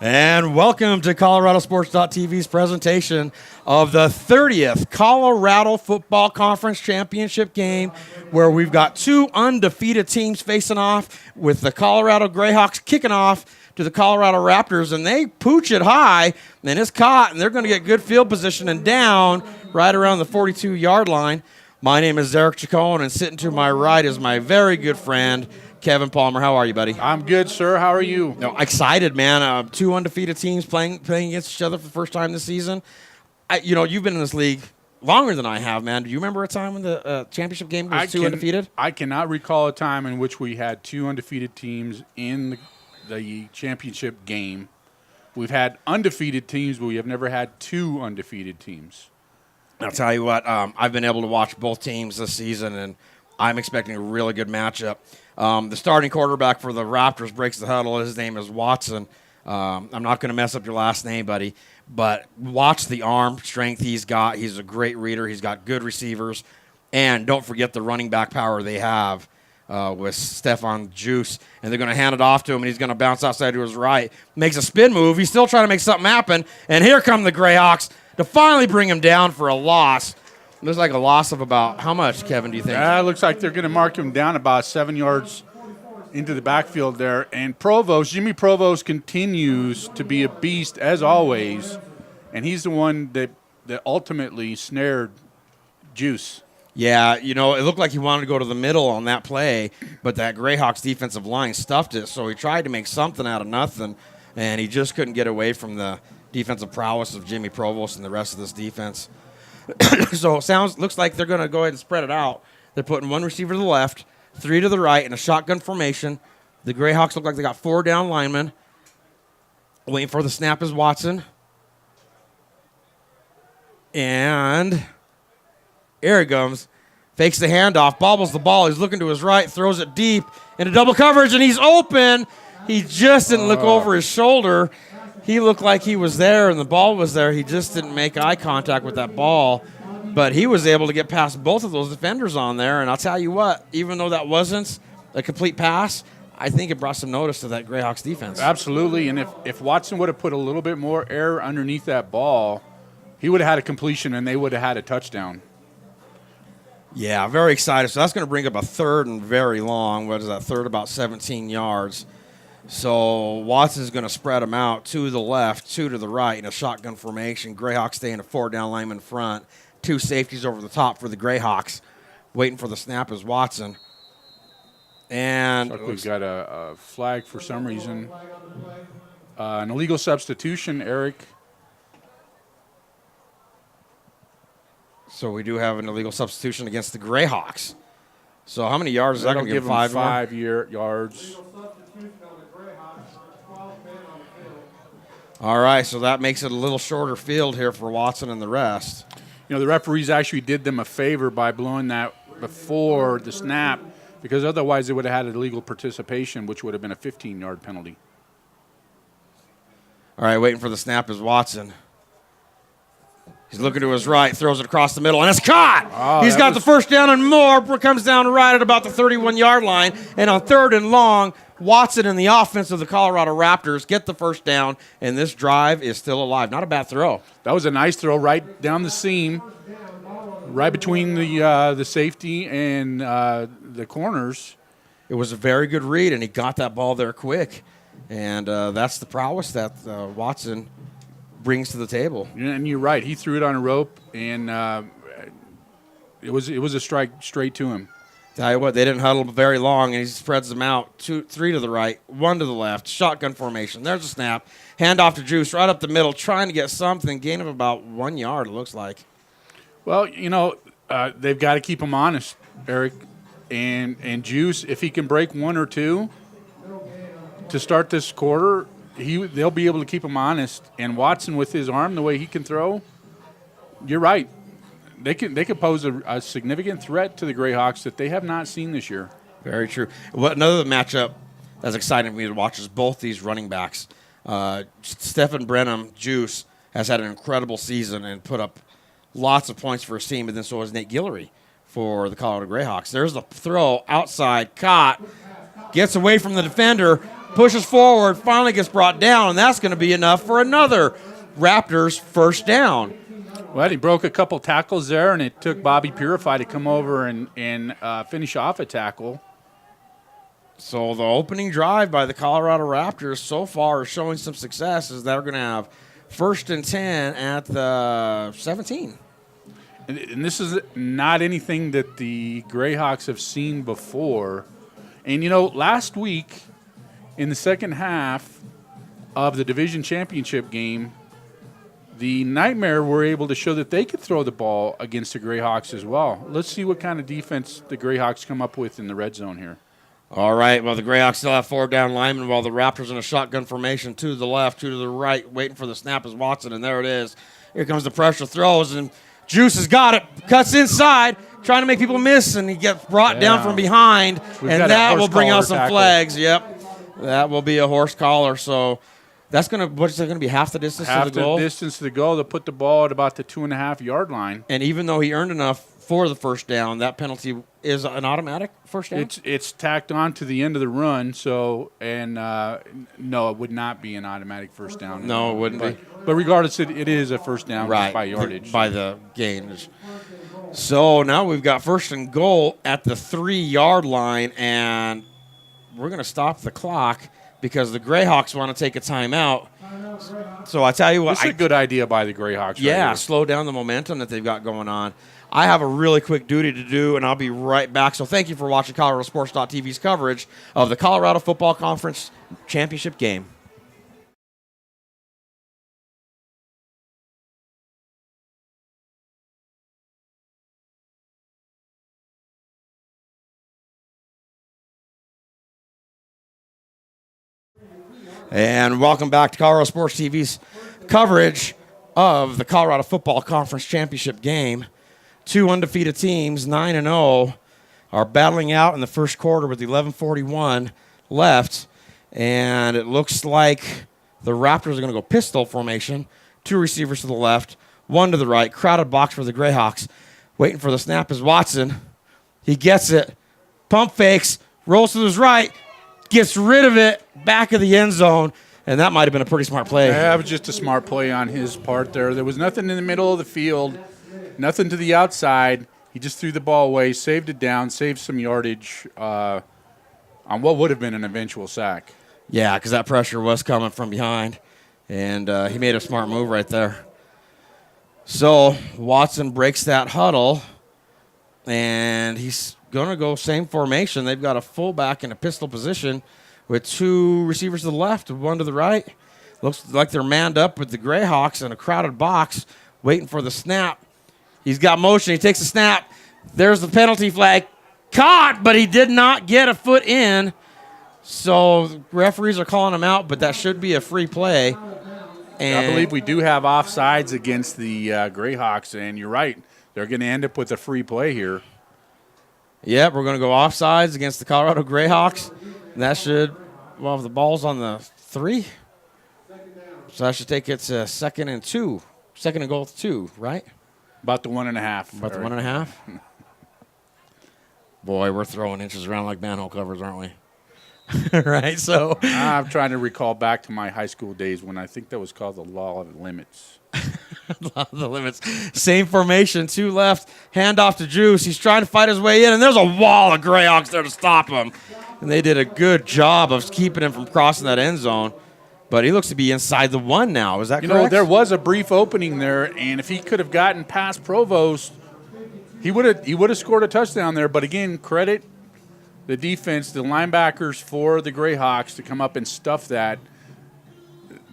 And welcome to ColoradoSports.TV's presentation of the 30th Colorado Football Conference Championship game, where we've got two undefeated teams facing off, with the Colorado Greyhawks kicking off to the Colorado Raptors, and they pooch it high, and it's caught, and they're going to get good field position and down right around the 42-yard line. My name is Eric Chacon, and sitting to my right is my very good friend, Kevin Palmer. How are you, buddy? I'm good, sir. How are you? No, excited, man. Two undefeated teams playing against each other for the first time this season. You've been in this league longer than I have, man. Do you remember a time when the championship game was undefeated? I cannot recall a time in which we had two undefeated teams in the championship game. We've had undefeated teams, but we have never had two undefeated teams. I'll tell you what, I've been able to watch both teams this season, and I'm expecting a really good matchup. The starting quarterback for the Raptors breaks the huddle. His name is Watson. I'm not going to mess up your last name, buddy, but watch the arm strength he's got. He's a great reader. He's got good receivers. And don't forget the running back power they have with Stefan Juice. And they're going to hand it off to him, and he's going to bounce outside to his right. Makes a spin move. He's still trying to make something happen. And here come the Greyhawks to finally bring him down for a loss. Looks like a loss of about how much, Kevin, do you think? It looks like they're going to mark him down about 7 yards into the backfield there. And Jimmy Provost continues to be a beast as always. And he's the one that ultimately snared Juice. Yeah, it looked like he wanted to go to the middle on that play, but that Greyhawks defensive line stuffed it. So he tried to make something out of nothing, and he just couldn't get away from the defensive prowess of Jimmy Provost and the rest of this defense. So it looks like they're going to go ahead and spread it out. They're putting one receiver to the left, three to the right in a shotgun formation. The Greyhawks look like they got four down linemen. Waiting for the snap is Watson. And here he comes. Fakes the handoff, bobbles the ball. He's looking to his right, throws it deep into double coverage, and he's open. He just didn't look over his shoulder. He looked like he was there, and the ball was there. He just didn't make eye contact with that ball. But he was able to get past both of those defenders on there. And I'll tell you what, even though that wasn't a complete pass, I think it brought some notice to that Greyhawks defense. Absolutely. And if Watson would have put a little bit more air underneath that ball, he would have had a completion, and they would have had a touchdown. Yeah, very excited. So that's going to bring up a third and very long. What is that? Third about 17 yards. So Watson's going to spread them out, two to the left, two to the right in a shotgun formation. Greyhawks stay in a four-down lineman front. Two safeties over the top for the Greyhawks. Waiting for the snap is Watson. And looks like we've got a flag for some reason. An illegal substitution, Eric. So we do have an illegal substitution against the Greyhawks. So how many yards is that going to give him? 5 yards. All right, so that makes it a little shorter field here for Watson and the rest. The referees actually did them a favor by blowing that before the snap, because otherwise they would have had illegal participation, which would have been a 15-yard penalty. All right, waiting for the snap is Watson. He's looking to his right, throws it across the middle, and it's caught. He's got the first down and more. Comes down right at about the 31-yard line. And on third and long, Watson and the offense of the Colorado Raptors get the first down, and this drive is still alive. Not a bad throw. That was a nice throw right down the seam, right between the safety and the corners. It was a very good read, and he got that ball there quick. And that's the prowess that Watson brings to the table. And you're right. He threw it on a rope, and it was a strike straight to him. Tell you what, they didn't huddle very long, and he spreads them out. Three to the right, one to the left, shotgun formation. There's a snap. Hand off to Juice right up the middle, trying to get something. Gain of about 1 yard, it looks like. Well, they've got to keep him honest, Eric. And Juice, if he can break one or two to start this quarter, they'll be able to keep him honest. And Watson, with his arm, the way he can throw, you're right. They could pose a significant threat to the Greyhawks that they have not seen this year. Very true. Another matchup that's exciting for me to watch is both these running backs. Stephen Brenham, Juice, has had an incredible season and put up lots of points for his team, and then so has Nate Guillory for the Colorado Greyhawks. There's the throw outside, caught, gets away from the defender, pushes forward, finally gets brought down, and that's going to be enough for another Raptors first down. Well, he broke a couple tackles there, and it took Bobby Purify to come over and finish off a tackle. So the opening drive by the Colorado Raptors so far is showing some success as they're going to have 1st and 10 at the 17. And this is not anything that the Greyhawks have seen before. And, last week in the second half of the division championship game, the Nightmare were able to show that they could throw the ball against the Greyhawks as well. Let's see what kind of defense the Greyhawks come up with in the red zone here. All right, well, the Greyhawks still have 4 down linemen while the Raptors in a shotgun formation, 2 to the left, 2 to the right, waiting for the snap is Watson, and there it is. Here comes the pressure throws, and Juice has got it, cuts inside, trying to make people miss, and he gets brought down from behind, and that will bring out some flags. Yep, that will be a horse collar, so that's going to, what's it going to be, half the distance to the goal? Half the distance to the goal. They'll put the ball at about the 2.5-yard line. And even though he earned enough for the first down, that penalty is an automatic first down? It's tacked on to the end of the run, so, and no, it would not be an automatic first down. No, it wouldn't be. But regardless, it is a first down right, by yardage. By the gain. So now we've got 1st and goal at the 3-yard line, and we're going to stop the clock because the Greyhawks want to take a timeout. So I tell you what. This is a good idea by the Greyhawks. Yeah, right slow down the momentum that they've got going on. I have a really quick duty to do, and I'll be right back. So thank you for watching ColoradoSports.TV's coverage of the Colorado Football Conference Championship game. And welcome back to Colorado Sports TV's coverage of the Colorado Football Conference Championship game. 2 undefeated teams, 9-0, are battling out in the first quarter with 11:41 left. And it looks like the Raptors are going to go pistol formation. 2 receivers to the left, 1 to the right. Crowded box for the Greyhawks. Waiting for the snap is Watson. He gets it. Pump fakes, rolls to his right, gets rid of it, back of the end zone, and that might have been a pretty smart play. Yeah, that was just a smart play on his part there. There was nothing in the middle of the field, nothing to the outside. He just threw the ball away, saved it down, saved some yardage on what would have been an eventual sack. Yeah, because that pressure was coming from behind, and he made a smart move right there. So Watson breaks that huddle, and he's going to go same formation. They've got a fullback in a pistol position with 2 receivers to the left, 1 to the right. Looks like they're manned up with the Greyhawks in a crowded box, waiting for the snap. He's got motion. He takes the snap. There's the penalty flag. Caught, but he did not get a foot in. So referees are calling him out, but that should be a free play. And I believe we do have offsides against the Greyhawks, and you're right. They're going to end up with a free play here. Yep, we're going to go offsides against the Colorado Greyhawks. And that should, well, if the ball's on the 3. So that should take it to 2nd and 2. 2nd and goal 2, right? About the 1.5. About the 1.5? Boy, we're throwing inches around like manhole covers, aren't we? Right, so. I'm trying to recall back to my high school days when I think that was called the law of limits. Law of the limits. Same formation, 2 left, hand off to Juice. He's trying to fight his way in, and there's a wall of Greyhawks there to stop him. And they did a good job of keeping him from crossing that end zone. But he looks to be inside the 1 now. Is that correct? There was a brief opening there, and if he could have gotten past Provost, he would have scored a touchdown there. But again, credit the defense, the linebackers for the Greyhawks to come up and stuff that.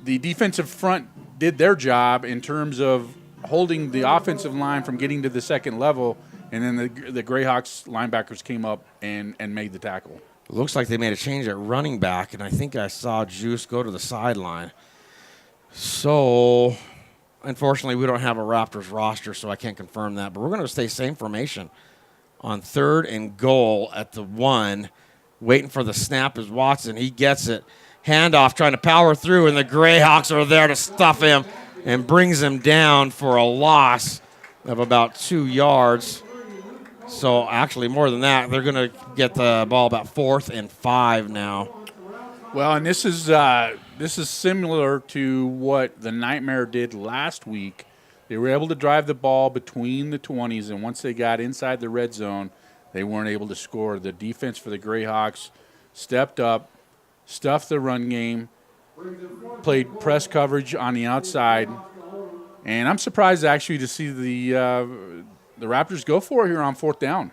The defensive front did their job in terms of holding the offensive line from getting to the second level, and then the Greyhawks linebackers came up and made the tackle. It looks like they made a change at running back, and I think I saw Juice go to the sideline. So, unfortunately, we don't have a Raptors roster, so I can't confirm that. But we're going to stay same formation on 3rd and goal at the 1. Waiting for the snap is Watson. He gets it. Handoff trying to power through, and the Greyhawks are there to stuff him and brings him down for a loss of about 2 yards. So, actually, more than that, they're going to get the ball about 4th and 5 now. Well, and this is similar to what the Nightmare did last week. They were able to drive the ball between the 20s, and once they got inside the red zone, they weren't able to score. The defense for the Greyhawks stepped up, stuffed the run game, played press coverage on the outside, and I'm surprised actually to see the Raptors go for it here on fourth down.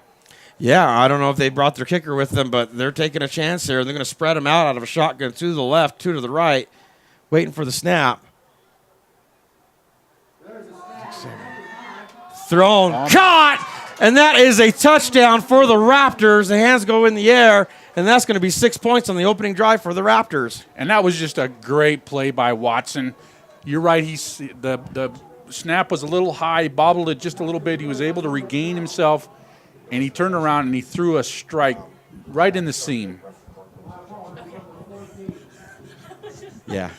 Yeah, I don't know if they brought their kicker with them, but they're taking a chance here. They're going to spread them out of a shotgun, 2 to the left, 2 to the right, waiting for the snap. Thrown, caught, and that is a touchdown for the Raptors. The hands go in the air, and that's going to be 6 points on the opening drive for the Raptors. And that was just a great play by Watson. You're right. The snap was a little high, bobbled it just a little bit. He was able to regain himself. And he turned around and he threw a strike right in the seam. Yeah.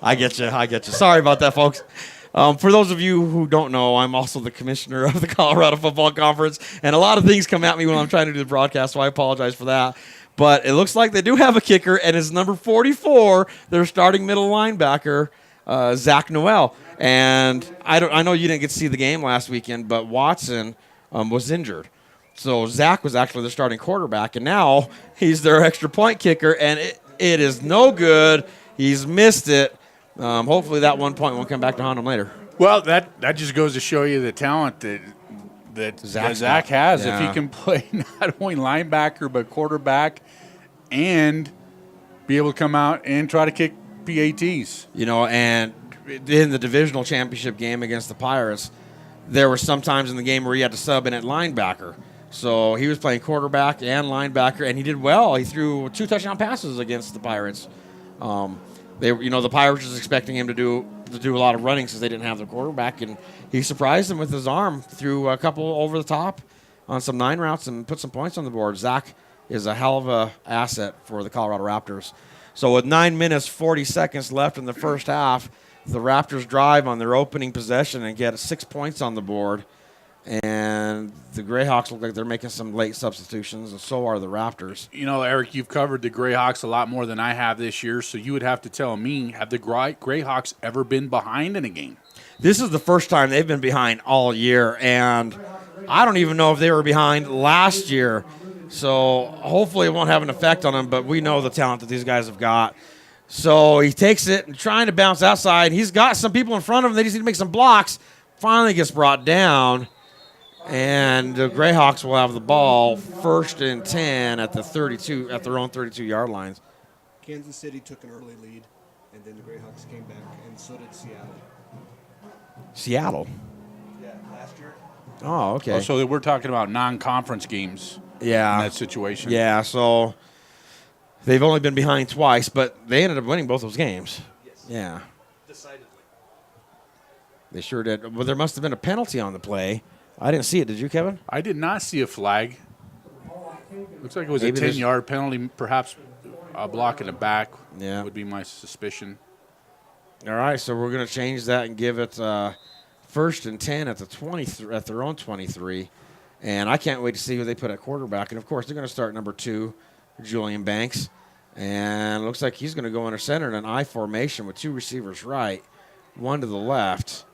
I get you. Sorry about that, folks. For those of you who don't know, I'm also the commissioner of the Colorado Football Conference, and a lot of things come at me when I'm trying to do the broadcast, so I apologize for that. But it looks like they do have a kicker, and it's number 44, their starting middle linebacker, Zach Noel. And I know you didn't get to see the game last weekend, but Watson was injured. So Zach was actually the starting quarterback, and now he's their extra point kicker, and it is no good. He's missed it. Hopefully that 1 point won't come back to haunt him later. Well, that just goes to show you the talent that Zach has. Yeah. If he can play not only linebacker but quarterback and be able to come out and try to kick PATs. You know, and in the divisional championship game against the Pirates, there were some times in the game where he had to sub in at linebacker. So he was playing quarterback and linebacker, and he did well. He threw 2 touchdown passes against the Pirates. The Pirates was expecting him to do a lot of running since they didn't have their quarterback, and he surprised them with his arm, threw a couple over the top on some 9 routes and put some points on the board. Zach is a hell of a asset for the Colorado Raptors. So with 9 minutes, 40 seconds left in the first half, the Raptors drive on their opening possession and get 6 points on the board. And the Greyhawks look like they're making some late substitutions, and so are the Raptors. You know, Eric, you've covered the Greyhawks a lot more than I have this year, so you would have to tell me, have the Greyhawks ever been behind in a game? This is the first time they've been behind all year, and I don't even know if they were behind last year. So hopefully it won't have an effect on them, but we know the talent that these guys have got. So he takes it and trying to bounce outside. He's got some people in front of him. They just need to make some blocks. Finally gets brought down. And the Greyhawks will have the ball 1st and 10 at the 32, at their own 32-yard lines. Kansas City took an early lead, and then the Greyhawks came back, and so did Seattle. Seattle? Yeah, last year. Oh, okay. Oh, so we're talking about non-conference games in that situation. Yeah, so they've only been behind twice, but they ended up winning both those games. Yes. Yeah. Decidedly. They sure did. Well, there must have been a penalty on the play. I didn't see it. Did you, Kevin? I did not see a flag. Looks like it was Maybe a 10-yard penalty, perhaps a block in the back would be my suspicion. All right, so we're going to change that and give it 1st and 10 at the 20 at their own 23. And I can't wait to see who they put at quarterback. And, of course, they're going to start number 2, Julian Banks. And it looks like he's going to go under center in an I formation with 2 receivers right, 1 to the left.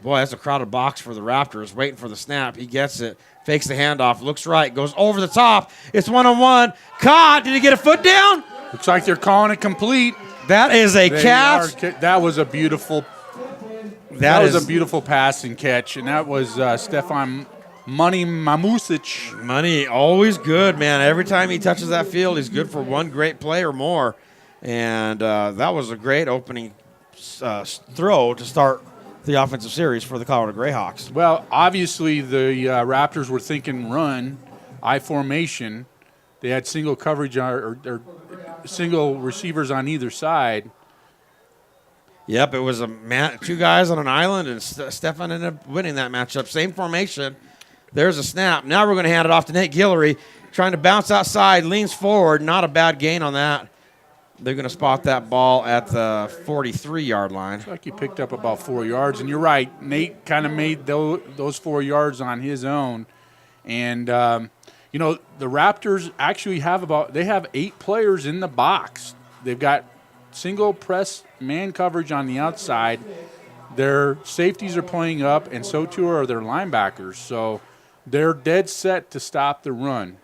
Boy, that's a crowded box for the Raptors, waiting for the snap. He gets it, fakes the handoff, looks right, goes over the top. It's 1-on-1. Caught. Did he get a foot down? Looks like they're calling it complete. That is a catch. That was a beautiful. That was a beautiful pass and catch, and that was Stefan Money Mamusic. Money, always good, man. Every time he touches that field, he's good for one great play or more. And that was a great opening throw to start the offensive series for the Colorado Greyhawks. Well, obviously the Raptors were thinking run, I formation. They had single coverage or single receivers on either side. Yep, it was 2 guys on an island, and Stefan ended up winning that matchup. Same formation. There's a snap. Now we're going to hand it off to Nate Guillory, trying to bounce outside, leans forward. Not a bad gain on that. They're going to spot that ball at the 43-yard line. Looks like he picked up about 4 yards, and you're right. Nate kind of made those 4 yards on his own. And, You know, the Raptors actually have 8 players in the box. They've got single press man coverage on the outside. Their safeties are playing up, and so too are their linebackers. So they're dead set to stop the run.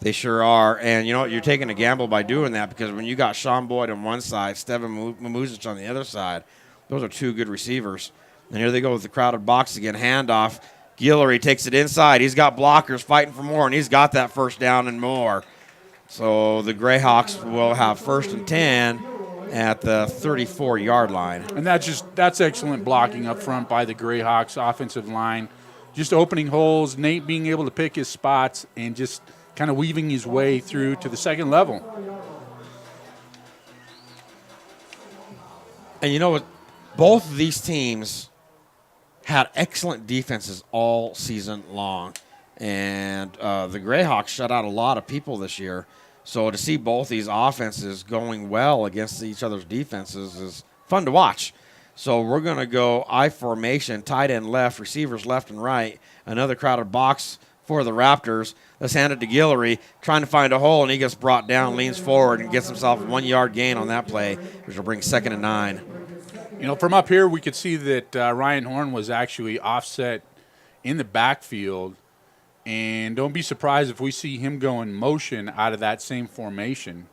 They sure are. And you know what? You're taking a gamble by doing that, because when you got Sean Boyd on one side, Steven Mamuzic on the other side, those are 2 good receivers. And here they go with the crowded box again. Handoff. Guillory takes it inside. He's got blockers fighting for more, and he's got that first down and more. So the Greyhawks will have 1st and 10 at the 34-yard line. And that's excellent blocking up front by the Greyhawks offensive line. Just opening holes, Nate being able to pick his spots and just kind of weaving his way through to the second level. And you know what? Both of these teams had excellent defenses all season long. And the Greyhawks shut out a lot of people this year. So to see both these offenses going well against each other's defenses is fun to watch. So we're going to go I formation, tight end left, receivers left and right, another crowded box for the Raptors. Let's hand it to Guillory, trying to find a hole, and he gets brought down, leans forward, and gets himself a 1-yard gain on that play, which will bring 2nd and 9. You know, from up here, we could see that Ryan Horn was actually offset in the backfield. And don't be surprised if we see him go in motion out of that same formation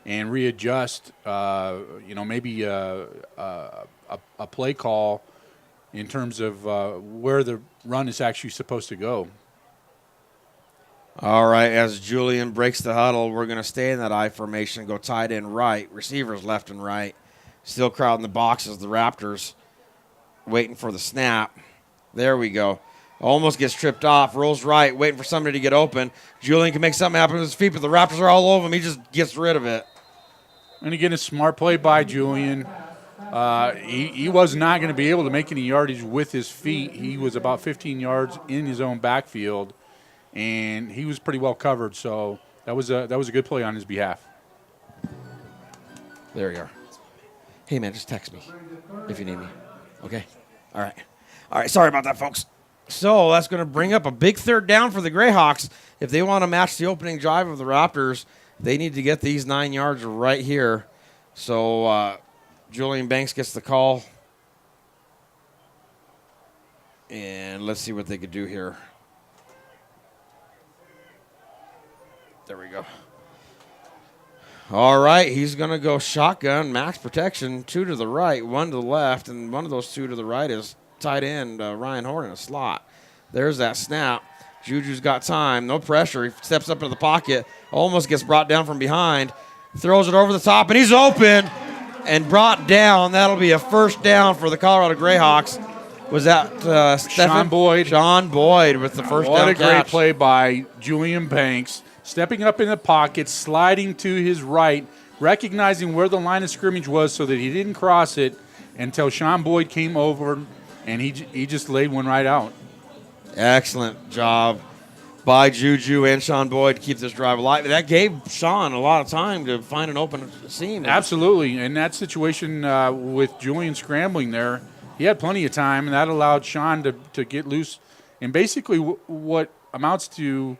and readjust, maybe a play call in terms of where the run is actually supposed to go. All right, as Julian breaks the huddle, we're going to stay in that I formation, go tight end right, receivers left and right. Still crowding the boxes, the Raptors waiting for the snap. There we go. Almost gets tripped off, rolls right, waiting for somebody to get open. Julian can make something happen with his feet, but the Raptors are all over him. He just gets rid of it. And again, a smart play by Julian. He was not going to be able to make any yardage with his feet. He was about 15 yards in his own backfield, and he was pretty well covered. So that was a good play on his behalf. There you are. Hey, man, just text me if you need me. Okay? All right, sorry about that, folks. So that's going to bring up a big 3rd down for the Greyhawks. If they want to match the opening drive of the Raptors, they need to get these 9 yards right here. So Julian Banks gets the call. And let's see what they could do here. There we go. All right, he's going to go shotgun, max protection, 2 to the right, 1 to the left, and one of those 2 to the right is tight end Ryan Horn in a slot. There's that snap. Juju's got time, no pressure. He steps up into the pocket, almost gets brought down from behind, throws it over the top, and he's open and brought down. That'll be a 1st down for the Colorado Greyhawks. Was that Sean Boyd? Sean Boyd with the first down catch. What a great play by Julian Banks. Stepping up in the pocket, sliding to his right, recognizing where the line of scrimmage was so that he didn't cross it until Sean Boyd came over, and he just laid one right out. Excellent job By Juju and Sean Boyd to keep this drive alive. That gave Sean a lot of time to find an open seam. Absolutely. In that situation with Julian scrambling there, he had plenty of time, and that allowed Sean to get loose. And basically what amounts to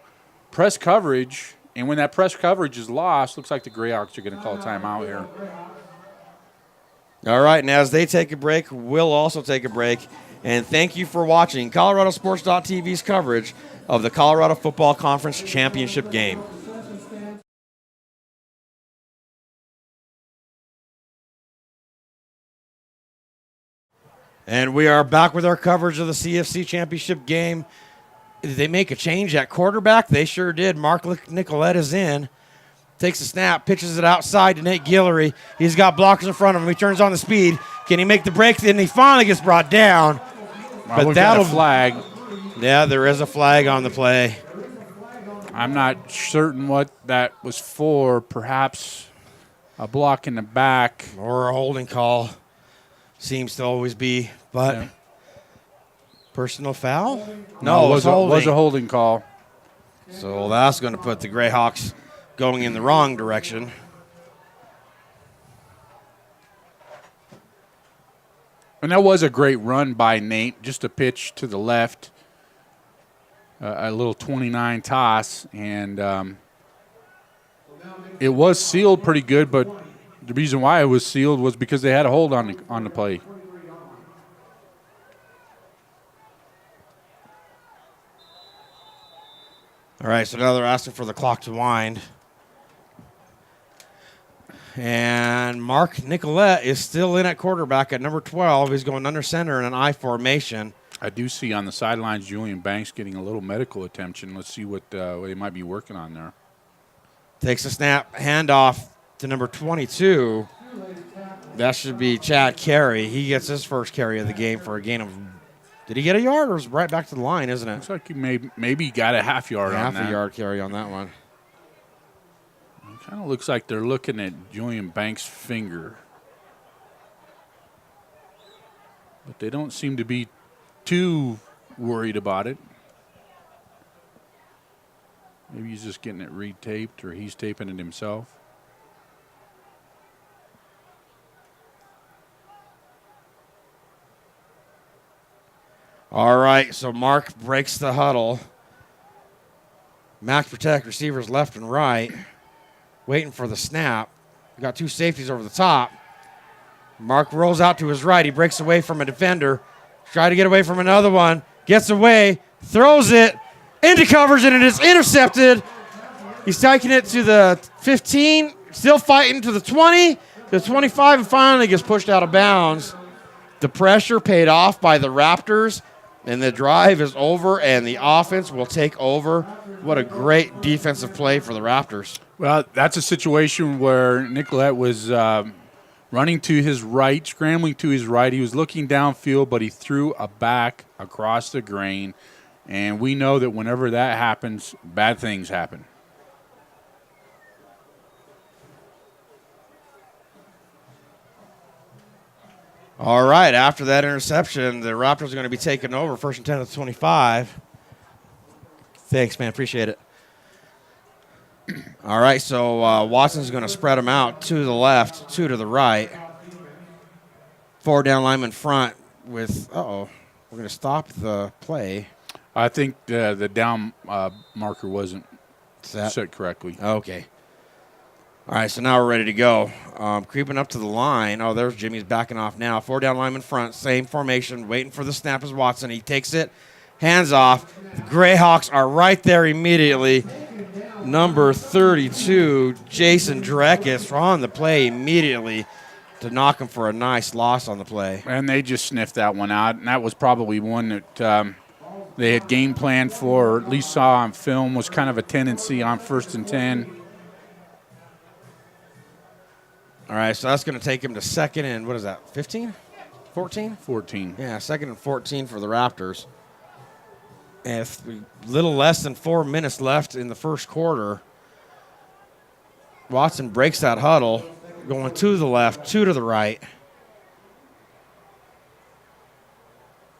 press coverage, and when that press coverage is lost, looks like the Greyhawks are going to call a timeout here. All right, and as they take a break, we'll also take a break. And thank you for watching ColoradoSports.TV's coverage of the Colorado Football Conference Championship game. And we are back with our coverage of the CFC Championship game. Did they make a change at quarterback? They sure did. Mark Nicolette is in. Takes a snap, pitches it outside to Nate Guillory. He's got blockers in front of him. He turns on the speed. Can he make the break? Then he finally gets brought down. But that'll flag. Yeah, there is a flag on the play. I'm not certain what that was for. Perhaps a block in the back. Or a holding call. Seems to always be. But yeah. Personal foul? No, it was a holding call. So that's going to put the Greyhawks going in the wrong direction. And that was a great run by Nate, just a pitch to the left. a little 29 toss, and it was sealed pretty good, but the reason why it was sealed was because they had a hold on the play. All right, so now they're asking for the clock to wind. And Mark Nicolette is still in at quarterback at number 12. He's going under center in an I formation. I do see on the sidelines Julian Banks getting a little medical attention. Let's see what they might be working on there. Takes a snap, handoff to number 22. That should be Chad Carey. He gets his first carry of the game for a gain of, did he get a yard or was it right back to the line, isn't it? Looks like he maybe got a half yard on that. Half a yard carry on that one. It kind of looks like they're looking at Julian Banks' finger. But they don't seem to be too worried about it. Maybe he's just getting it retaped or he's taping it himself. All right, so Mark breaks the huddle. Max protect receivers left and right. Waiting for the snap. We got two safeties over the top. Mark rolls out to his right. He breaks away from a defender. Try to get away from another one. Gets away. Throws it into coverage, and it is intercepted. He's taking it to the 15. Still fighting to the 20, the 25, and finally gets pushed out of bounds. The pressure paid off by the Raptors, and the drive is over, and the offense will take over. What a great defensive play for the Raptors. Well, that's a situation where Nicolette was running to his right, scrambling to his right. He was looking downfield, but he threw a back across the grain. And we know that whenever that happens, bad things happen. All right, after that interception, the Raptors are going to be taking over, 1st and 10 at the 25. Thanks, man. Appreciate it. All right, so Watson's going to spread them out, 2 to the left, 2 to the right. 4 down linemen front with, we're going to stop the play. I think the down marker wasn't set correctly. Okay. All right, so now we're ready to go. Creeping up to the line. Oh, there's Jimmy's backing off now. 4 down linemen front, same formation, waiting for the snap as Watson. He takes it, hands off. The Greyhawks are right there immediately. Number 32, Jason Dreckis, on the play immediately to knock him for a nice loss on the play. And they just sniffed that one out, and that was probably one that they had game planned for, or at least saw on film, was kind of a tendency on 1st and 10. All right, so that's going to take him to 2nd and, what is that, 15? 14? 14. Yeah, 2nd and 14 for the Raptors. And a little less than 4 minutes left in the first quarter. Watson breaks that huddle, going to the left, 2 to the right.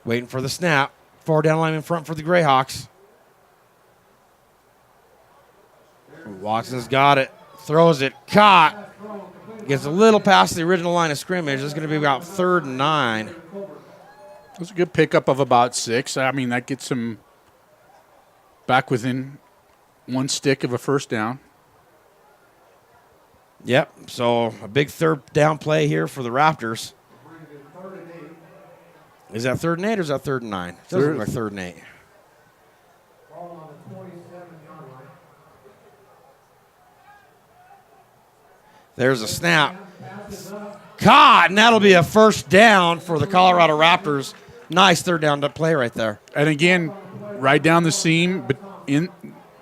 Waiting for the snap. 4 down line in front for the Greyhawks. Watson's got it. Throws it. Caught. Gets a little past the original line of scrimmage. It's going to be about 3rd and 9. It was a good pickup of about 6. I mean, that gets him back within 1 stick of a first down. Yep, so a big 3rd down play here for the Raptors. Is that 3rd and 8 or is that 3rd and 9? It doesn't look like 3rd and 8. There's a snap. Caught, and that'll be a first down for the Colorado Raptors. Nice 3rd down to play right there. And again, right down the seam, but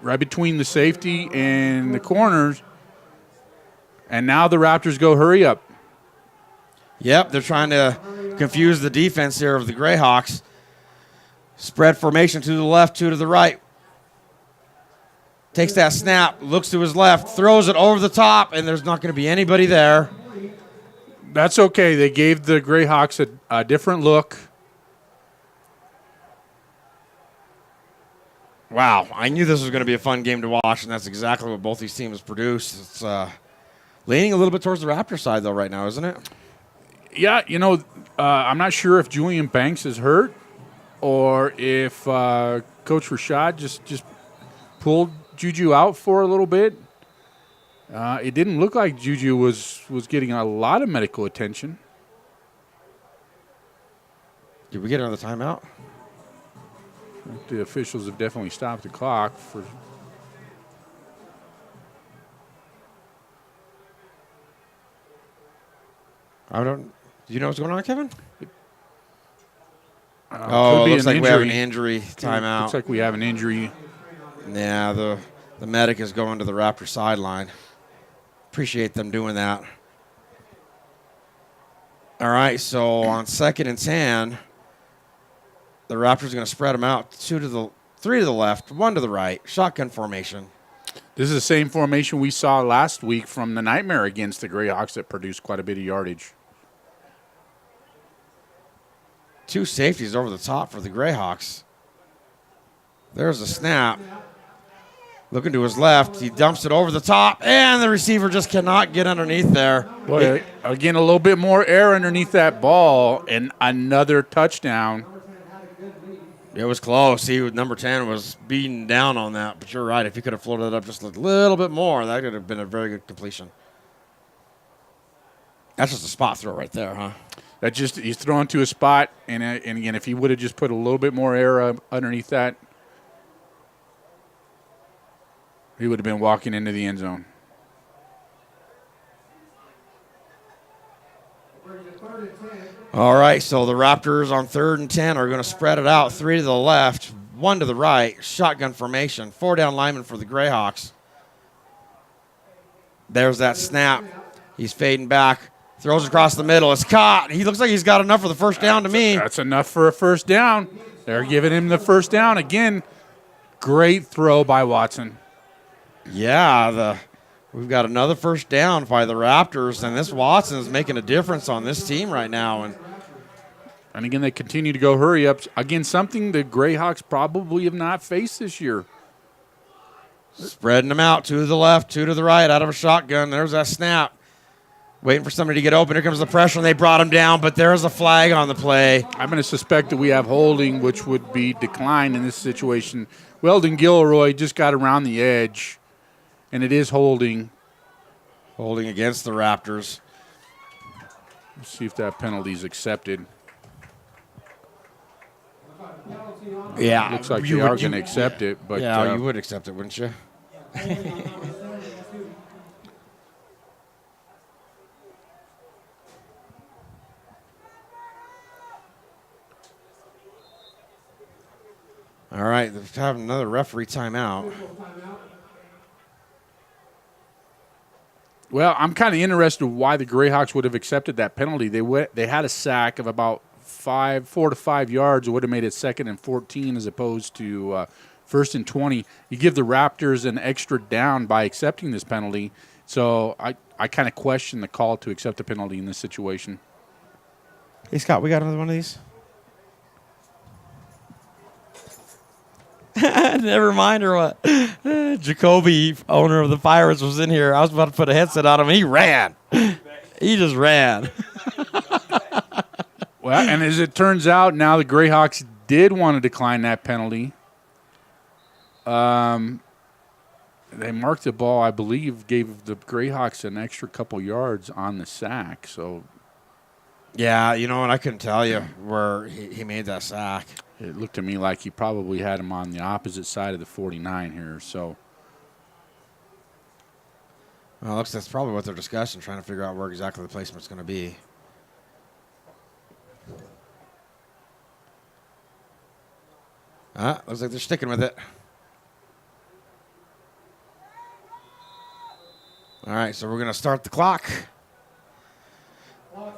right between the safety and the corners. And now the Raptors go hurry up. Yep, they're trying to confuse the defense here of the Greyhawks. Spread formation to the left, 2 to the right. Takes that snap, looks to his left, throws it over the top, and there's not going to be anybody there. That's okay. They gave the Greyhawks a different look. Wow, I knew this was going to be a fun game to watch, and that's exactly what both these teams produced. It's leaning a little bit towards the Raptor side, though, right now, isn't it? Yeah, I'm not sure if Julian Banks is hurt or if Coach Rashad just pulled Juju out for a little bit. It didn't look like Juju was getting a lot of medical attention. Did we get another timeout? The officials have definitely stopped the clock for. Do you know what's going on, Kevin? Could be looks an like we have an injury. injury timeout. Looks like we have an injury. Yeah, the medic is going to the Raptor sideline. Appreciate them doing that. All right, so on 2nd and 10, the Raptors are going to spread them out. 3 to the left, 1 to the right. Shotgun formation. This is the same formation we saw last week from the Nightmare against the Greyhawks that produced quite a bit of yardage. 2 safeties over the top for the Greyhawks. There's a snap. Looking to his left. He dumps it over the top, and the receiver just cannot get underneath there. Boy, again, a little bit more air underneath that ball, and another touchdown. It was close. Number 10 was beaten down on that, but you're right. If he could have floated it up just a little bit more, that could have been a very good completion. That's just a spot throw right there, huh? He's thrown to a spot, and again, if he would have just put a little bit more air underneath that, he would have been walking into the end zone. All right, so the Raptors on 3rd and 10 are going to spread it out. 3 to the left, 1 to the right. Shotgun formation. 4 down linemen for the Greyhawks. There's that snap. He's fading back. Throws across the middle. It's caught. He looks like he's got enough for the first down to me. That's enough for a first down. They're giving him the first down. Again, great throw by Watson. Yeah, we've got another first down by the Raptors, and this Watson is making a difference on this team right now. And again, they continue to go hurry ups. Again, something the Greyhawks probably have not faced this year. Spreading them out, 2 to the left, 2 to the right, out of a shotgun. There's that snap. Waiting for somebody to get open. Here comes the pressure, and they brought him down, but there's a flag on the play. I'm going to suspect that we have holding, which would be declined in this situation. Weldon Gilroy just got around the edge, and it is holding. Holding against the Raptors. Let's see if that penalty is accepted. Yeah. Looks like they are going to accept it. But yeah, you would accept it, wouldn't you? All right, they're having another referee timeout. Well, I'm kind of interested why the Greyhawks would have accepted that penalty. They had a sack of about 4 to 5 yards. It would have made it 2nd and 14 as opposed to 1st and 20. You give the Raptors an extra down by accepting this penalty. So I kind of question the call to accept the penalty in this situation. Hey, Scott, we got another one of these? Never mind or what? Jacoby, owner of the Pirates, was in here. I was about to put a headset on him, and he ran. He just ran. Well, and as it turns out, now the Greyhawks did want to decline that penalty. They marked the ball, I believe, gave the Greyhawks an extra couple yards on the sack. So, yeah, you know, and I couldn't tell you where he made that sack. It looked to me like he probably had him on the opposite side of the 49 here. So, well, looks that's probably what they're discussing, trying to figure out where exactly the placement's going to be. Looks like they're sticking with it. All right, so we're going to start the clock. Well,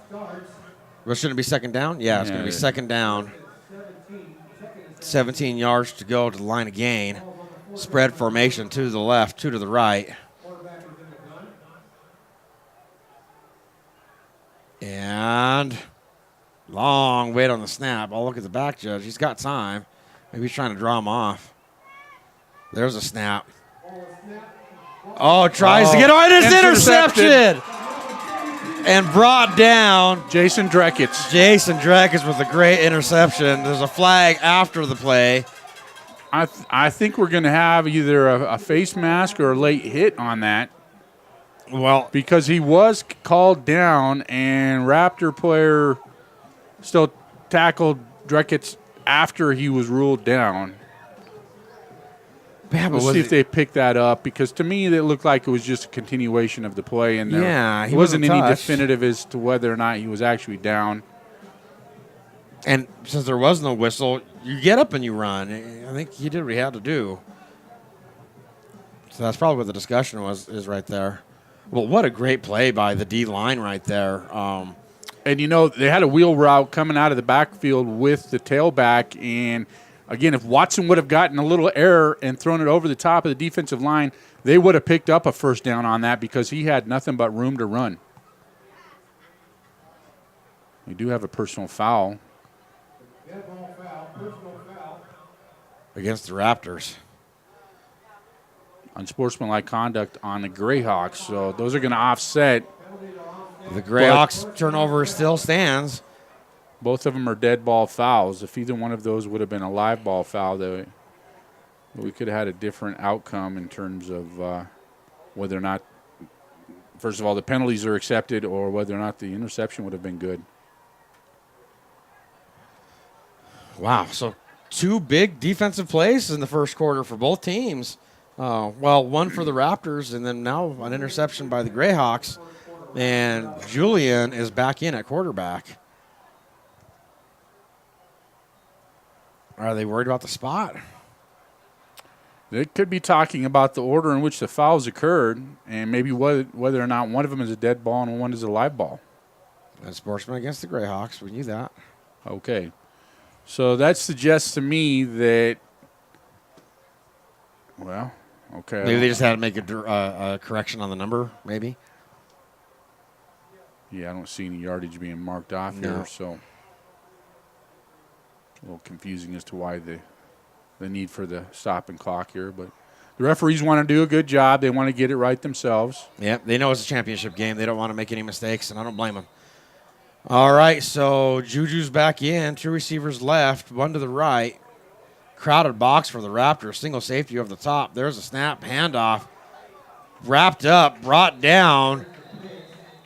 shouldn't it be 2nd down? Yeah, it's going to be 2nd down. 17 yards to go to the line of gain. Spread formation, 2 to the left, 2 to the right. And long wait on the snap. I'll look at the back judge. He's got time. Maybe he's trying to draw him off. There's a snap. Oh, tries to get on. It's intercepted. And brought down. Jason Dreckitz. Jason Dreckitz with a great interception. There's a flag after the play. I think we're going to have either a face mask or a late hit on that. Well, Because he was called down, and Raptor player still tackled Dreckitz after he was ruled down. yeah, but We'll was see if it- they pick that up, because to me it looked like it was just a continuation of the play, and there Yeah, he wasn't wasn't any touched. definitive as to whether or not he was actually down. And since there was no whistle, you get up and you run. I think he did what he had to do. So that's probably what the discussion is right there. Well, what a great play by the D line right there. And, they had a wheel route coming out of the backfield with the tailback. And, again, if Watson would have gotten a little error and thrown it over the top of the defensive line, they would have picked up a first down on that because he had nothing but room to run. We do have a personal foul. Against the Raptors. Unsportsmanlike conduct on the Greyhawks. So those are going to offset. The Greyhawks turnover still stands. Both of them are dead ball fouls. If either one of those would have been a live ball foul, we could have had a different outcome in terms of whether or not, first of all, the penalties are accepted or whether or not the interception would have been good. Wow. So 2 big defensive plays in the first quarter for both teams. Well, one for the Raptors, and then now an interception by the Greyhawks. And Julian is back in at quarterback. Are they worried about the spot? They could be talking about the order in which the fouls occurred and maybe whether or not one of them is a dead ball and one is a live ball. And Sportsman against the Greyhawks. We knew that. Okay. So that suggests to me that, well, okay. Maybe they just had to make a correction on the number, maybe. Yeah, I don't see any yardage being marked off No. here, so a little confusing as to why the need for the stop and clock here. But the referees want to do a good job. They want to get it right themselves. Yeah, they know it's a championship game. They don't want to make any mistakes, and I don't blame them. All right, so Juju's back in. 2 receivers left, 1 to the right. Crowded box for the Raptors. Single safety over the top. There's a snap, handoff. Wrapped up, brought down.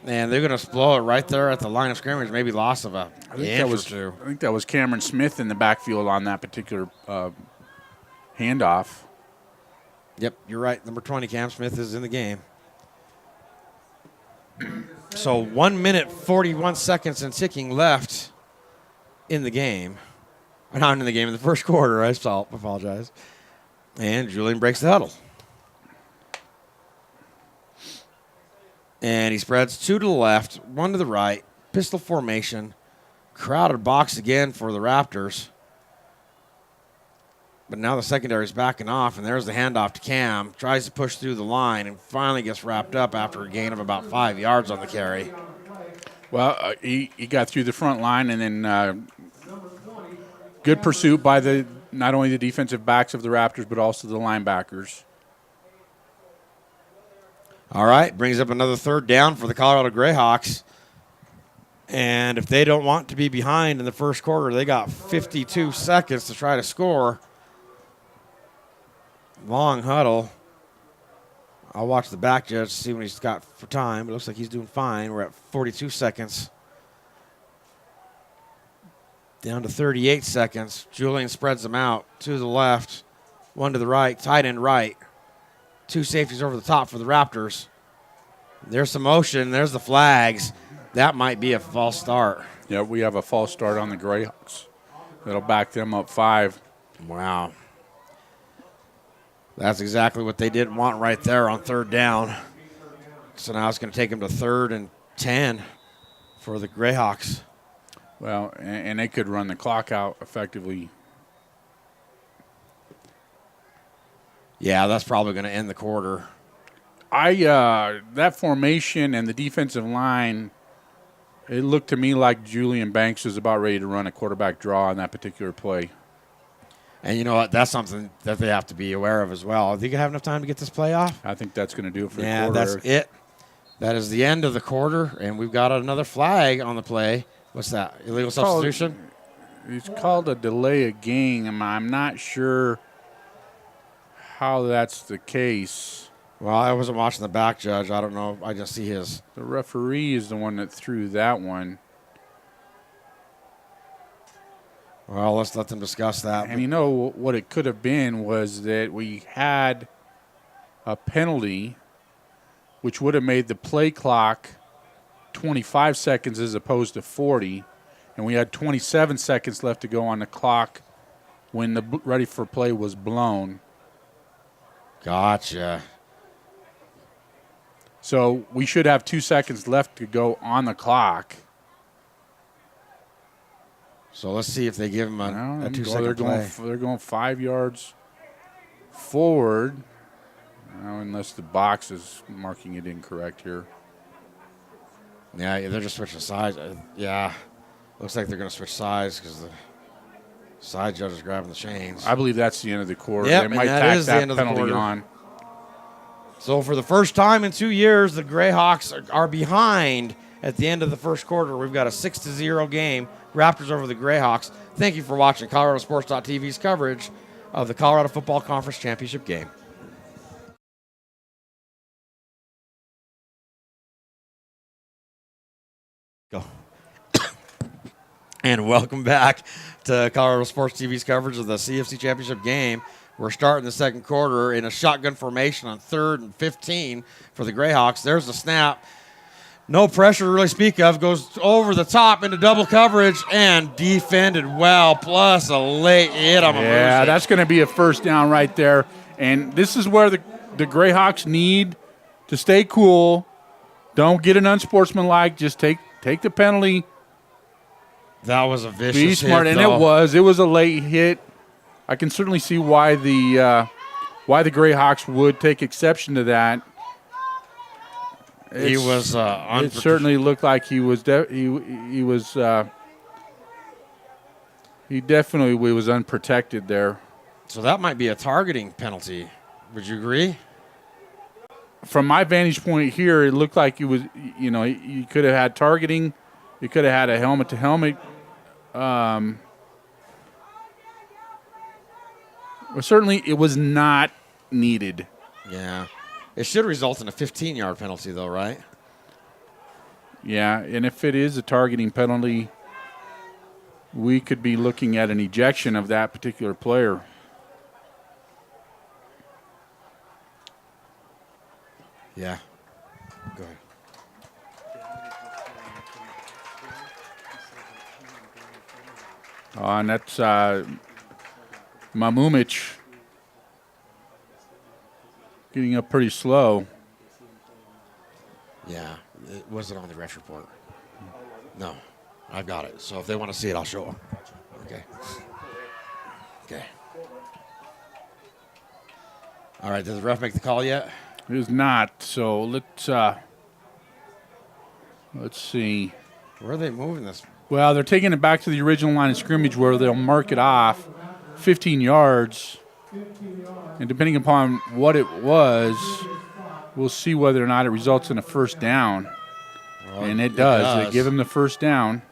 And they're going to blow it right there at the line of scrimmage. Maybe loss of a inch or 2. I think that was Cameron Smith in the backfield on that particular handoff. Yep, you're right. Number 20, Cam Smith, is in the game. So 1 minute, 41 seconds and ticking left in the game. Not in the game, in the first quarter. I apologize. And Julian breaks the huddle. And he spreads 2 to the left, 1 to the right. Pistol formation. Crowded box again for the Raptors. But now the secondary is backing off, and there's the handoff to Cam. Tries to push through the line and finally gets wrapped up after a gain of about 5 yards on the carry. Well, he got through the front line, and then good pursuit by not only the defensive backs of the Raptors, but also the linebackers. All right, brings up another 3rd down for the Colorado Greyhawks. And if they don't want to be behind in the first quarter, they got 52 seconds to try to score. Long huddle. I'll watch the back judge to see what he's got for time. It looks like he's doing fine. We're at 42 seconds. Down to 38 seconds. Julian spreads them out. 2 to the left, 1 to the right, tight end right. 2 safeties over the top for the Raptors. There's some motion. There's the flags. That might be a false start. Yeah, we have a false start on the Greyhawks. That'll back them up 5. Wow. That's exactly what they didn't want right there on 3rd down. So now it's going to take them to 3rd and 10 for the Greyhawks. Well, and they could run the clock out effectively. Yeah, that's probably going to end the quarter. That formation and the defensive line, it looked to me like Julian Banks was about ready to run a quarterback draw on that particular play. And you know what? That's something that they have to be aware of as well. Think you have enough time to get this play off? I think that's going to do it for the Yeah, quarter. that's it. That is the end of the quarter, and we've got another flag on the play. What's that? Illegal substitution? It's called a delay of game. I'm not sure how that's the case. Well, I wasn't watching the back, Judge. I don't know. I just see his. The referee is the one that threw that one. Well, let's let them discuss that. And you know what it could have been was that we had a penalty, which would have made the play clock 25 seconds as opposed to 40, and we had 27 seconds left to go on the clock when the ready for play was blown. Gotcha. So we should have 2 seconds left to go on the clock. So let's see if they give him a 2 second play. They're going 5 yards forward, unless the box is marking it incorrect here. Yeah, they're just switching sides. Yeah, looks like they're going to switch sides because the side judge is grabbing the chains. I believe that's the end of the quarter. Yep, they might that tack is the that end of the penalty quarter. on. So for the first time in 2 years, the Greyhawks are behind at the end of the first quarter. We've got a 6-0 game. Raptors over the Greyhawks. Thank you for watching ColoradoSports.TV's coverage of the Colorado Football Conference Championship game. Go. And welcome back to Colorado Sports TV's coverage of the CFC Championship game. We're starting the second quarter in a shotgun formation on 3rd and 15 for the Greyhawks. There's the snap. No pressure to really speak of. Goes over the top into double coverage and defended well, plus a late hit on Yeah, that's going to be a first down right there. And this is where the Greyhawks need to stay cool. Don't get an unsportsmanlike. Just take the penalty. That was a vicious Be smart, hit, and though. it was a late hit. I can certainly see why the Greyhawks would take exception to that. He was It certainly looked like he was he definitely was unprotected there. So that might be a targeting penalty. Would you agree? From my vantage point here, it looked like he was, you could have had targeting. You could have had a helmet-to-helmet. Well, certainly it was not needed. Yeah. It should result in a 15-yard penalty, though, right? Yeah, and if it is a targeting penalty, we could be looking at an ejection of that particular player. Yeah. Go ahead. And that's Mamumic getting up pretty slow. Yeah. It wasn't on the ref report. No. I've got it. So if they want to see it, I'll show them. Okay. Okay. All right. Did the ref make the call yet? It is not. So let's see. Where are they moving this? Well, they're taking it back to the original line of scrimmage where they'll mark it off 15 yards. And depending upon what it was, we'll see whether or not it results in a first down. Well, and it does. They give him the first down.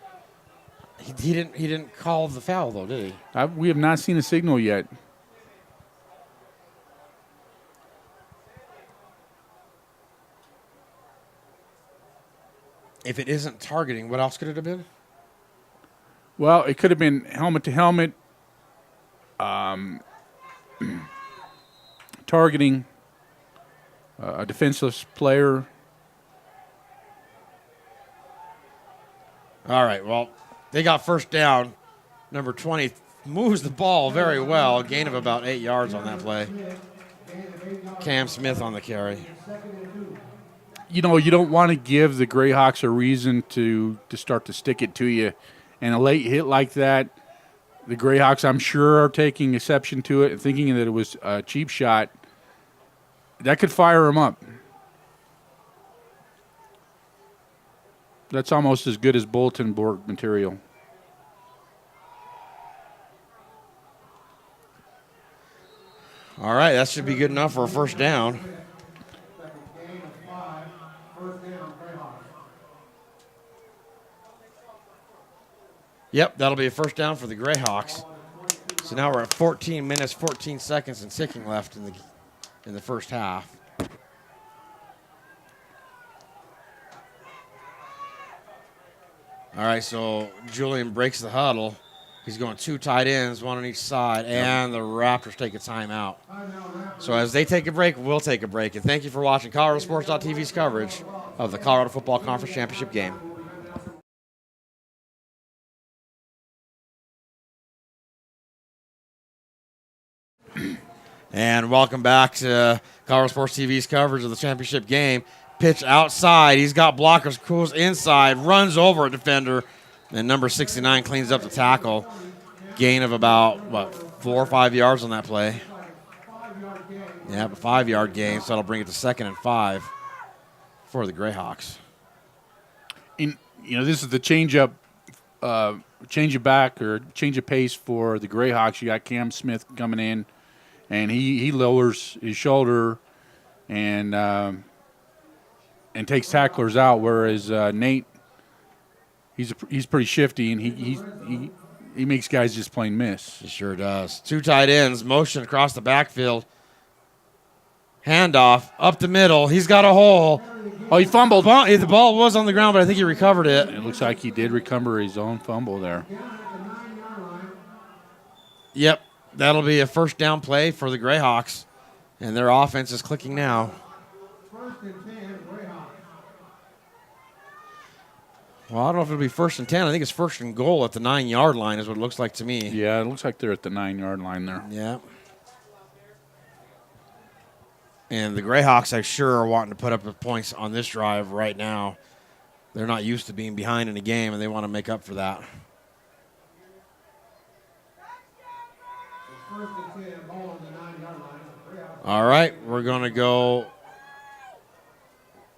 He didn't call the foul, though, did he? We have not seen a signal yet. If it isn't targeting, what else could it have been? Well, it could have been helmet-to-helmet, targeting a defenseless player. All right, well, they got first down. Number 20 moves the ball very well. A gain of about 8 yards on that play. Cam Smith on the carry. You don't want to give the Greyhawks a reason to start to stick it to you. And a late hit like that, the Greyhawks, I'm sure, are taking exception to it and thinking that it was a cheap shot. That could fire them up. That's almost as good as bulletin board material. All right, that should be good enough for a first down. Yep, that'll be a first down for the Greyhawks. So now we're at 14 minutes, 14 seconds, and ticking left in the in the first half. All right, so Julian breaks the huddle. He's going 2 tight ends, 1 on each side, and the Raptors take a timeout. So as they take a break, we'll take a break. And thank you for watching ColoradoSports.TV's coverage of the Colorado Football Conference Championship game. And welcome back to Colorado Sports TV's coverage of the championship game. Pitch outside. He's got blockers, cools inside, runs over a defender, and number 69 cleans up the tackle. Gain of about, 4 or 5 yards on that play. Yeah, but 5-yard gain, so that'll bring it to 2nd and 5 for the Greyhawks. This is the change of back or change of pace for the Greyhawks. You got Cam Smith coming in, and he lowers his shoulder and takes tacklers out, whereas Nate, he's pretty shifty, and he makes guys just plain miss. He sure does. 2 tight ends, motion across the backfield. Handoff up the middle. He's got a hole. Oh, he fumbled. The ball was on the ground, but I think he recovered it. It looks like he did recover his own fumble there. Yep, that'll be a first down play for the Greyhawks, and their offense is clicking now. Well, I don't know if it'll be 1st and 10. I think it's 1st and goal at the 9-yard line is what it looks like to me. Yeah, it looks like they're at the 9-yard line there. Yeah. And the Greyhawks, I'm sure, are wanting to put up the points on this drive right now. They're not used to being behind in a game, and they want to make up for that. All right, we're going to go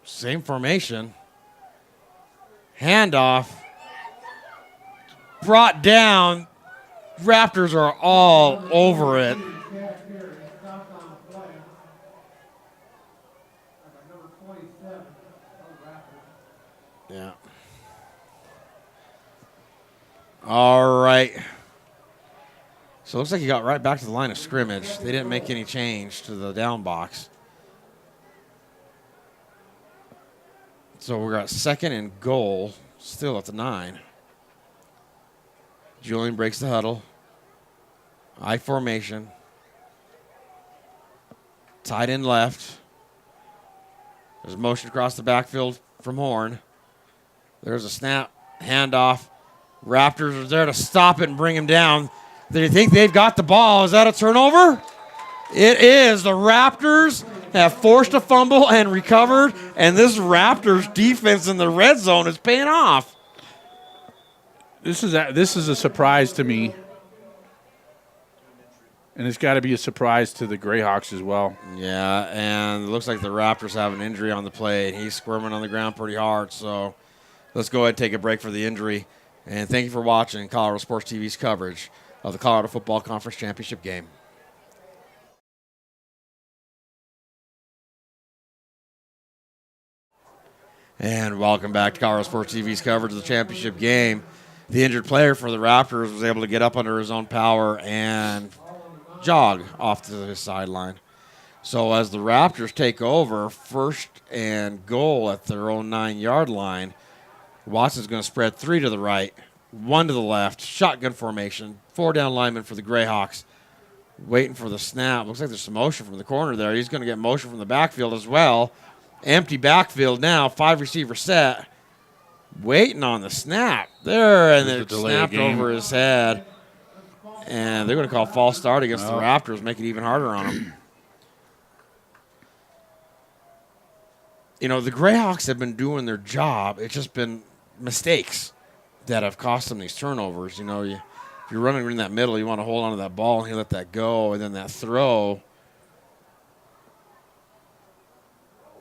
same formation. Handoff. Brought down. Raptors are all over it. Yeah. All right. So it looks like he got right back to the line of scrimmage. They didn't make any change to the down box. So we're at 2nd and goal, still at the 9. Julian breaks the huddle. I formation. Tight end left. There's motion across the backfield from Horn. There's a snap, handoff. Raptors are there to stop it and bring him down. They think they've got the ball. Is that a turnover? It is. The Raptors have forced a fumble and recovered, and this Raptors defense in the red zone is paying off. This is a surprise to me, and it's got to be a surprise to the Greyhawks as well. Yeah, and it looks like the Raptors have an injury on the play. He's squirming on the ground pretty hard, so let's go ahead and take a break for the injury. And thank you for watching Colorado Sports TV's coverage of the Colorado Football Conference Championship game. And welcome back to Colorado Sports TV's coverage of the championship game. The injured player for the Raptors was able to get up under his own power and jog off to his sideline. So as the Raptors take over, 1st and goal at their own 9-yard line, Watson's going to spread 3 to the right, 1 to the left, shotgun formation, 4 down linemen for the Greyhawks, waiting for the snap. Looks like there's some motion from the corner there. He's going to get motion from the backfield as well. Empty backfield now, 5-receiver set. Waiting on the snap there, and it snapped over his head. And they're going to call false start against the Raptors, make it even harder on them. The Greyhawks have been doing their job. It's just been mistakes that have cost them these turnovers. If you're running in that middle, you want to hold on to that ball and you let that go, and then that throw.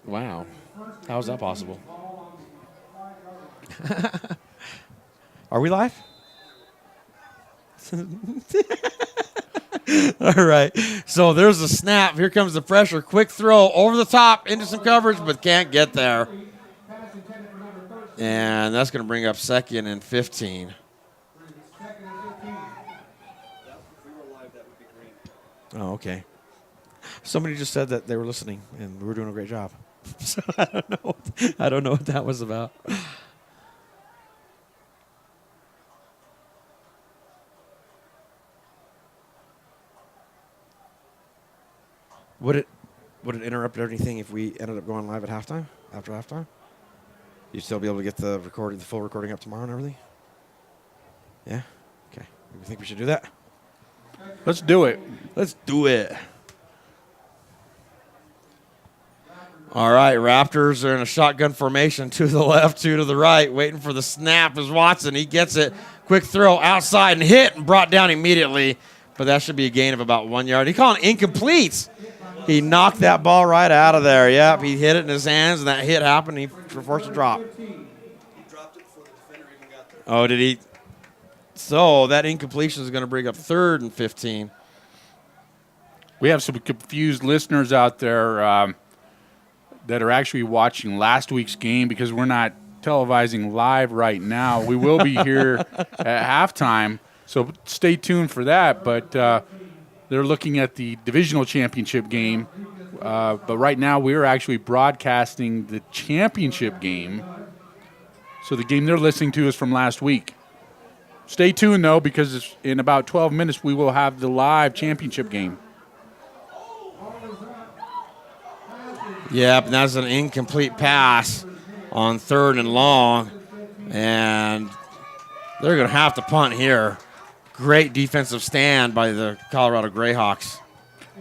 Wow. How is that possible? Are we live? All right. So there's the snap. Here comes the pressure. Quick throw over the top into some coverage, but can't get there. And that's going to bring up 2nd and 15. Oh, okay. Somebody just said that they were listening and we were doing a great job. So I don't know. I don't know what that was about. Would it interrupt anything if we ended up going live at halftime? After halftime, you'd still be able to get the full recording up tomorrow and everything. Yeah. Okay. You think we should do that? Let's do it. Let's do it. All right, Raptors are in a shotgun formation, 2 to the left, 2 to the right, waiting for the snap as Watson. He gets it. Quick throw outside and hit and brought down immediately. But that should be a gain of about 1 yard. He called it incomplete. He knocked that ball right out of there. Yep, he hit it in his hands, and that hit happened. He forced a drop. He dropped it before the defender even got there. Oh, did he? So that incompletion is going to bring up 3rd and 15. We have some confused listeners out there that are actually watching last week's game because we're not televising live right now. We will be here at halftime, so stay tuned for that. But they're looking at the divisional championship game. But right now we're actually broadcasting the championship game. So the game they're listening to is from last week. Stay tuned, though, because in about 12 minutes we will have the live championship game. Yep, and that's an incomplete pass on 3rd and long. And they're going to have to punt here. Great defensive stand by the Colorado Greyhawks.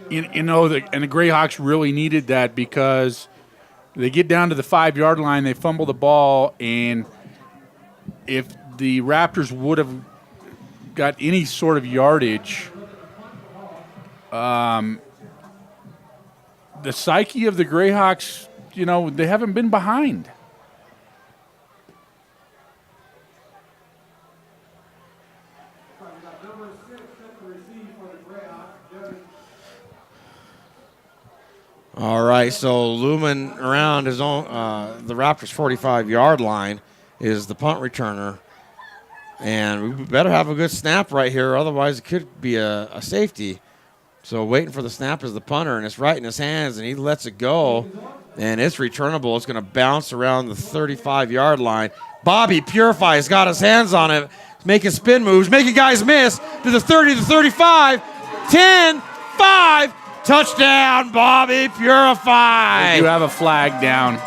The Greyhawks really needed that because they get down to the 5-yard line, they fumble the ball, and if the Raptors would have got any sort of yardage, the psyche of the Greyhawks, they haven't been behind. All right, so looming around his own, the Raptors' 45-yard line is the punt returner. And we better have a good snap right here, otherwise it could be a safety. So waiting for the snap is the punter, and it's right in his hands, and he lets it go, and it's returnable. It's going to bounce around the 35-yard line. Bobby Purify has got his hands on it, making spin moves, making guys miss to the 30, the 35, 10, 5, touchdown, Bobby Purify. We do have a flag down.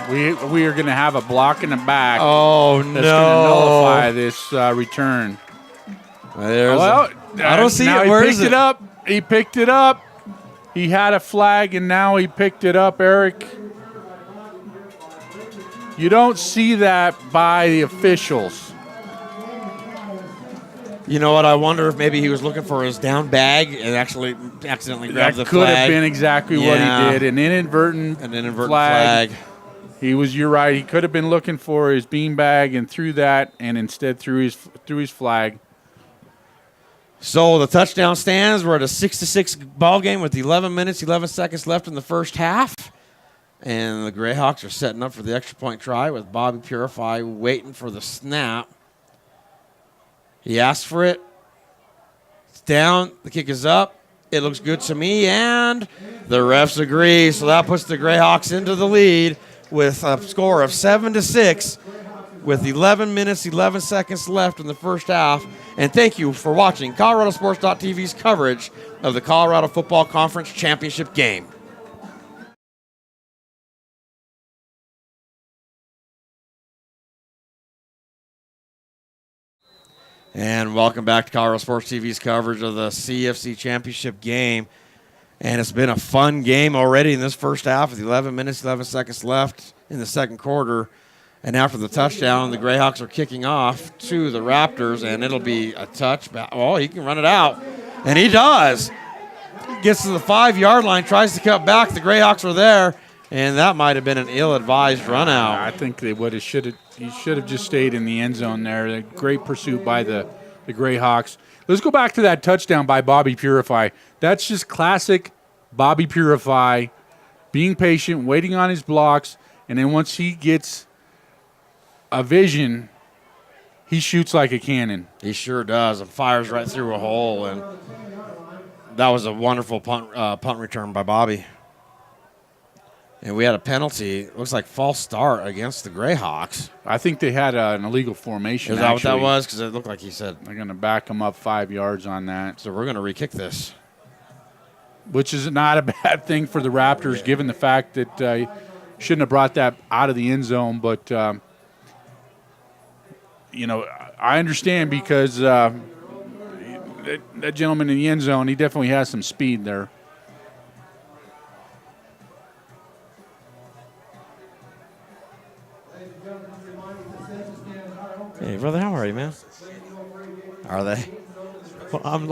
We are going to have a block in the back. Oh, no. That's going to nullify this return. I don't see it. Where is it? He picked it up. He had a flag, and now he picked it up, Eric. You don't see that by the officials. You know what? I wonder if maybe he was looking for his down bag and actually accidentally grabbed the flag. That could have been exactly what he did. An inadvertent flag. You're right. He could have been looking for his bean bag and threw that, and instead threw his flag. So the touchdown stands. We're at a 6-6 ball game with 11 minutes, 11 seconds left in the first half. And the Greyhawks are setting up for the extra point try with Bobby Purify waiting for the snap. He asked for it. It's down. The kick is up. It looks good to me, and the refs agree. So that puts the Greyhawks into the lead with a score of 7-6 with 11 minutes, 11 seconds left in the first half. And thank you for watching ColoradoSports.TV's coverage of the Colorado Football Conference Championship game. And welcome back to Colorado Sports TV's coverage of the CFC Championship game. And it's been a fun game already in this first half with 11 minutes, 11 seconds left in the second quarter. And after the touchdown, the Greyhawks are kicking off to the Raptors, and it'll be a touch. Oh, he can run it out. And he does. Gets to the 5-yard line, tries to cut back. The Greyhawks are there, and that might have been an ill-advised run out. I think they would have he should have just stayed in the end zone there. A great pursuit by the Greyhawks. Let's go back to that touchdown by Bobby Purify. That's just classic Bobby Purify, being patient, waiting on his blocks, and then once he gets a vision, he shoots like a cannon. He sure does, and fires right through a hole. And that was a wonderful punt return by Bobby. And we had a penalty. It looks like false start against the Greyhawks. I think they had an illegal formation. Is that what that was? Because it looked like he said. They're going to back them up 5 yards on that. So we're going to re-kick this. Which is not a bad thing for the Raptors, given the fact that shouldn't have brought that out of the end zone. But, you know, I understand because that gentleman in the end zone, he definitely has some speed there. Hey, brother, how are you, man? Are they? Well, I'm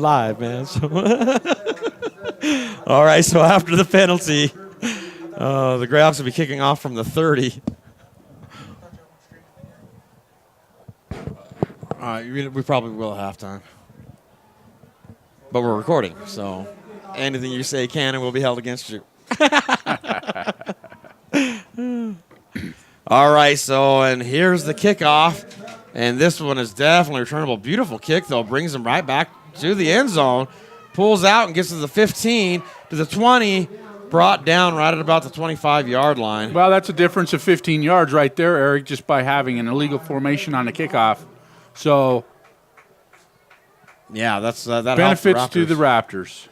live, man. So all right, so after the penalty, the Greyhawks will be kicking off from the 30. We probably will at halftime. But we're recording, so anything you say can and will be held against you. All right, so, and here's the kickoff. And this one is definitely returnable. Beautiful kick, though. Brings him right back to the end zone. Pulls out and gets to the 15, to the 20. Brought down right at about the 25-yard line. Well, that's a difference of 15 yards right there, Eric, just by having an illegal formation on the kickoff. So, yeah, that benefits to the Raptors.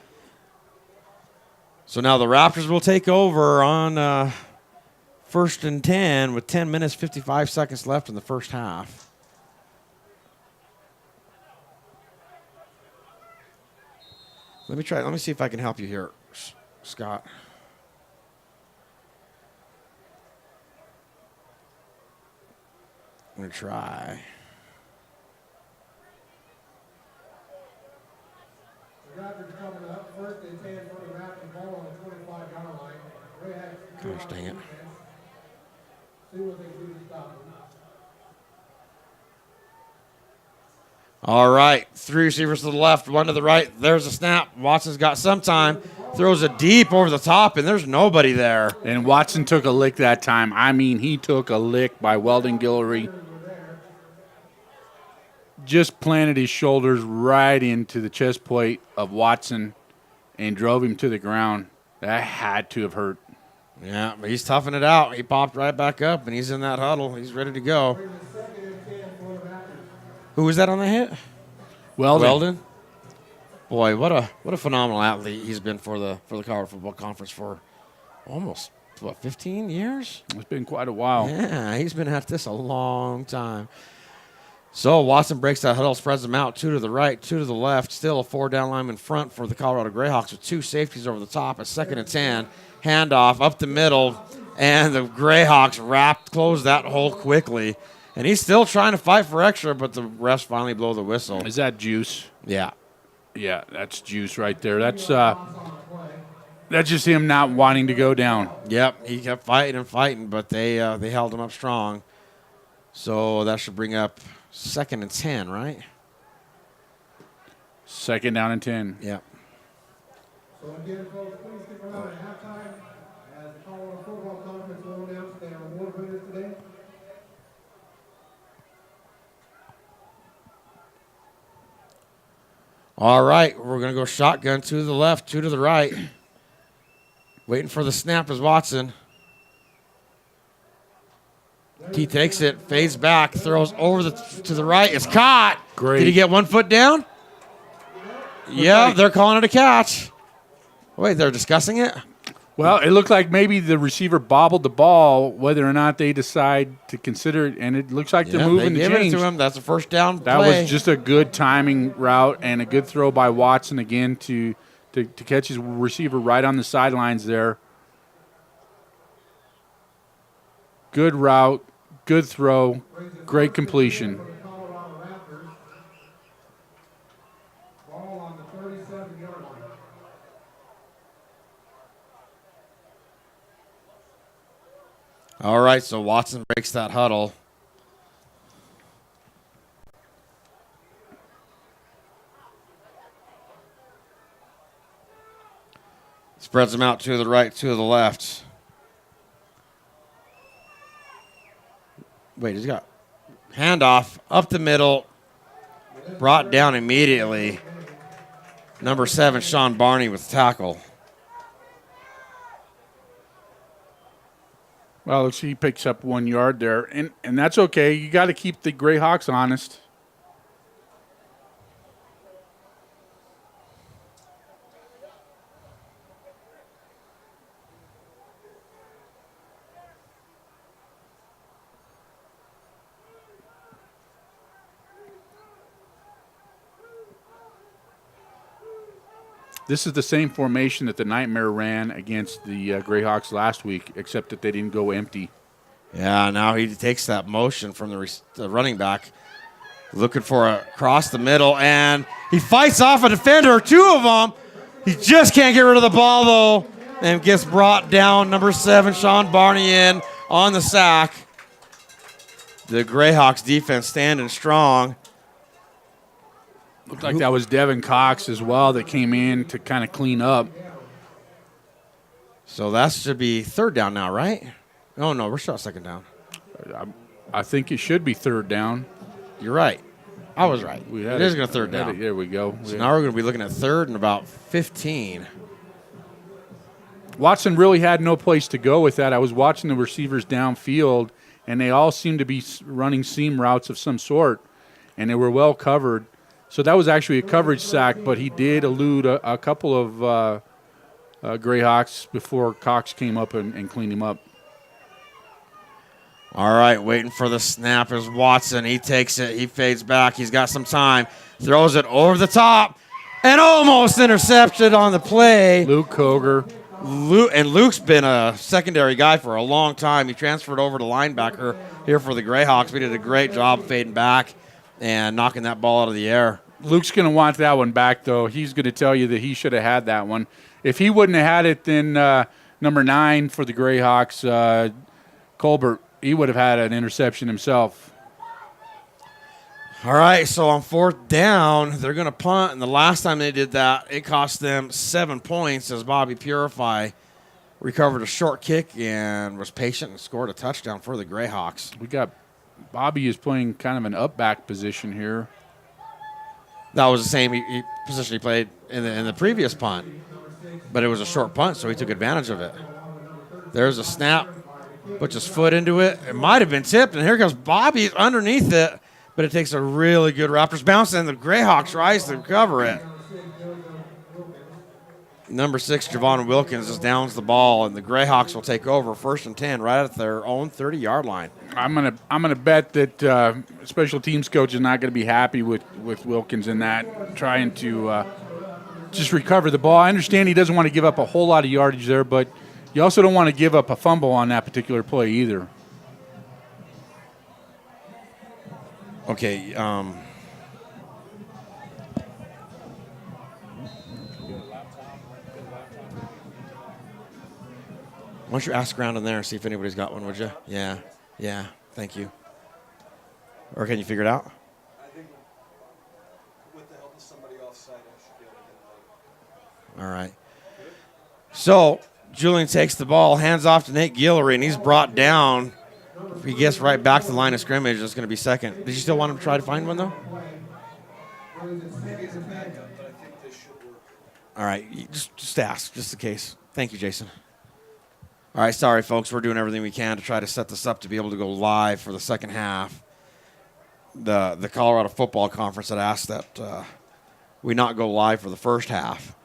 So now the Raptors will take over on 1st and 10 with 10 minutes, 55 seconds left in the first half. Let me see if I can help you here, Scott. I'm going to try. The Raptors coming up. 1st and 10 for the Raptors, ball on the 25-yard line. Gosh dang it. See what they do to stop them. All right, 3 receivers to the left, 1 to the right. There's a snap. Watson's got some time. Throws it deep over the top, and there's nobody there. And Watson took a lick that time. I mean, he took a lick by Weldon Guillory. Just planted his shoulders right into the chest plate of Watson and drove him to the ground. That had to have hurt. Yeah, but he's toughing it out. He popped right back up, and he's in that huddle. He's ready to go. Who was that on the hit? Weldon. Boy, what a phenomenal athlete he's been for the Colorado Football Conference for almost 15 years. It's been quite a while. Yeah, he's been at this a long time. So Watson breaks that huddle, spreads them out, 2 to the right, 2 to the left. Still a 4-down lineman front for the Colorado Greyhawks with 2 safeties over the top. A 2nd and 10, handoff up the middle, and the Greyhawks closed that hole quickly. And he's still trying to fight for extra, but the refs finally blow the whistle. Is that juice? Yeah. Yeah, that's juice right there. That's just him not wanting to go down. Yep, he kept fighting and fighting, but they held him up strong. So that should bring up 2nd and 10, right? 2nd down and 10. Yep. So again, folks, please stick around at halftime as the Colorado Football Conference will announce their award winners today. All right, we're going to go shotgun, 2 to the left, 2 to the right. Waiting for the snap is Watson. He takes it, fades back, throws over to the right. It's caught. Great. Did he get 1 foot down? Yeah, they're calling it a catch. Wait, they're discussing it? Well, it looked like maybe the receiver bobbled the ball, whether or not they decide to consider it, and it looks like they're moving they to gave change. it to him. That's a 1st down play. That was just a good timing route and a good throw by Watson again to catch his receiver right on the sidelines there. Good route, good throw, great completion. Colorado Raptors. Ball on the 37-yard line. All right, so Watson breaks that huddle. Spreads them out 2 to the right, 2 to the left. Wait, he's got handoff up the middle, brought down immediately. Number 7, Sean Barney with the tackle. Well, looks he picks up 1 yard there, and that's okay. You got to keep the Greyhawks honest. This is the same formation that the Nightmare ran against the Greyhawks last week, except that they didn't go empty. Yeah, now he takes that motion from the running back, looking for a cross the middle, and he fights off a defender, 2 of them. He just can't get rid of the ball, though, and gets brought down. Number 7, Sean Barney, in on the sack. The Greyhawks defense standing strong. Looked like that was Devin Cox as well that came in to kind of clean up. So that should be 3rd down now, right? Oh, no, we're still 2nd down. I think it should be 3rd down. You're right. I was right. It is going to 3rd down. There we go. So now we're going to be looking at 3rd and about 15. Watson really had no place to go with that. I was watching the receivers downfield, and they all seemed to be running seam routes of some sort, and they were well covered. So that was actually a coverage sack, but he did elude a couple of Greyhawks before Cox came up and cleaned him up. All right, waiting for the snap is Watson. He takes it. He fades back. He's got some time. Throws it over the top and almost intercepted on the play. Luke Koger. Luke's been a secondary guy for a long time. He transferred over to linebacker here for the Greyhawks. We did a great job fading back and knocking that ball out of the air. Luke's going to want that one back, though. He's going to tell you that he should have had that one. If he wouldn't have had it, then number 9 for the Greyhawks, Colbert, he would have had an interception himself. All right, so on 4th down, they're going to punt, and the last time they did that, it cost them 7 points as Bobby Purify recovered a short kick and was patient and scored a touchdown for the Greyhawks. We got Bobby is playing kind of an up-back position here. That was the same position he played in the previous punt, but it was a short punt, so he took advantage of it. There's a snap, puts his foot into it. It might have been tipped, and here comes Bobby underneath it, but it takes a really good Raptors bounce, and the Greyhawks rise to recover it. Number 6, Javon Wilkins, just downs the ball, and the Greyhawks will take over 1st and 10 right at their own 30-yard line. I'm gonna bet that special teams coach is not going to be happy with Wilkins in that, trying to just recover the ball. I understand he doesn't want to give up a whole lot of yardage there, but you also don't want to give up a fumble on that particular play either. Okay, why don't you ask around in there and see if anybody's got one, would you? Yeah, thank you. Or can you figure it out? I think with the help of somebody offside, I should be able to get it. All right. So Julian takes the ball, hands off to Nate Guillory, and he's brought down. If he gets right back to the line of scrimmage, it's going to be 2nd. Did you still want him to try to find one, though? Maybe it's a backup, but I think this should work. All right, just ask, just in case. Thank you, Jason. All right, sorry, folks. We're doing everything we can to try to set this up to be able to go live for the second half. The Colorado Football Conference had asked that we not go live for the first half,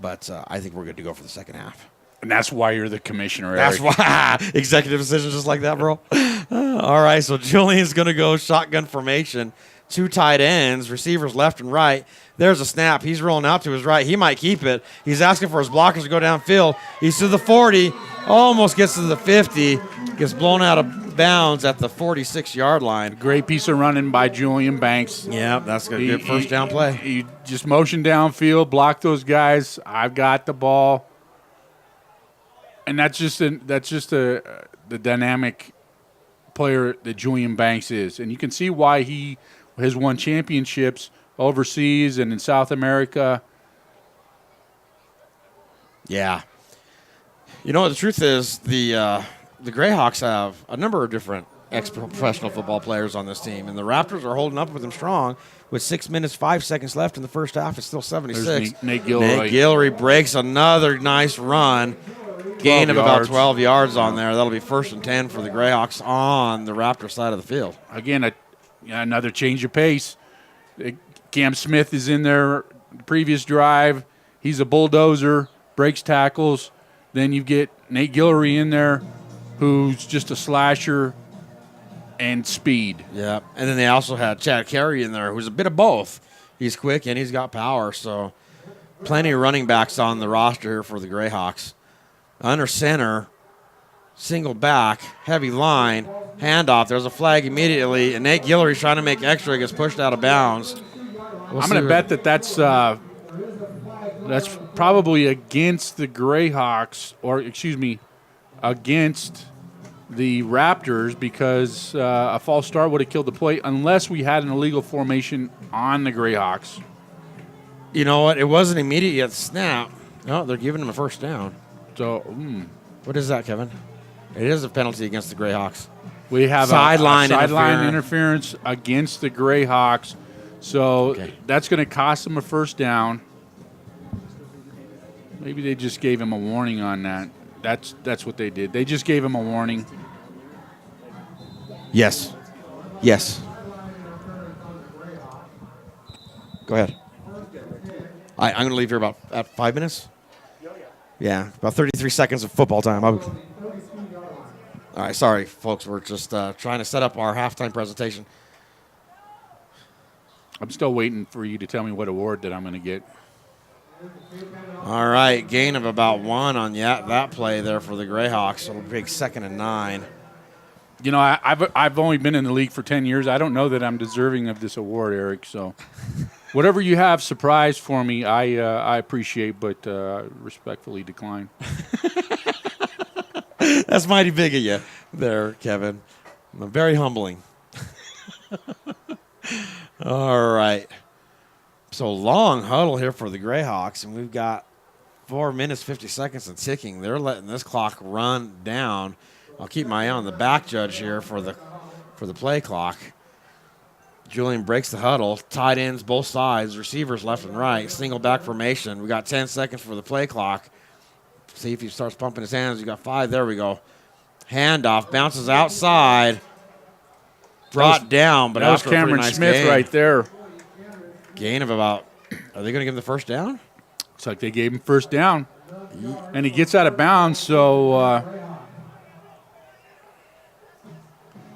but I think we're good to go for the second half. And that's why you're the commissioner, That's Eric. why executive decisions just like that, bro. All right, so Julian's going to go shotgun formation. 2 tight ends, receivers left and right. There's a snap. He's rolling out to his right. He might keep it. He's asking for his blockers to go downfield. He's to the 40, almost gets to the 50, gets blown out of bounds at the 46-yard line. Great piece of running by Julian Banks. Yeah, that's a good first down play. He just motion downfield, block those guys. I've got the ball. And that's just the dynamic player that Julian Banks is. And you can see why he has won championships overseas and in South America. Yeah. You know, the truth is the Greyhawks have a number of different ex-professional football players on this team, and the Raptors are holding up with them strong. With 6 minutes, 5 seconds left in the first half, it's still 76. Nate Guillory. Nate Guillory breaks another nice run Gain of 12 about yards. 12 yards on there. That'll be 1st and 10 for the Greyhawks on the Raptor side of the field. Again, another change of pace. Cam Smith is in there the previous drive. He's a bulldozer, breaks tackles. Then you get Nate Guillory in there, who's just a slasher and speed. Yeah, and then they also had Chad Carey in there, who's a bit of both. He's quick and he's got power, so plenty of running backs on the roster here for the Greyhawks. Under center, single back, heavy line, handoff. There's a flag immediately, and Nate Guillory's trying to make extra. He gets pushed out of bounds. I'm going to bet that's probably against the Greyhawks, or against the Raptors, because a false start would have killed the play unless we had an illegal formation on the Greyhawks. You know what? It wasn't immediate at the snap. No, they're giving him a 1st down. So, What is that, Kevin? It is a penalty against the Greyhawks. we have Sideline a sideline interference. interference against the Greyhawks. So Okay. that's going to cost them a 1st down. Maybe they just gave him a warning on that. That's what they did. They just gave him a warning. Yes. Yes. Go ahead. I'm going to leave here about at 5 minutes. Yeah, about 33 seconds of football time. All right, sorry, folks. We're just trying to set up our halftime presentation. I'm still waiting for you to tell me what award that I'm going to get. All right, gain of about 1 on that play there for the Greyhawks. It'll be 2nd and 9. You know, I've only been in the league for 10 years. I don't know that I'm deserving of this award, Eric. So whatever you have surprise for me, I appreciate, but respectfully decline. That's mighty big of you there, Kevin. Very humbling. All right. So long huddle here for the Greyhawks, and we've got 4 minutes, 50 seconds and ticking. They're letting this clock run down. I'll keep my eye on the back judge here for the play clock. Julian breaks the huddle. Tight ends both sides, receivers left and right. Single back formation. We got 10 seconds for the play clock. See if he starts pumping his hands. We got 5. There we go. Handoff bounces outside. Brought down, but that was after a pretty Cameron nice Smith gain. right there. Gain of about. Are they going to give him the 1st down? Looks like they gave him 1st down, and he gets out of bounds. So.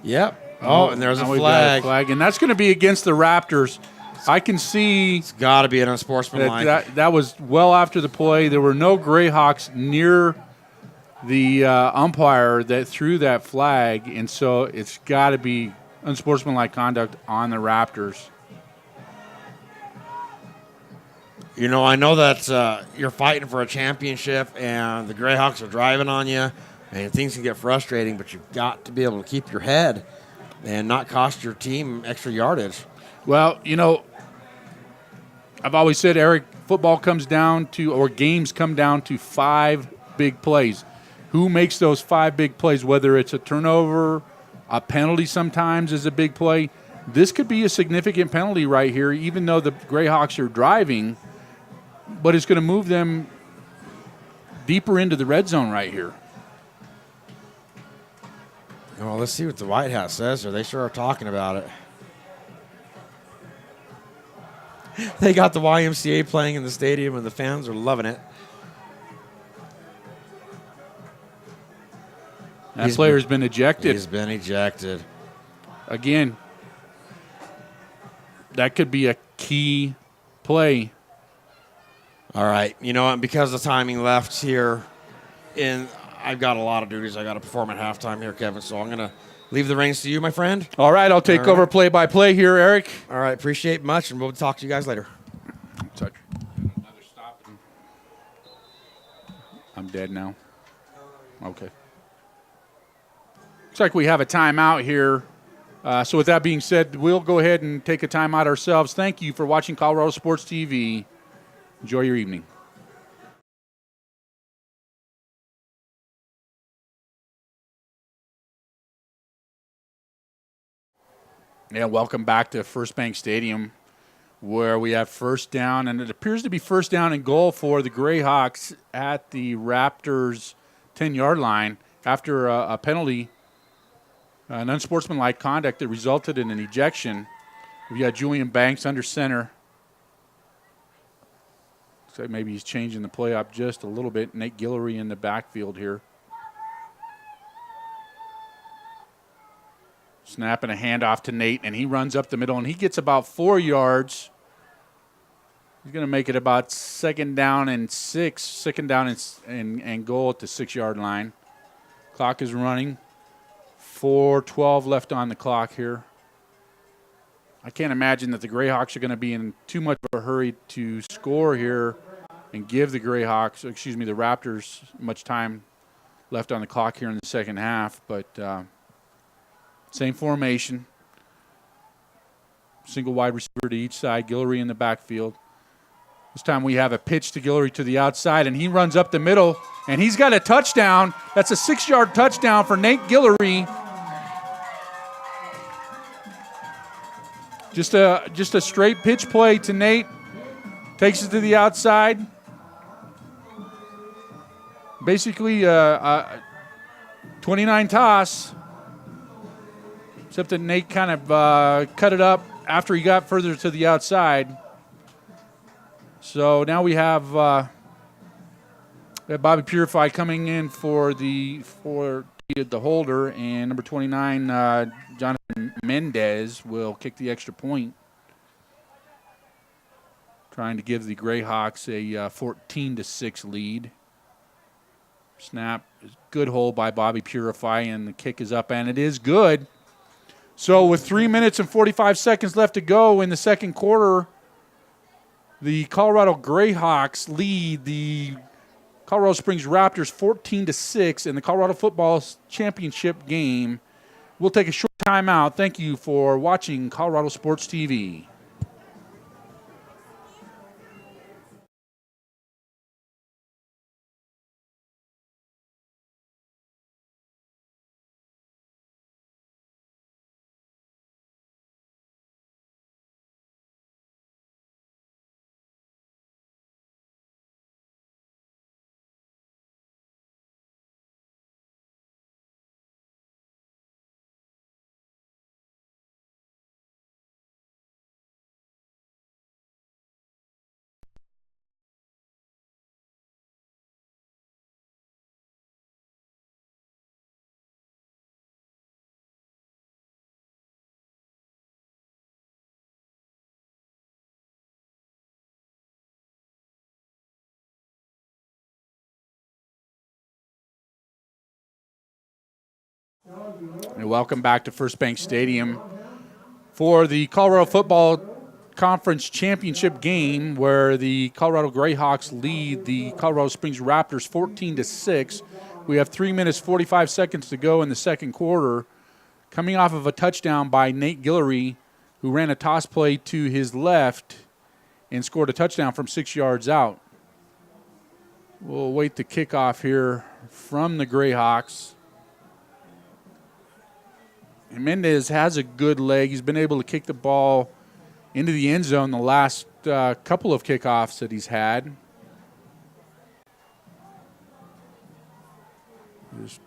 Yep. Oh, and there's a Now we've got a flag. and that's going to be against the Raptors. I can see It's got to be an unsportsmanlike. that was well after the play. There were no Greyhawks near the umpire that threw that flag, and so it's got to be unsportsmanlike conduct on the Raptors. You know, I know that you're fighting for a championship and the Greyhawks are driving on you and things can get frustrating, but you've got to be able to keep your head and not cost your team extra yardage. Well, you know, I've always said, Eric, football comes down to, or games come down to 5 big plays. Who makes those 5 big plays, whether it's a turnover, a penalty sometimes is a big play. This could be a significant penalty right here, even though the Greyhawks are driving, but it's going to move them deeper into the red zone right here. Well, let's see what the White House says here. They sure are talking about it. They got the YMCA playing in the stadium, and the fans are loving it. That player's been ejected. He's been ejected. Again, that could be a key play. All right. You know what? Because the timing left here, I've got a lot of duties I got to perform at halftime here, Kevin, so I'm going to leave the reins to you, my friend. All right, I'll take over play-by-play here, Eric. All right. Appreciate much, and we'll talk to you guys later. Touch. Another stop. I'm dead now. Okay. Looks like we have a timeout here. So with that being said, we'll go ahead and take a timeout ourselves. Thank you for watching Colorado Sports TV. Enjoy your evening. Yeah, welcome back to First Bank Stadium, where we have 1st down, and it appears to be 1st down and goal for the Greyhawks at the Raptors 10-yard line after a penalty, an unsportsmanlike conduct that resulted in an ejection. We got Julian Banks under center. Looks like maybe he's changing the play up just a little bit. Nate Guillory in the backfield here. Snapping a handoff to Nate, and he runs up the middle, and he gets about 4 yards. He's going to make it about second down and goal at the 6-yard line. Clock is running. 4:12 left on the clock here. I can't imagine that the Greyhawks are going to be in too much of a hurry to score here and give the Raptors much time left on the clock here in the second half. But same formation. Single wide receiver to each side. Guillory in the backfield. This time we have a pitch to Guillory to the outside, and he runs up the middle, and he's got a touchdown. That's a 6-yard touchdown for Nate Guillory. Just a straight pitch play to Nate. Takes it to the outside. Basically, 29 toss. Except that Nate kind of cut it up after he got further to the outside. So now we have Bobby Purify coming in for the holder, and number 29, Jonathan Mendez, will kick the extra point, trying to give the Greyhawks a 14-6 lead. Snap, good hold by Bobby Purify, and the kick is up, and it is good. So with 3 minutes and 45 seconds left to go in the second quarter, the Colorado Greyhawks lead the Colorado Springs Raptors 14-6 in the Colorado Football Championship game. We'll take a short time out. Thank you for watching Colorado Sports TV. And welcome back to First Bank Stadium for the Colorado Football Conference Championship game, where the Colorado Greyhawks lead the Colorado Springs Raptors 14-6. We have 3 minutes 45 seconds to go in the second quarter. Coming off of a touchdown by Nate Guillory, who ran a toss play to his left and scored a touchdown from 6 yards out. We'll await the kickoff here from the Greyhawks. And Mendez has a good leg. He's been able to kick the ball into the end zone the last couple of kickoffs that he's had. Just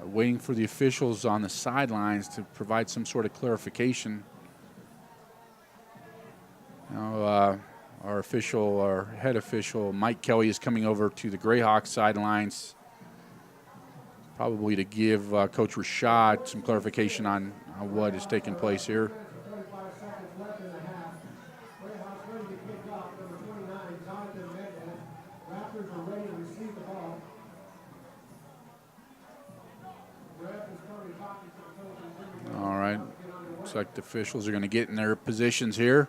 waiting for the officials on the sidelines to provide some sort of clarification. Now, our head official, Mike Kelly, is coming over to the Greyhawks sidelines, probably to give Coach Rashad some clarification on what is taking place here. 35 seconds left in the half. Greyhawks ready to kick off. Number 29, Jonathan Mendez. Raptors are ready to receive the ball. Ref is currently talking to the coach. All right. Looks like the officials are going to get in their positions here.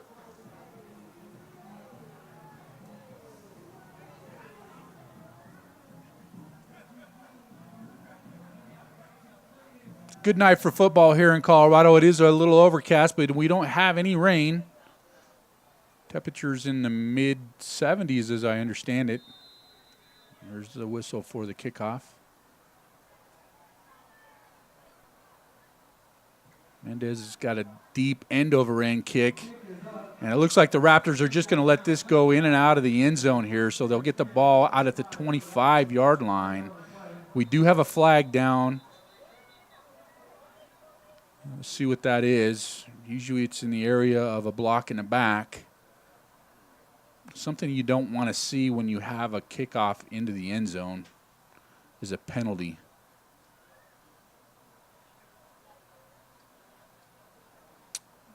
Good night for football here in Colorado. It is a little overcast, but we don't have any rain. Temperatures in the mid-70s, as I understand it. There's the whistle for the kickoff. Mendez has got a deep end-over-end kick. And it looks like the Raptors are just going to let this go in and out of the end zone here, so they'll get the ball out at the 25-yard line. We do have a flag down. Let's see what that is. Usually it's in the area of a block in the back. Something you don't want to see when you have a kickoff into the end zone is a penalty.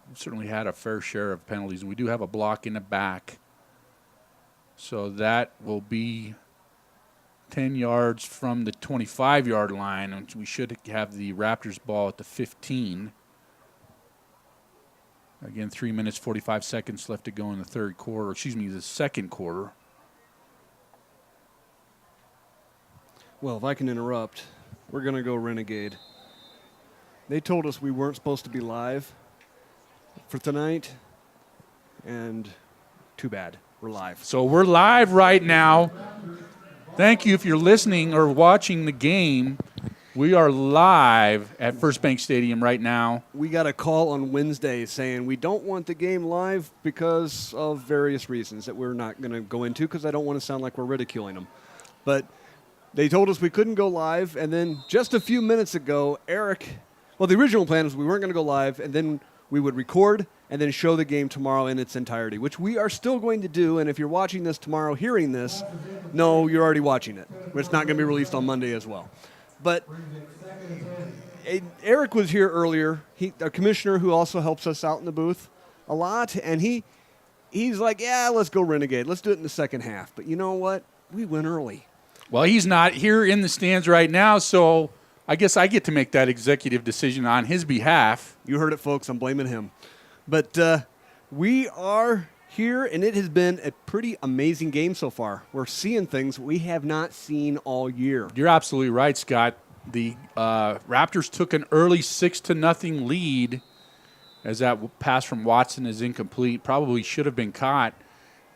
We've certainly had a fair share of penalties. We do have a block in the back. So that will be 10 yards from the 25-yard line, and we should have the Raptors ball at the 15. Again, 3 minutes, 45 seconds left to go in the the second quarter. Well, if I can interrupt, we're going to go Renegade. They told us we weren't supposed to be live for tonight, and too bad. We're live. So we're live right now. Thank you if you're listening or watching the game. We are live at First Bank Stadium right now. We got a call on Wednesday saying we don't want the game live because of various reasons that we're not going to go into because I don't want to sound like we're ridiculing them. But they told us we couldn't go live, and then just a few minutes ago, Eric, well, the original plan was we weren't going to go live, and then we would record and then show the game tomorrow in its entirety, which we are still going to do. And if you're watching this tomorrow, hearing this, no, you're already watching it. It's not going to be released on Monday as well. But Eric was here earlier, a commissioner who also helps us out in the booth a lot, and he's like, yeah, let's go Renegade. Let's do it in the second half. But you know what? We went early. Well, he's not here in the stands right now, so I guess I get to make that executive decision on his behalf. You heard it, folks. I'm blaming him. But we are here, and it has been a pretty amazing game so far. We're seeing things we have not seen all year. You're absolutely right, Scott. The Raptors took an early 6-0 lead as that pass from Watson is incomplete. Probably should have been caught.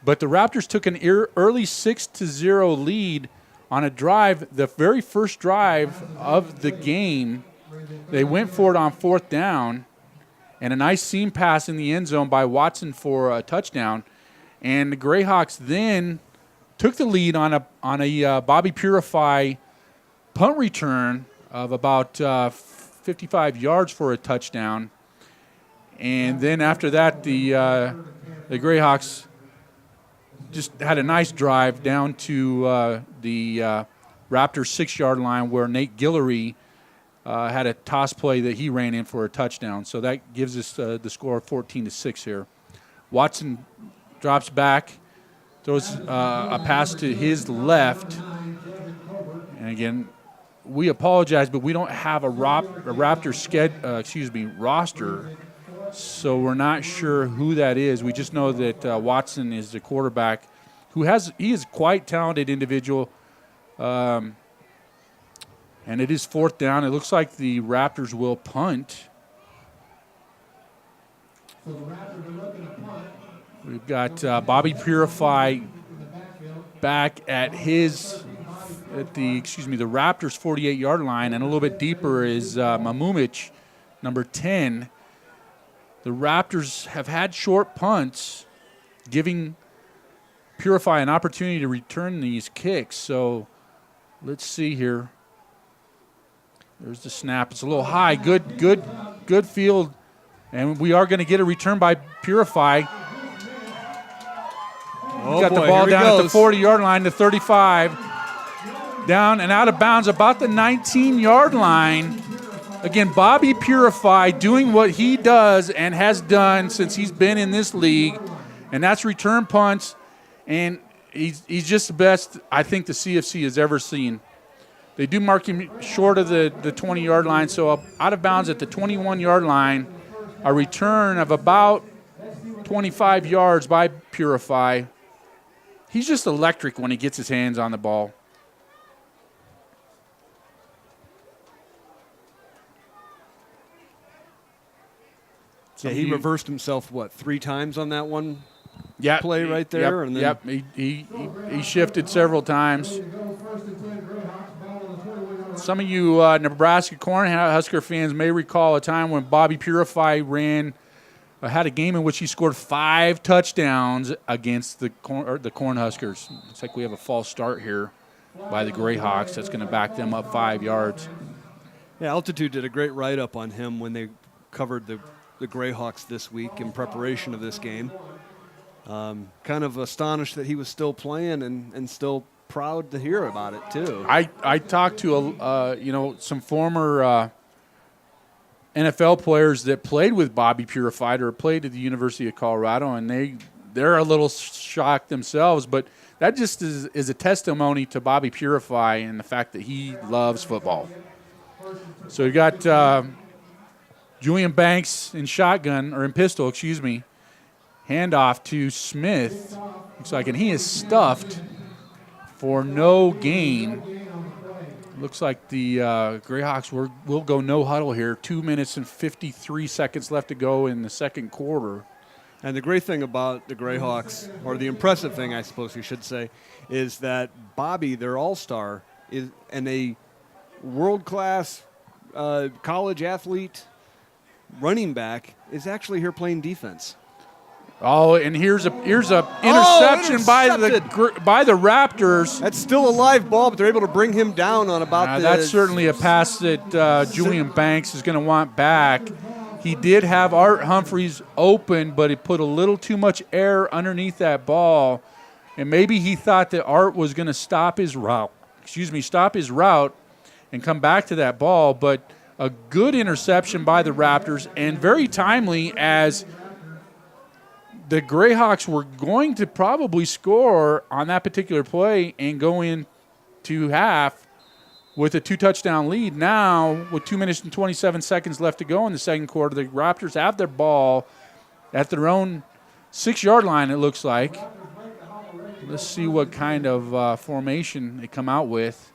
But the Raptors took an early 6-0 lead on a drive, the very first drive of the game. They went for it on fourth down, and a nice seam pass in the end zone by Watson for a touchdown. And the Greyhawks then took the lead on a Bobby Purify punt return of about 55 yards for a touchdown. And then after that, the Greyhawks just had a nice drive down to the Raptors 6-yard line where Nate Guillory had a toss play that he ran in for a touchdown. So that gives us the score of 14-6 here. Watson drops back, throws a pass to his left. And again, we apologize, but we don't have a Raptor roster, so we're not sure who that is. We just know that Watson is the quarterback he is quite talented individual. And it is fourth down. It looks like the Raptors will punt. We've got Bobby Purify back at the Raptors 48-yard line, and a little bit deeper is Mamumic, number 10. The Raptors have had short punts, giving Purify an opportunity to return these kicks. So let's see here. There's the snap. It's a little high. Good field. And we are going to get a return by Purify. Got the ball down at the 40-yard line to 35. Down and out of bounds about the 19-yard line. Again, Bobby Purify doing what he does and has done since he's been in this league, and that's return punts. And he's just the best I think the CFC has ever seen. They do mark him short of the 20-yard line, so out of bounds at the 21-yard line, a return of about 25 yards by Purify. He's just electric when he gets his hands on the ball. Yeah, he reversed himself, 3 times on that one play right there? Yep, and then he shifted several times. Some of you Nebraska Cornhusker fans may recall a time when Bobby Purify had a game in which he scored 5 touchdowns against the Cornhuskers. Looks like we have a false start here. by the Greyhawks. That's going to back them up 5 yards. Yeah, Altitude did a great write-up on him when they covered the Greyhawks this week in preparation of this game. Kind of astonished that he was still playing and still proud to hear about it too. I talked to some former NFL players that played with Bobby Purified or played at the University of Colorado, and they're a little shocked themselves, but that just is a testimony to Bobby Purify and the fact that he loves football. So you got Julian Banks in shotgun, or in pistol, excuse me. Handoff to Smith. Looks like, and he is stuffed for no gain. Looks like the Greyhawks will go no huddle here. 2 minutes and 53 seconds left to go in the second quarter. And the great thing about the Greyhawks, or the impressive thing, I suppose you should say, is that Bobby, their all-star, is a world-class college athlete running back, is actually here playing defense. Oh, and here's a interception by the Raptors. That's still a live ball, but they're able to bring him down on about that's certainly a pass that Julian Banks is going to want back. He did have Art Humphreys open, but he put a little too much air underneath that ball, and maybe he thought that Art was going to stop his route and come back to that ball, but a good interception by the Raptors, and very timely, as the Greyhawks were going to probably score on that particular play and go into half with a 2-touchdown lead. Now, with 2 minutes and 27 seconds left to go in the second quarter, the Raptors have their ball at their own 6-yard line, it looks like. Let's see what kind of formation they come out with,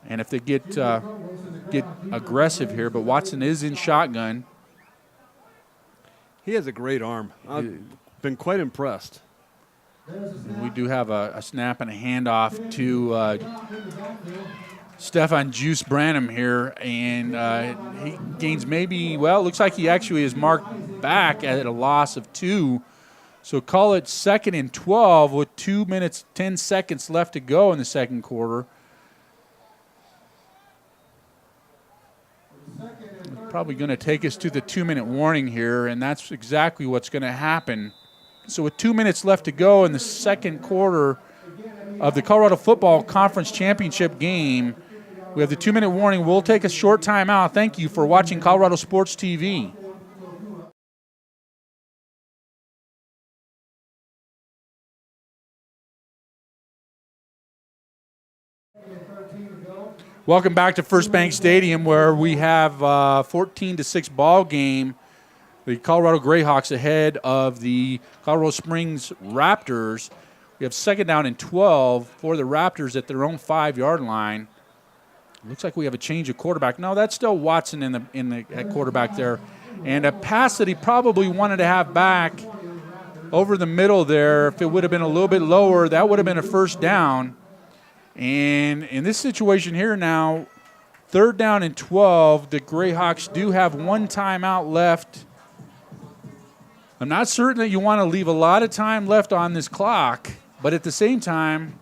and if they get aggressive here. But Watson is in shotgun. He has a great arm. I've been quite impressed. We do have a snap and a handoff to Stefan Juice Branham here, and he gains it looks like he actually is marked back at a loss of 2. So call it 2nd and 12 with 2 minutes, 10 seconds left to go in the second quarter. Probably going to take us to the 2-minute warning here, and that's exactly what's going to happen. So with 2 minutes left to go in the second quarter of the Colorado Football Conference Championship game, we have the 2-minute warning. We'll take a short time out. Thank you for watching Colorado Sports TV. Welcome back to First Bank Stadium, where we have a 14-6 ball game. The Colorado Greyhawks ahead of the Colorado Springs Raptors. We have 2nd down and 12 for the Raptors at their own 5-yard line. Looks like we have a change of quarterback. No, that's still Watson at quarterback there, and a pass that he probably wanted to have back over the middle there. If it would have been a little bit lower, that would have been a first down. And in this situation here now, 3rd down and 12, the Greyhawks do have 1 timeout left. I'm not certain that you want to leave a lot of time left on this clock, but at the same time,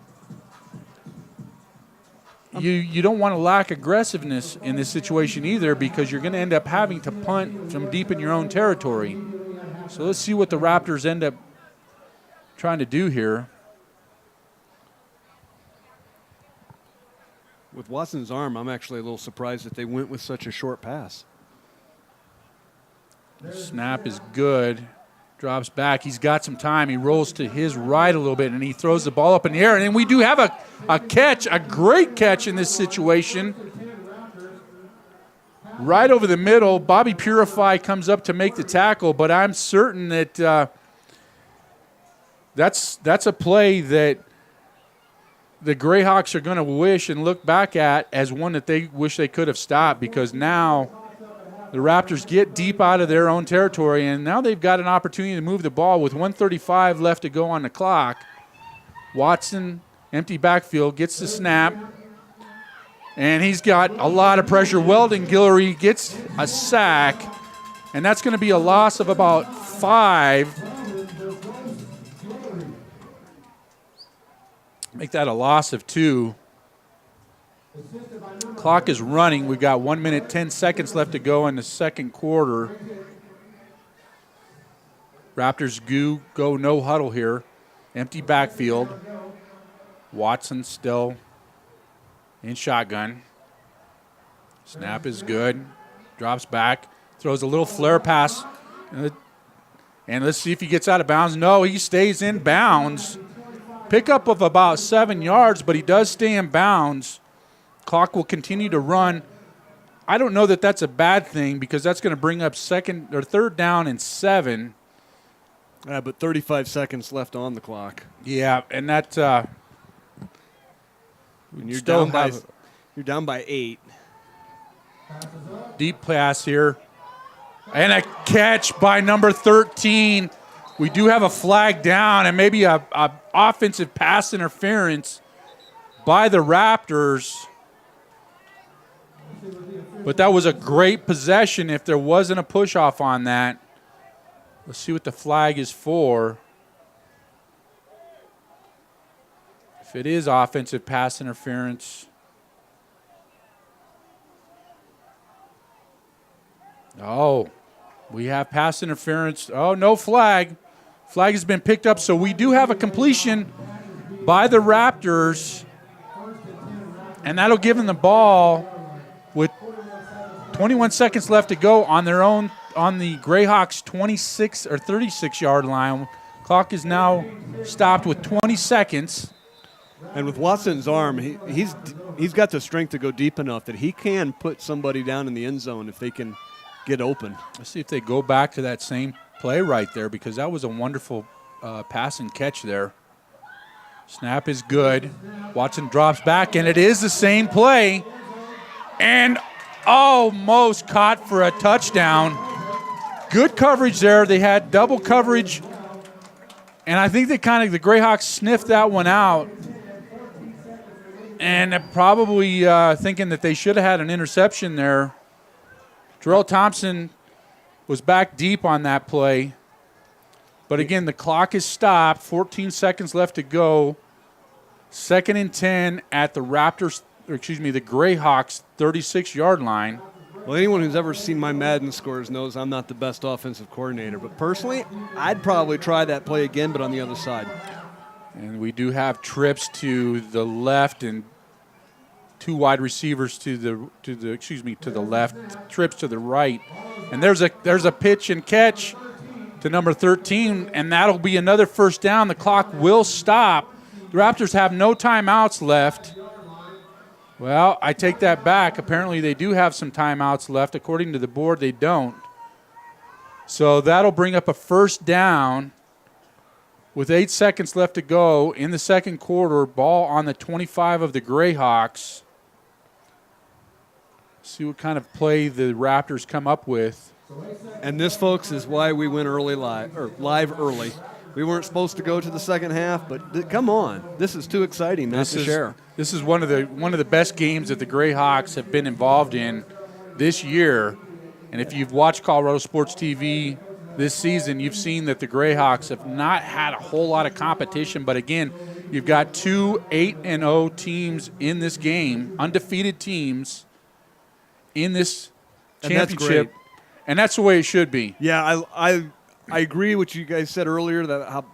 you don't want to lack aggressiveness in this situation either, because you're going to end up having to punt from deep in your own territory. So let's see what the Raptors end up trying to do here. With Watson's arm, I'm actually a little surprised that they went with such a short pass. The snap is good. Drops back. He's got some time. He rolls to his right a little bit, and he throws the ball up in the air. And then we do have a catch, a great catch in this situation. Right over the middle. Bobby Purify comes up to make the tackle, but I'm certain that that's a play that the Greyhawks are going to wish and look back at as one that they wish they could have stopped, because now the Raptors get deep out of their own territory, and now they've got an opportunity to move the ball with 1:35 left to go on the clock. Watson, empty backfield, gets the snap, and he's got a lot of pressure. Weldon Guillory gets a sack, and that's going to be a loss of about 5. Make that a loss of 2. Clock is running. We've got 1 minute, 10 seconds left to go in the second quarter. Raptors go no huddle here. Empty backfield. Watson still in shotgun. Snap is good. Drops back. Throws a little flare pass. And let's see if he gets out of bounds. No, he stays in bounds. Pickup of about 7 yards, but he does stay in bounds. Clock will continue to run. I don't know that that's a bad thing because that's going to bring up third down and 7. But 35 seconds left on the clock. Yeah, and that And you're down by 8. Deep pass here. And a catch by number 13. We do have a flag down and maybe a offensive pass interference by the Raptors. But that was a great possession if there wasn't a push-off on that. Let's see what the flag is for. If it is offensive pass interference. Oh, we have pass interference. Oh, no flag. Flag has been picked up, so we do have a completion by the Raptors. And that'll give them the ball with 21 seconds left to go on their own, on the Greyhawks 26 or 36-yard line. Clock is now stopped with 20 seconds. And with Watson's arm, he's got the strength to go deep enough that he can put somebody down in the end zone if they can get open. Let's see if they go back to that same play right there because that was a wonderful pass and catch there. Snap is good. Watson drops back, and it is the same play. And almost caught for a touchdown. Good coverage there. They had double coverage, and I think the Greyhawks sniffed that one out. And probably thinking that they should have had an interception there. Terrell Thompson was back deep on that play. But again, the clock is stopped. 14 seconds left to go. 2nd and 10 at the Raptors, the Greyhawks 36-yard line. Well, anyone who's ever seen my Madden scores knows I'm not the best offensive coordinator. But personally, I'd probably try that play again, but on the other side. And we do have trips to the left and 2 wide receivers to the left, trips to the right. And there's a pitch and catch to number 13, and that'll be another first down. The clock will stop. The Raptors have no timeouts left. Well, I take that back. Apparently they do have some timeouts left. According to the board, they don't. So that'll bring up a first down with 8 seconds left to go in the second quarter. Ball on the 25 of the Greyhawks. See what kind of play the Raptors come up with. And this, folks, is why we went live early. We weren't supposed to go to the second half, but come on, this is too exciting not to share. This is one of the best games that the Greyhawks have been involved in this year. And if you've watched Colorado Sports TV this season, you've seen that the Greyhawks have not had a whole lot of competition. But again, you've got 2 8-0 teams in this game, undefeated teams in this championship. And that's the way it should be. Yeah, I agree with what you guys said earlier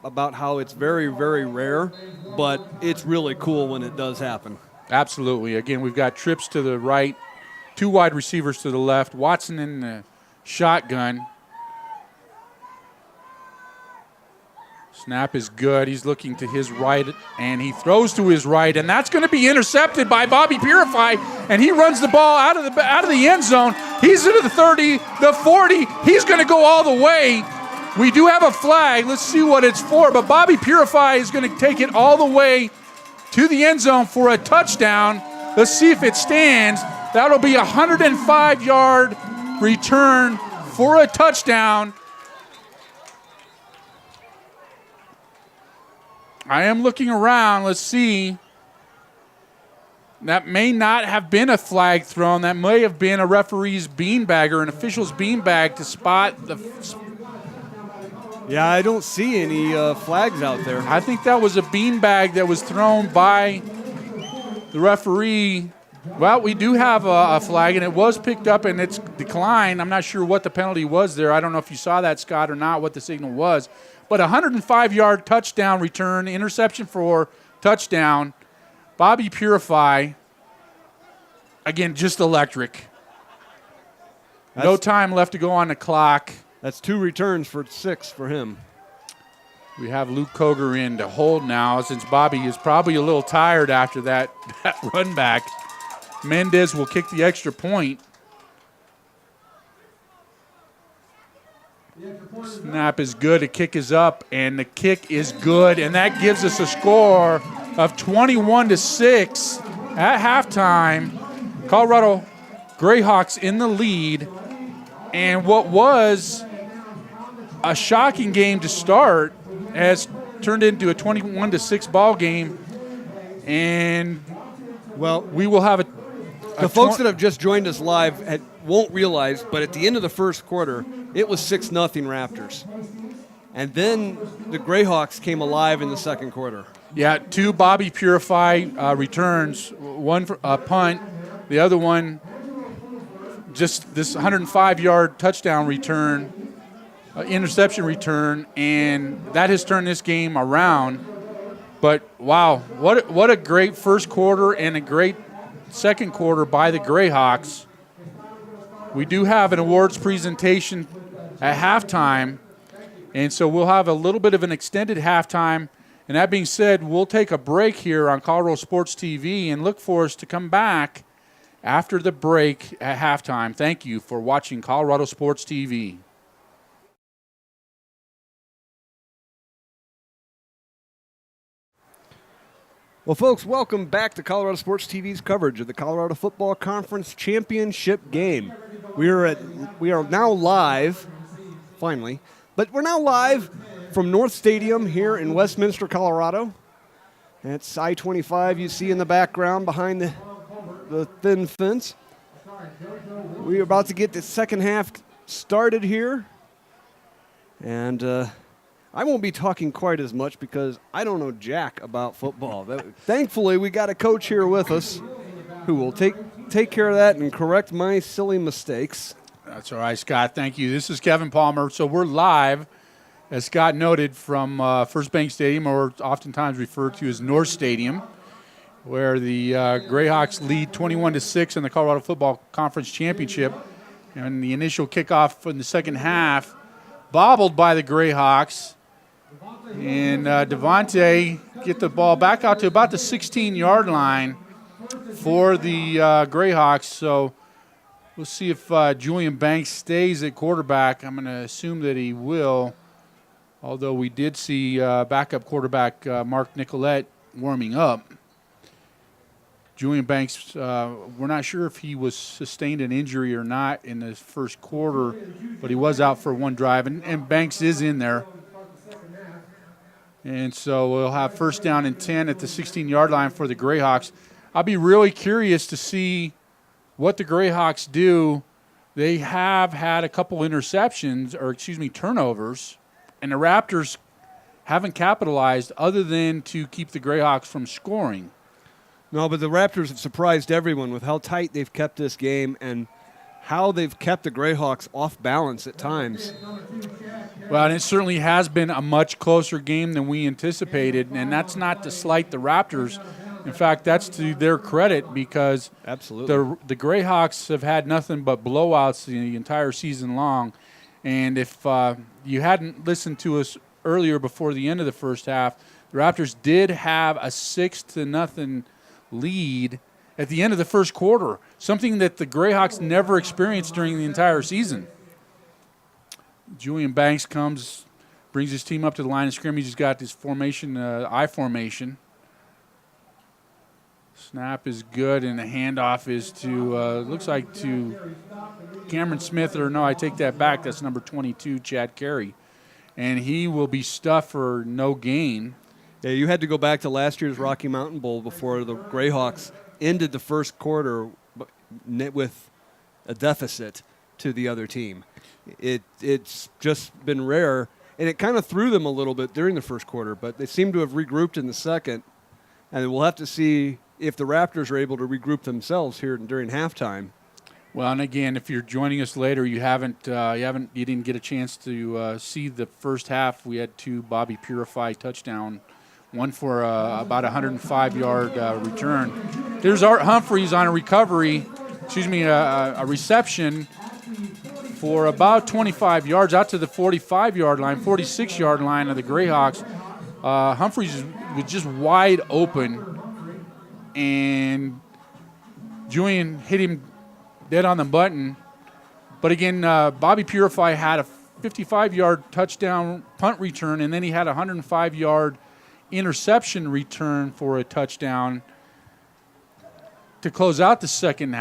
about how it's very, very rare, but it's really cool when it does happen. Absolutely. Again, we've got trips to the right, 2 wide receivers to the left, Watson in the shotgun. Snap is good. He's looking to his right, and he throws to his right, and that's going to be intercepted by Bobby Purify, and he runs the ball out of the end zone. He's into the 30, the 40. He's going to go all the way. We do have a flag. Let's see what it's for, but Bobby Purify is going to take it all the way to the end zone for a touchdown. Let's see if it stands. That'll be a 105-yard return for a touchdown. I am looking around. Let's see. That may not have been a flag thrown. That may have been a referee's beanbag or an official's beanbag to spot the. Yeah, I don't see any flags out there. I think that was a beanbag that was thrown by the referee. Well, we do have a flag, and it was picked up, and it's declined. I'm not sure what the penalty was there. I don't know if you saw that, Scott, or not, what the signal was. But a 105-yard touchdown return, interception for touchdown. Bobby Purify, again, just electric. No time left to go on the clock. That's 2 returns for 6 for him. We have Luke Koger in to hold now, since Bobby is probably a little tired after that run back. Mendez will kick the extra point. Snap is good. The kick is up, and the kick is good, and that gives us a score of 21-6 at halftime. Colorado Greyhawks in the lead, and what was a shocking game to start has turned into a 21-6 ball game, and well, we will have the folks that have just joined us live won't realize, but at the end of the first quarter, it was 6-0 Raptors. And then the Greyhawks came alive in the second quarter. Yeah, 2 Bobby Purify returns, one for a punt, the other one just this 105-yard touchdown return, interception return, and that has turned this game around. But, wow, what a great first quarter and a great second quarter by the Greyhawks. We do have an awards presentation at halftime, and so we'll have a little bit of an extended halftime. And that being said, we'll take a break here on Colorado Sports TV and look for us to come back after the break at halftime. Thank you for watching Colorado Sports TV. Well, folks, welcome back to Colorado Sports TV's coverage of the Colorado Football Conference Championship game. We are now live, finally, but we're now live from North Stadium here in Westminster, Colorado. That's I-25 you see in the background behind the thin fence. We're about to get the second half started here, and I won't be talking quite as much because I don't know jack about football. Thankfully, we got a coach here with us who will take care of that and correct my silly mistakes. That's all right, Scott. Thank you. This is Kevin Palmer. So we're live, as Scott noted, from First Bank Stadium, or oftentimes referred to as North Stadium, where the Greyhawks lead 21-6 in the Colorado Football Conference Championship. And the initial kickoff in the second half, bobbled by the Greyhawks. And Devontae get the ball back out to about the 16-yard line for the Greyhawks. So we'll see if Julian Banks stays at quarterback. I'm going to assume that he will, although we did see backup quarterback Mark Nicolette warming up. Julian Banks, we're not sure if he was sustained an injury or not in the first quarter, but he was out for one drive, and Banks is in there. And so we'll have first down and 10 at the 16-yard line for the Greyhawks. I'll be really curious to see what the Greyhawks do. They have had a couple turnovers, and the Raptors haven't capitalized other than to keep the Greyhawks from scoring. No, but the Raptors have surprised everyone with how tight they've kept this game and how they've kept the Greyhawks off balance at times. Well, and it certainly has been a much closer game than we anticipated, and that's not to slight the Raptors. In fact, that's to their credit because absolutely the Greyhawks have had nothing but blowouts the entire season long. And if you hadn't listened to us earlier before the end of the first half, the Raptors did have a 6-0 lead at the end of the first quarter, something that the Greyhawks never experienced during the entire season. Julian Banks brings his team up to the line of scrimmage. He's got this formation, I formation. Snap is good, and the handoff is to, looks like to Cameron Smith, or no, I take that back. That's number 22, Chad Carey. And he will be stuffed for no gain. Yeah, you had to go back to last year's Rocky Mountain Bowl before the Greyhawks ended the first quarter with a deficit to the other team. It's just been rare. And it kind of threw them a little bit during the first quarter, but they seem to have regrouped in the second. And we'll have to see if the Raptors are able to regroup themselves here during halftime. Well, and again, if you're joining us later, you didn't get a chance to see the first half. We had 2 Bobby Purify touchdown, one for about 105-yard return. There's Art Humphreys on a reception for about 25 yards out to the 45-yard line, 46-yard line of the Greyhawks. Humphreys was just wide open, and Julian hit him dead on the button. But again, Bobby Purify had a 55-yard touchdown punt return, and then he had a 105-yard interception return for a touchdown to close out the second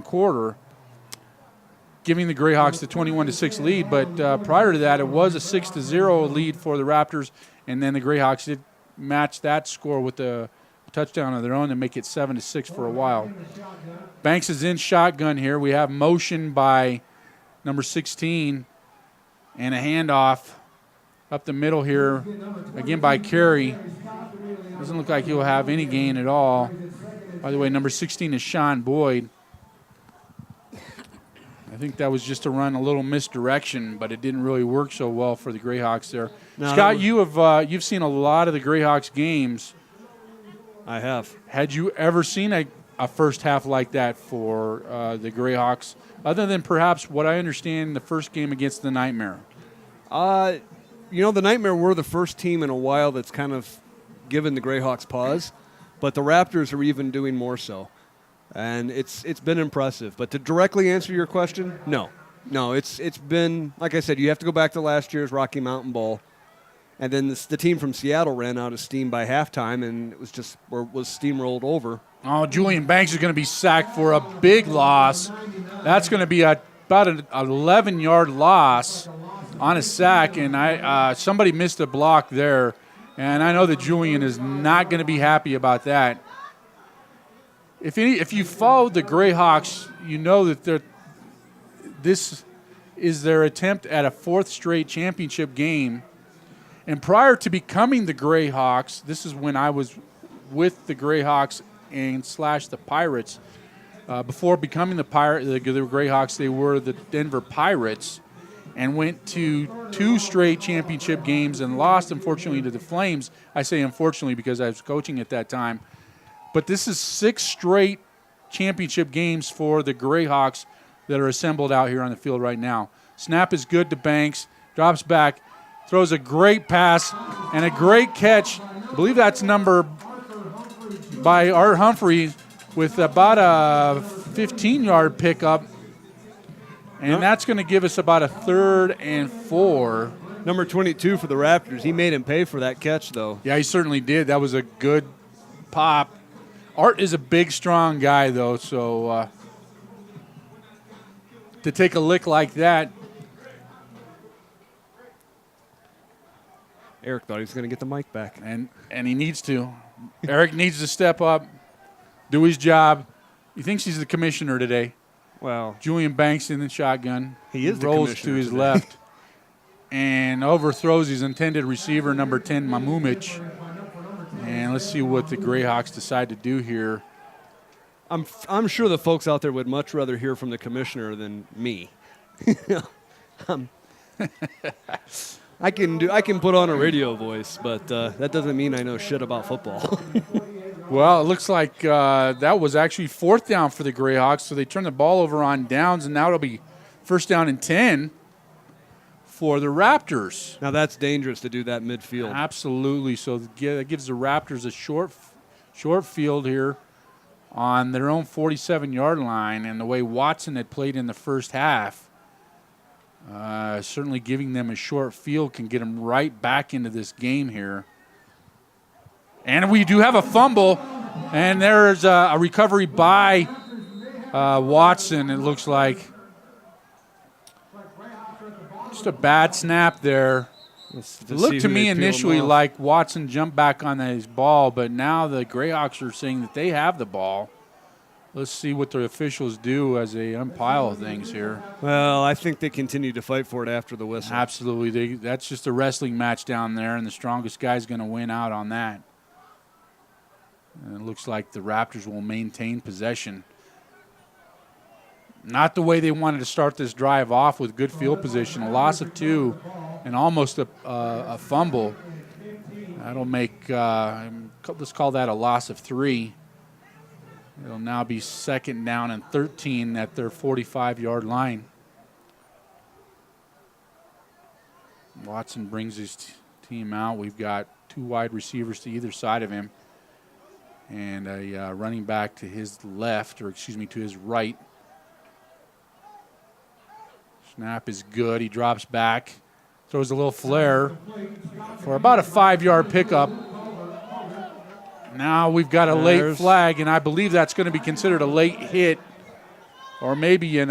quarter, giving the Greyhawks the 21-6 lead. But prior to that, it was a 6-0 lead for the Raptors, and then the Greyhawks did match that score with a touchdown of their own to make it 7-6 for a while. Banks is in shotgun here. We have motion by number 16 and a handoff up the middle here, again by Carey. Doesn't look like he'll have any gain at all. By the way, number 16 is Sean Boyd. I think that was just to run a little misdirection, but it didn't really work so well for the Greyhawks there. No, Scott, you've seen a lot of the Greyhawks games. I have. Had you ever seen a first half like that for the Greyhawks, other than perhaps what I understand the first game against the Nightmare? The Nightmare were the first team in a while that's kind of given the Greyhawks pause, but the Raptors are even doing more so. And it's been impressive. But to directly answer your question, no. It's been, like I said, you have to go back to last year's Rocky Mountain Bowl. And then the team from Seattle ran out of steam by halftime, and it was steamrolled over. Oh, Julian Banks is going to be sacked for a big loss. That's going to be about an 11-yard loss on a sack, and somebody missed a block there. And I know that Julian is not going to be happy about that. If you followed the Greyhawks, you know that this is their attempt at a 4th straight championship game. And prior to becoming the Greyhawks, this is when I was with the Greyhawks and / the Pirates. Before becoming the Greyhawks, they were the Denver Pirates and went to 2 straight championship games and lost, unfortunately, to the Flames. I say unfortunately because I was coaching at that time. But this is 6 straight championship games for the Greyhawks that are assembled out here on the field right now. Snap is good to Banks, drops back, throws a great pass and a great catch. I believe that's number by Art Humphrey with about a 15-yard pickup. And that's going to give us about a 3rd and 4. Number 22 for the Raptors. He made him pay for that catch, though. Yeah, he certainly did. That was a good pop. Art is a big, strong guy, though, so to take a lick like that. Eric thought he was going to get the mic back. And he needs to. Eric needs to step up, do his job. He thinks he's the commissioner today. Well, Julian Banks in the shotgun. He is the rolls commissioner to his today. left and overthrows his intended receiver, number 10, Mamumich. And let's see what the Greyhawks decide to do here. I'm sure the folks out there would much rather hear from the commissioner than me. I can put on a radio voice, but that doesn't mean I know shit about football. Well, it looks like that was actually 4th down for the Greyhawks, so they turned the ball over on downs, and now it'll be 1st down and 10 for the Raptors. Now that's dangerous to do that midfield. Absolutely. So that gives the Raptors a short field here on their own 47-yard line, and the way Watson had played in the first half, certainly giving them a short field can get them right back into this game here. And we do have a fumble, and there's a recovery by Watson, it looks like. Just a bad snap there. It looked to me initially like Watson jumped back on his ball, but now the Greyhawks are saying that they have the ball. let's see what the officials do as they umpile things here. Well, I think they continue to fight for it after the whistle. Absolutely. That's just a wrestling match down there, and the strongest guy's going to win out on that. And it looks like the Raptors will maintain possession. Not the way they wanted to start this drive off with good field position. A loss of 2 and almost a fumble. That'll make, let's call that a loss of 3. It'll now be 2nd down and 13 at their 45-yard line. Watson brings his team out. We've got 2 wide receivers to either side of him and a running back to his left, or excuse me, to his right. Snap is good. He drops back, throws a little flare for about a 5-yard pickup. Now we've got a late flag, and I believe that's going to be considered a late hit or maybe an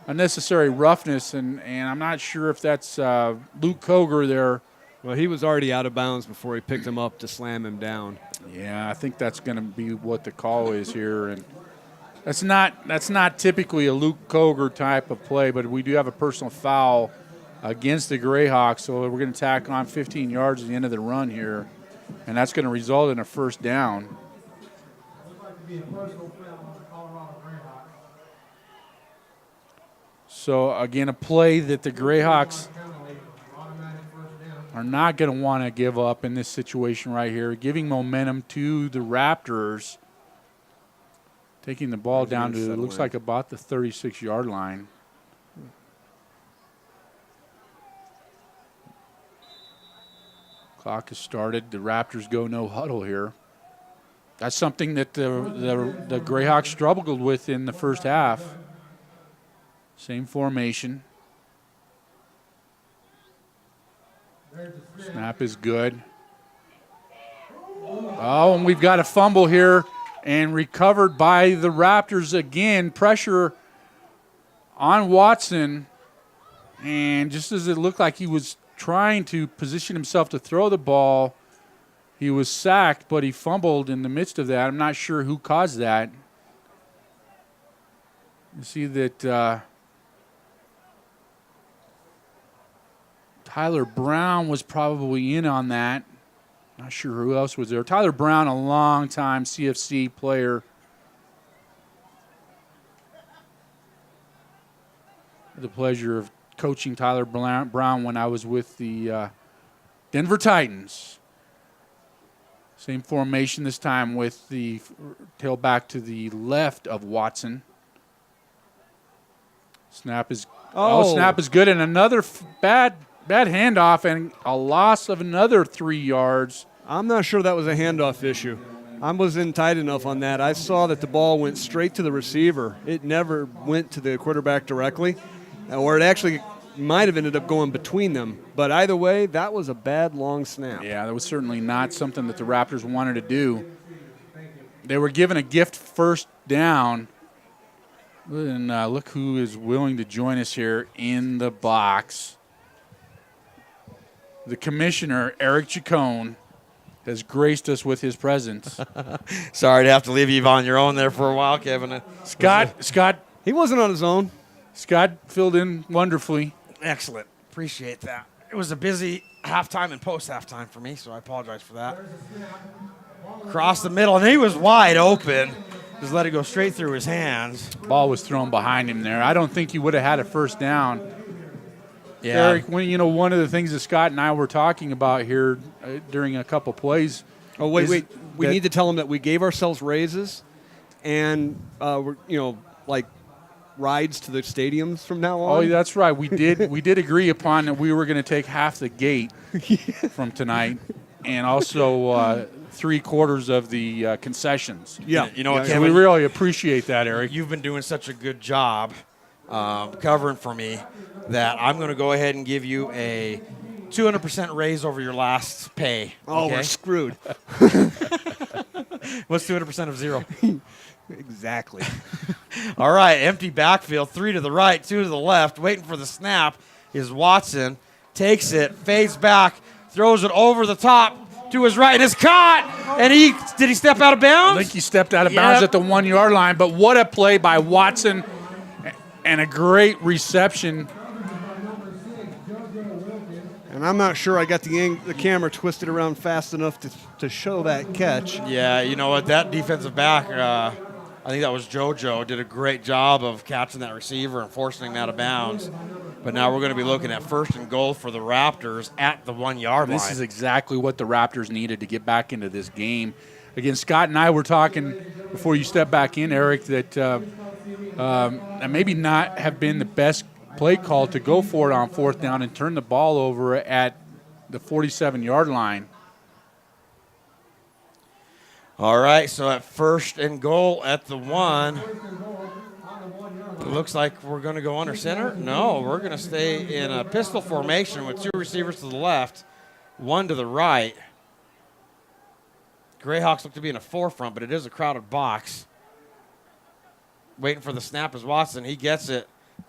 unnecessary roughness, and I'm not sure if that's Luke Koger there. Well, he was already out of bounds before he picked him up to slam him down. Yeah, I think that's going to be what the call is here, and that's not typically a Luke Koger type of play, but we do have a personal foul against the Greyhawks, so we're going to tack on 15 yards at the end of the run here. And that's going to result in a 1st down. So, again, a play that the Greyhawks are not going to want to give up in this situation right here, giving momentum to the Raptors, taking the ball down to, it looks like, about the 36-yard line. Clock has started. The Raptors go no huddle here. That's something that the Greyhawks struggled with in the first half. Same formation. Snap is good. Oh, and we've got a fumble here and recovered by the Raptors again. Pressure on Watson. And just as it looked like he was trying to position himself to throw the ball, he was sacked, but he fumbled in the midst of that. I'm not sure who caused that. You see that Tyler Brown was probably in on that. Not sure who else was there. Tyler Brown, a long-time CFC player. The pleasure of coaching Tyler Brown when I was with the Denver Titans. Same formation this time with the tailback to the left of Watson. Snap is snap is good, and another bad handoff and a loss of another 3 yards. I'm not sure that was a handoff issue. I wasn't tight enough on that. I saw that the ball went straight to the receiver. It never went to the quarterback directly, or it actually might have ended up going between them. But either way, that was a bad long snap. Yeah, that was certainly not something that the Raptors wanted to do. They were given a gift 1st down. And look who is willing to join us here in the box. The commissioner, Eric Chacon, has graced us with his presence. Sorry to have to leave you on your own there for a while, Kevin. Scott. He wasn't on his own. Scott filled in wonderfully. Excellent. Appreciate that. It was a busy halftime and post-halftime for me, so I apologize for that. Across the middle, and he was wide open. Just let it go straight through his hands. Ball was thrown behind him there. I don't think he would have had a 1st down. Yeah. Eric, one of the things that Scott and I were talking about here during a couple plays. Oh, wait. We need to tell them that we gave ourselves raises and, like rides to the stadiums from now on. Oh, that's right. We did agree upon that we were going to take half the gate from tonight and also 3/4 of the concessions. Yeah. You know what, So Kevin? we really appreciate that, Eric. You've been doing such a good job covering for me that I'm going to go ahead and give you a 200% raise over your last pay. Oh, okay? we're screwed. What's 200% of 0? Exactly. All right, empty backfield, 3 to the right, 2 to the left, waiting for the snap is Watson. Takes it, fades back, throws it over the top to his right, and it's caught. And did he step out of bounds? I think he stepped out of bounds at the 1 yard line, but what a play by Watson and a great reception. And I'm not sure I got the camera twisted around fast enough to show that catch. Yeah, you know what? That defensive back, I think that was JoJo, did a great job of catching that receiver and forcing him out of bounds. But now we're going to be looking at 1st and goal for the Raptors at the 1 yard line. This is exactly what the Raptors needed to get back into this game. Again, Scott and I were talking before you step back in, Eric, that maybe not have been the best play call to go for it on 4th down and turn the ball over at the 47-yard line. All right, so at 1st and goal at the 1, it looks like we're going to go under center. No, we're going to stay in a pistol formation with 2 receivers to the left, 1 to the right. Greyhawks look to be in a forefront, but it is a crowded box. Waiting for the snap is Watson. He gets it.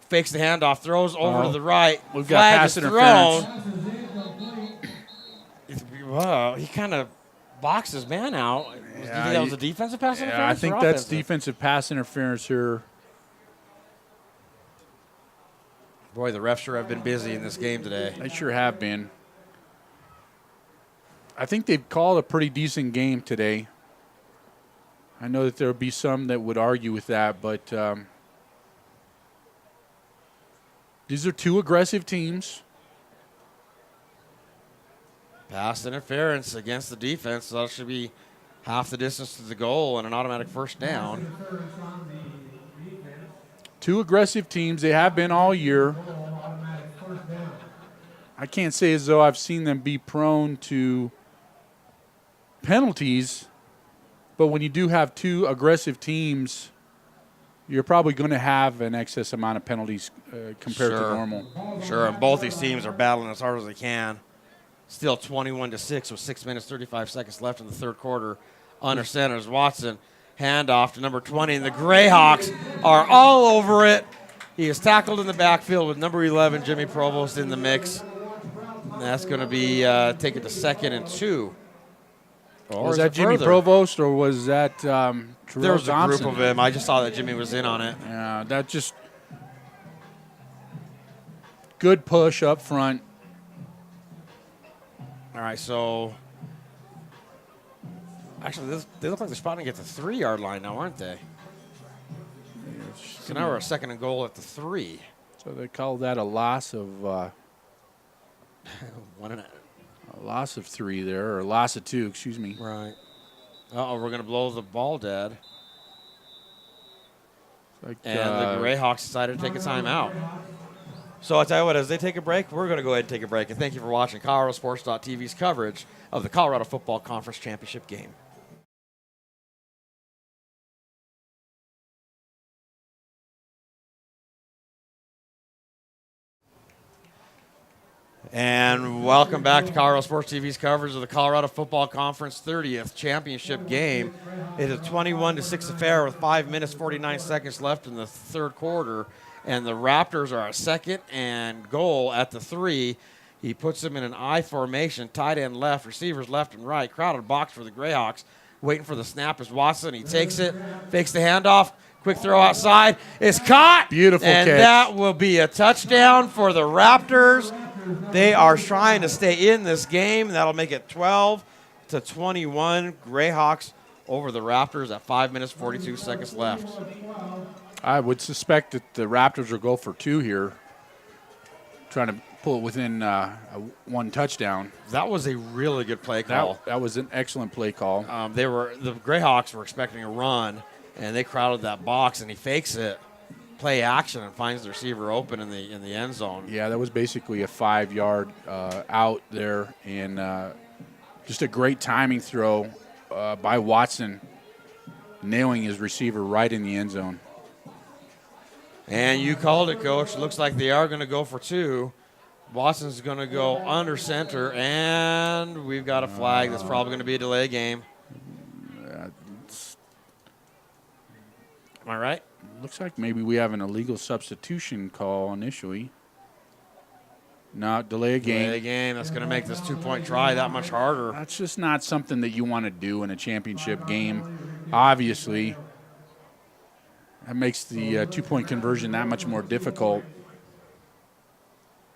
Fakes the handoff, throws over to the right. We've got pass interference. Whoa, he kind of boxed his man out. Do you think that was a defensive pass interference? I think that's defensive pass interference here. Boy, the refs sure have been busy in this game today. They sure have been. I think they've called a pretty decent game today. I know that there would be some that would argue with that, but these are 2 aggressive teams. Pass interference against the defense, so that should be half the distance to the goal and an automatic 1st down. 2 aggressive teams. They have been all year. I can't say as though I've seen them be prone to penalties, but when you do have 2 aggressive teams, you're probably going to have an excess amount of penalties compared to normal. Sure, and both these teams are battling as hard as they can. Still 21-6 with 6 minutes, 35 seconds left in the 3rd quarter. Under center is Watson. Handoff to number 20, and the Greyhawks are all over it. He is tackled in the backfield with number 11, Jimmy Provost, in the mix. And that's going to be taken to 2nd and 2. Was that Jimmy Provost or was that Terrell There was Thompson? a group of them. I just saw that Jimmy was in on it. Yeah, that just good push up front. All right, so actually, they look like they're spotting at the 3-yard line now, aren't they? So now we're a 2nd and goal at the 3. So they call that a loss of 1.5. a loss of 3 there, or a loss of 2, excuse me. Right. Uh-oh, we're going to blow the ball dead. Like, And the Greyhawks decided to take a timeout. So I'll tell you what, as they take a break, we're going to go ahead and take a break. And thank you for watching ColoradoSports.TV's coverage of the Colorado Football Conference Championship game. And welcome back to Colorado Sports TV's coverage of the Colorado Football Conference 30th Championship game. It is a 21-6 affair with 5 minutes, 49 seconds left in the 3rd quarter. And the Raptors are at 2nd and goal at the 3. He puts them in an I formation, tight end left, receivers left and right. Crowded box for the Greyhawks. Waiting for the snap is Watson. He takes it, fakes the handoff. Quick throw outside. It's caught. Beautiful and catch. And that will be a touchdown for the Raptors. They are trying to stay in this game. That'll make it 12-21. Greyhawks over the Raptors at 5 minutes, 42 seconds left. I would suspect that the Raptors will go for 2 here, trying to pull it within 1 touchdown. That was a really good play call. That was an excellent play call. The Greyhawks were expecting a run, and they crowded that box, and he fakes it, play action, and finds the receiver open in the end zone. Yeah, that was basically a 5-yard out there, and just a great timing throw by Watson, nailing his receiver right in the end zone. And you called it, Coach. Looks like they are going to go for 2. Watson's going to go under center, and we've got a flag. That's probably going to be a delay game. Am I right? Looks like maybe we have an illegal substitution call initially. No, delay a game. Delay a game. That's going to make this 2-point try that much harder. That's just not something that you want to do in a championship game. Obviously, that makes the 2-point conversion that much more difficult.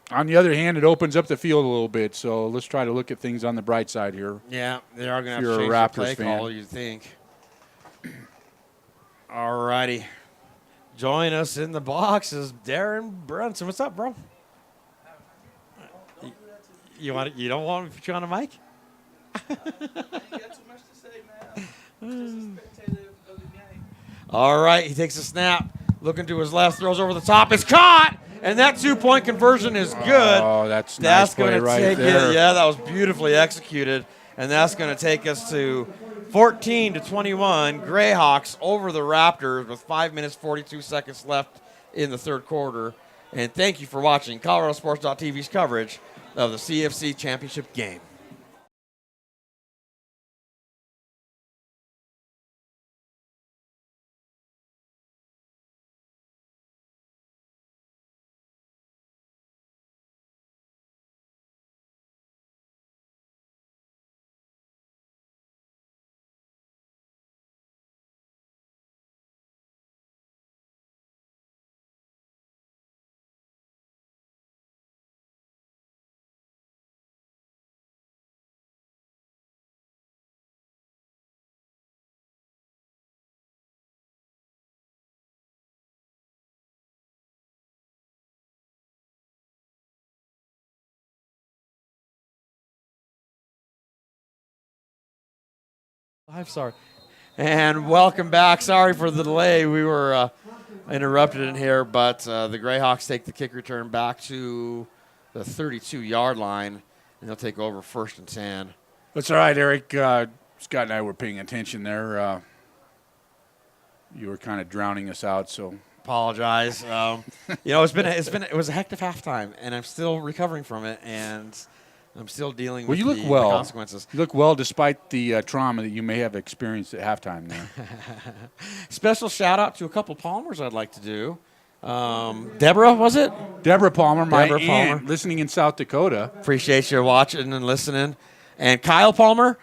On the other hand, it opens up the field a little bit, so let's try to look at things on the bright side here. Yeah, they are going If to have to you're a change the play Raptors fan. call, you'd think. All righty. Join us in the box is Darren Brunson. What's up, bro? You don't want to put you on a mic? You got too much to say, man. I'm just a spectator of the game. All right, he takes a snap, looking to his left, throws over the top. It's caught, and that 2-point conversion is good. Oh, that's nice play gonna right take there. it. Yeah, that was beautifully executed, and that's going to take us to 14-21. Greyhawks over the Raptors with 5 minutes 42 seconds left in the third quarter. And thank you for watching ColoradoSports.TV's coverage of the CFC Championship game. I'm sorry. And welcome back. Sorry for the delay. We were interrupted in here, but the Greyhawks take the kick return back to the 32-yard line, and they'll take over 1st and 10. That's all right, Eric. Scott and I were paying attention there. You were kind of drowning us out, so Apologize. It was a hectic halftime, and I'm still recovering from it, and I'm still dealing with you look the well. consequences. You look well despite the trauma that you may have experienced at halftime there. Special shout-out to a couple Palmers I'd like to do. Deborah, was it? Deborah Palmer, my Deborah aunt, Palmer. listening in South Dakota. Appreciate you watching and listening. And Kyle Palmer.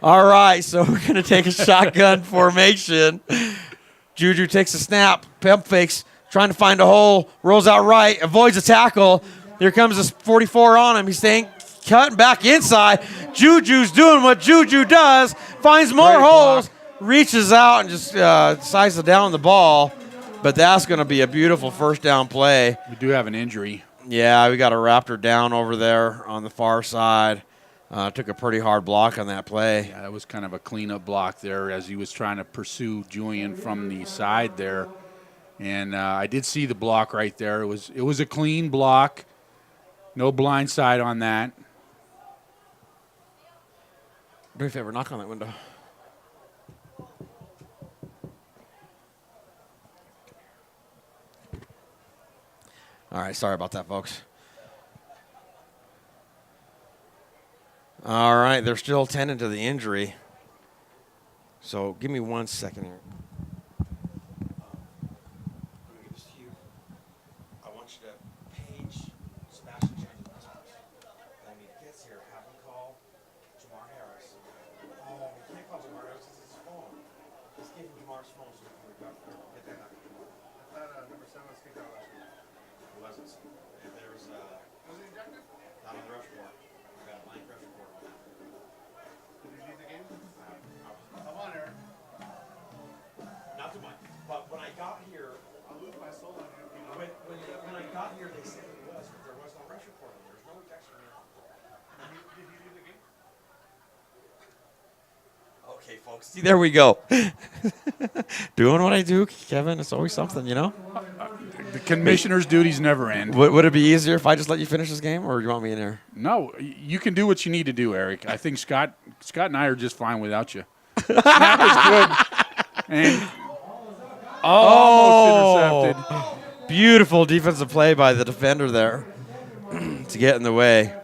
All right, so we're going to take a shotgun formation. Juju takes a snap, pump fakes, trying to find a hole, rolls out right, avoids a tackle. Here comes this 44 on him. He's staying, cutting back inside. Juju's doing what Juju does, finds more Great holes, block. reaches out and just decides to down the ball. But that's going to be a beautiful first down play. We do have an injury. Yeah, we got a Raptor down over there on the far side. Took a pretty hard block on that play. Yeah, that was kind of a cleanup block there as he was trying to pursue Julian from the side there. And I did see the block right there. It was a clean block. No blind side on that. Do me a favor, knock on that window. All right, sorry about that, folks. All right, they're still tending to the injury. So give me 1 second here. I want you to page Sebastian Change's messages. When he gets here, have him call Jamar Harris. Oh, we can't call Jamar Harris. It's his phone. Just give him Jamar's phone so we can get that out. I thought number 7 was kicked out last week. It wasn't. There was Was he ejected? not on the rush report. We got a blank rush report. Did he leave the game? Come on, Eric. Not too much. But when I got here, I'll lose my soul on you. when I got here, they said it was, but there was no rush report. There's no ejection. Did he leave the game? Okay, folks. See, there we go. Doing what I do, Kevin. It's always something, you know? The commissioner's duties never end. Would it be easier if I just let you finish this game, or do you want me in there? No, you can do what you need to do, Eric. I think Scott and I are just fine without you. Snap is good. And almost intercepted. Beautiful defensive play by the defender there to get in the way.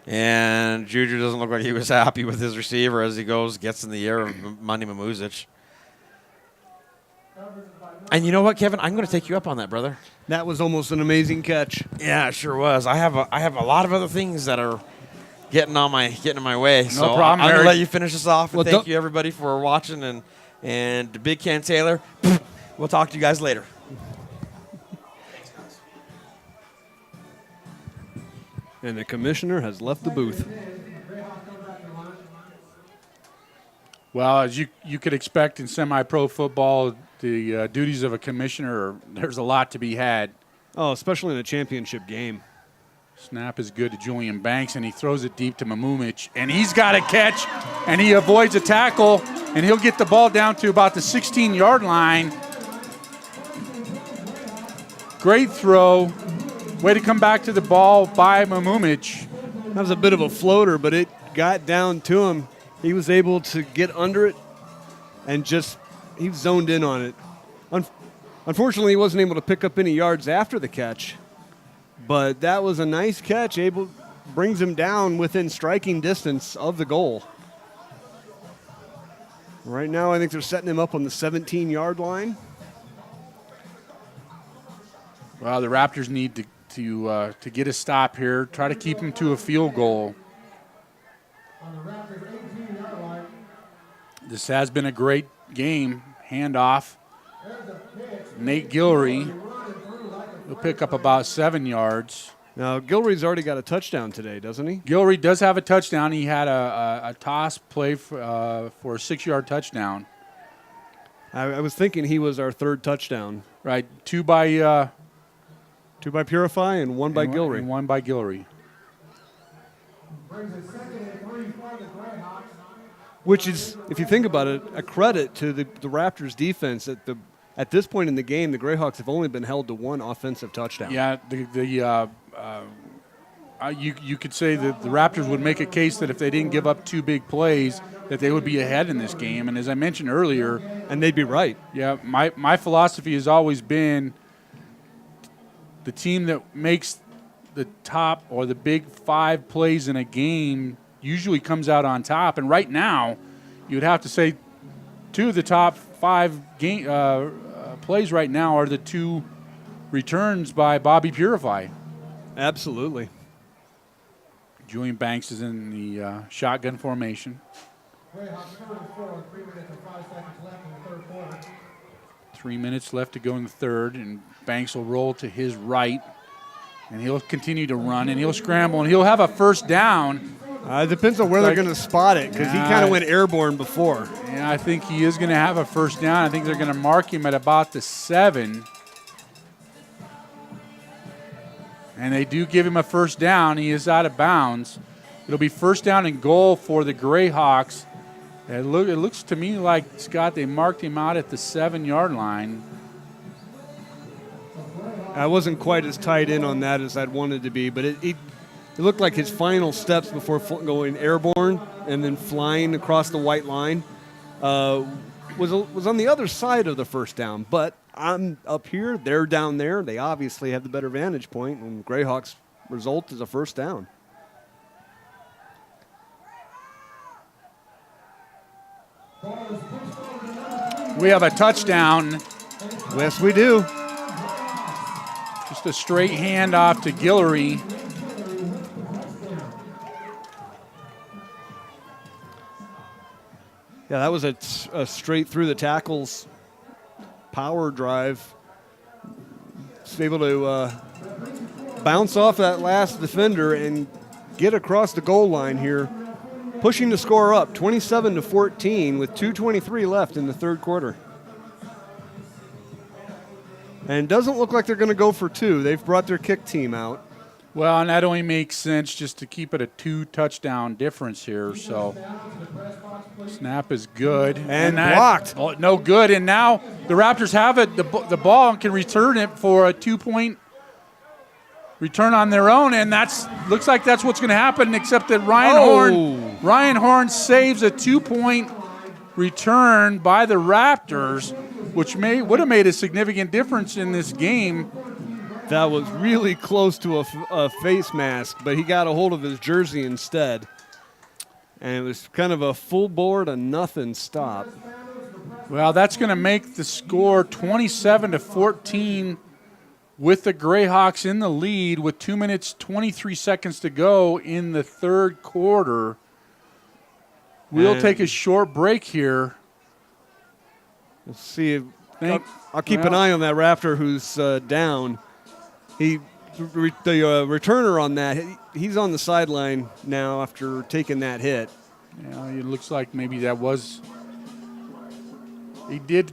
And Juju doesn't look like he was happy with his receiver as he gets in the air of Money Mamuzic. Coverage by And you know what, Kevin? I'm going to take you up on that, brother. That was almost an amazing catch. Yeah, it sure was. I have a lot of other things that are getting in my way. So problem, I'm going to Eric. let you finish this off. And Well, thank you, everybody, for watching. And Big Ken Taylor, we'll talk to you guys later. And the commissioner has left the booth. Well, as you could expect in semi-pro football, the duties of a commissioner, there's a lot to be had. Oh, especially in a championship game. Snap is good to Julian Banks, and he throws it deep to Mamumic, and he's got a catch, and he avoids a tackle, and he'll get the ball down to about the 16-yard line. Great throw. Way to come back to the ball by Mamumic. That was a bit of a floater, but it got down to him. He was able to get under it and he zoned in on it. Unfortunately, he wasn't able to pick up any yards after the catch, but that was a nice catch. Brings him down within striking distance of the goal. Right now, I think they're setting him up on the 17-yard line. Well, the Raptors need to get a stop here, try to keep him to a field goal. This has been a great game. Handoff. Nate Guillory will pick up about 7 yards. Now, Gilroy's already got a touchdown today, doesn't he? Guillory does have a touchdown. He had a toss play for a 6-yard touchdown. I was thinking he was our third touchdown. Right, two by Purify and one by Gilroy. And one by Guillory. Which is, if you think about it, a credit to the Raptors defense. At this point in the game, the Greyhawks have only been held to one offensive touchdown. Yeah, you could say that the Raptors would make a case that if they didn't give up 2 big plays, that they would be ahead in this game. And as I mentioned earlier, and they'd be right. Yeah, my philosophy has always been the team that makes the top or the big 5 plays in a game usually comes out on top. And right now, you'd have to say 2 of the top 5 plays right now are the 2 returns by Bobby Purify. Absolutely. Julian Banks is in the shotgun formation. 3 minutes left to go in the third, and Banks will roll to his right, and he'll continue to run, and he'll scramble, and he'll have a first down. It depends on where they're going to spot it, because he kind of went airborne before. Yeah, I think he is going to have a first down. I think they're going to mark him at about the 7. And they do give him a first down. He is out of bounds. It'll be first down and goal for the Greyhawks. It looks to me like, Scott, they marked him out at the 7-yard line. I wasn't quite as tied in on that as I'd wanted to be, but it looked like his final steps before going airborne and then flying across the white line was on the other side of the first down. But I'm up here, they're down there. They obviously have the better vantage point, and Greyhawks' result is a first down. We have a touchdown. Yes, we do. Just a straight handoff to Guillory. Yeah, that was a straight through the tackles power drive. Just able to bounce off that last defender and get across the goal line here, pushing the score up 27-14 with 2:23 left in the third quarter. And it doesn't look like they're going to go for 2. They've brought their kick team out. Well, and that only makes sense just to keep it a 2-touchdown difference here. So snap is good. And blocked. No good. And now the Raptors have it, the ball, and can return it for a 2-point return on their own. And looks like that's what's going to happen, except that Ryan Horn saves a 2-point return by the Raptors, which would have made a significant difference in this game. That was really close to a face mask, but he got a hold of his jersey instead. And it was kind of a full board, a nothing stop. Well, that's going to make the score 27-14 with the Greyhawks in the lead with 2 minutes, 23 seconds to go in the third quarter. We'll take a short break here. We'll see. I'll keep an eye on that Raptor who's down. The returner on that, he's on the sideline now after taking that hit. Yeah, it looks like maybe that was. He did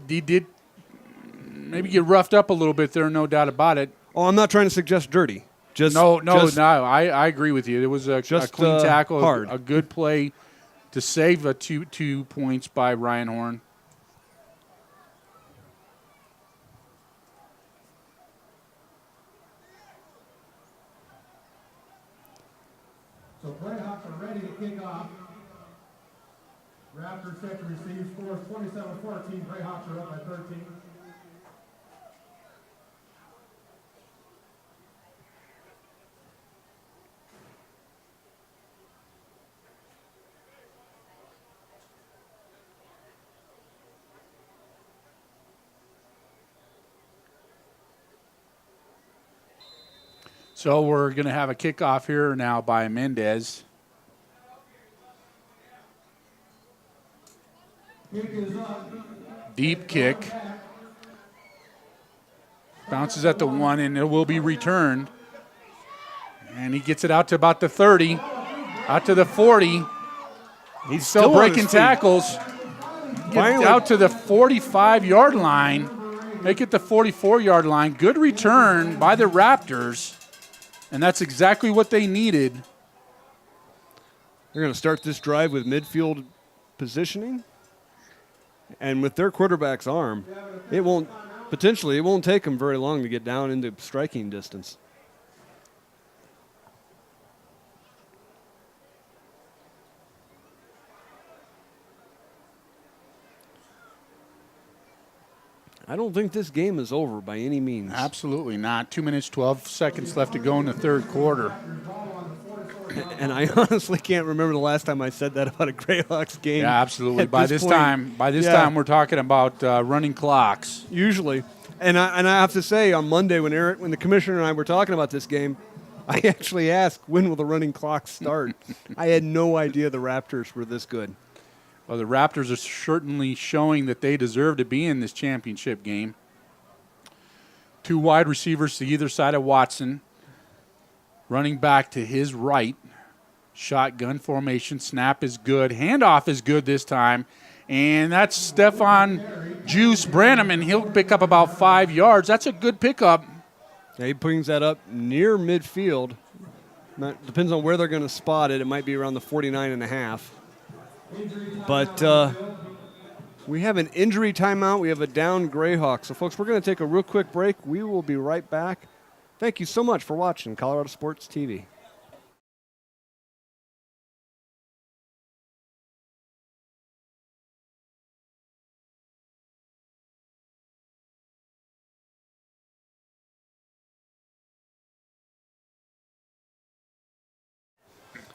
maybe get roughed up a little bit there, no doubt about it. Oh, I'm not trying to suggest dirty. No. I agree with you. It was a clean tackle, hard. A good play to save a two points by Ryan Horn. So Greyhawks are ready to kick off. Raptors set to receive. Scores 27-14. Greyhawks are up by 13. So we're going to have a kickoff here now by Mendez. Deep kick. Bounces at the 1, and it will be returned. And he gets it out to about the 30, out to the 40. He's Still breaking tackles. Get out to the 45-yard line. Make it the 44-yard line. Good return by the Raptors. And that's exactly what they needed. They're going to start this drive with midfield positioning. And with their quarterback's arm, it won't take them very long to get down into striking distance. I don't think this game is over by any means. Absolutely not. 2 minutes, 12 seconds left to go in the third quarter. And I honestly can't remember the last time I said that about a Greyhawks game. Yeah, absolutely. By this time, we're talking about running clocks. Usually. And I have to say, on Monday when the commissioner and I were talking about this game, I actually asked, when will the running clock start? I had no idea the Raptors were this good. Well, the Raptors are certainly showing that they deserve to be in this championship game. 2 wide receivers to either side of Watson. Running back to his right. Shotgun formation. Snap is good. Handoff is good this time. And that's Stefan Juice Branham, and he'll pick up about 5 yards. That's a good pickup. Yeah, he brings that up near midfield. Depends on where they're going to spot it. It might be around the 49.5. But we have an injury timeout. We have a down Greyhawk. So, folks, we're going to take a real quick break. We will be right back. Thank you so much for watching Colorado Sports TV.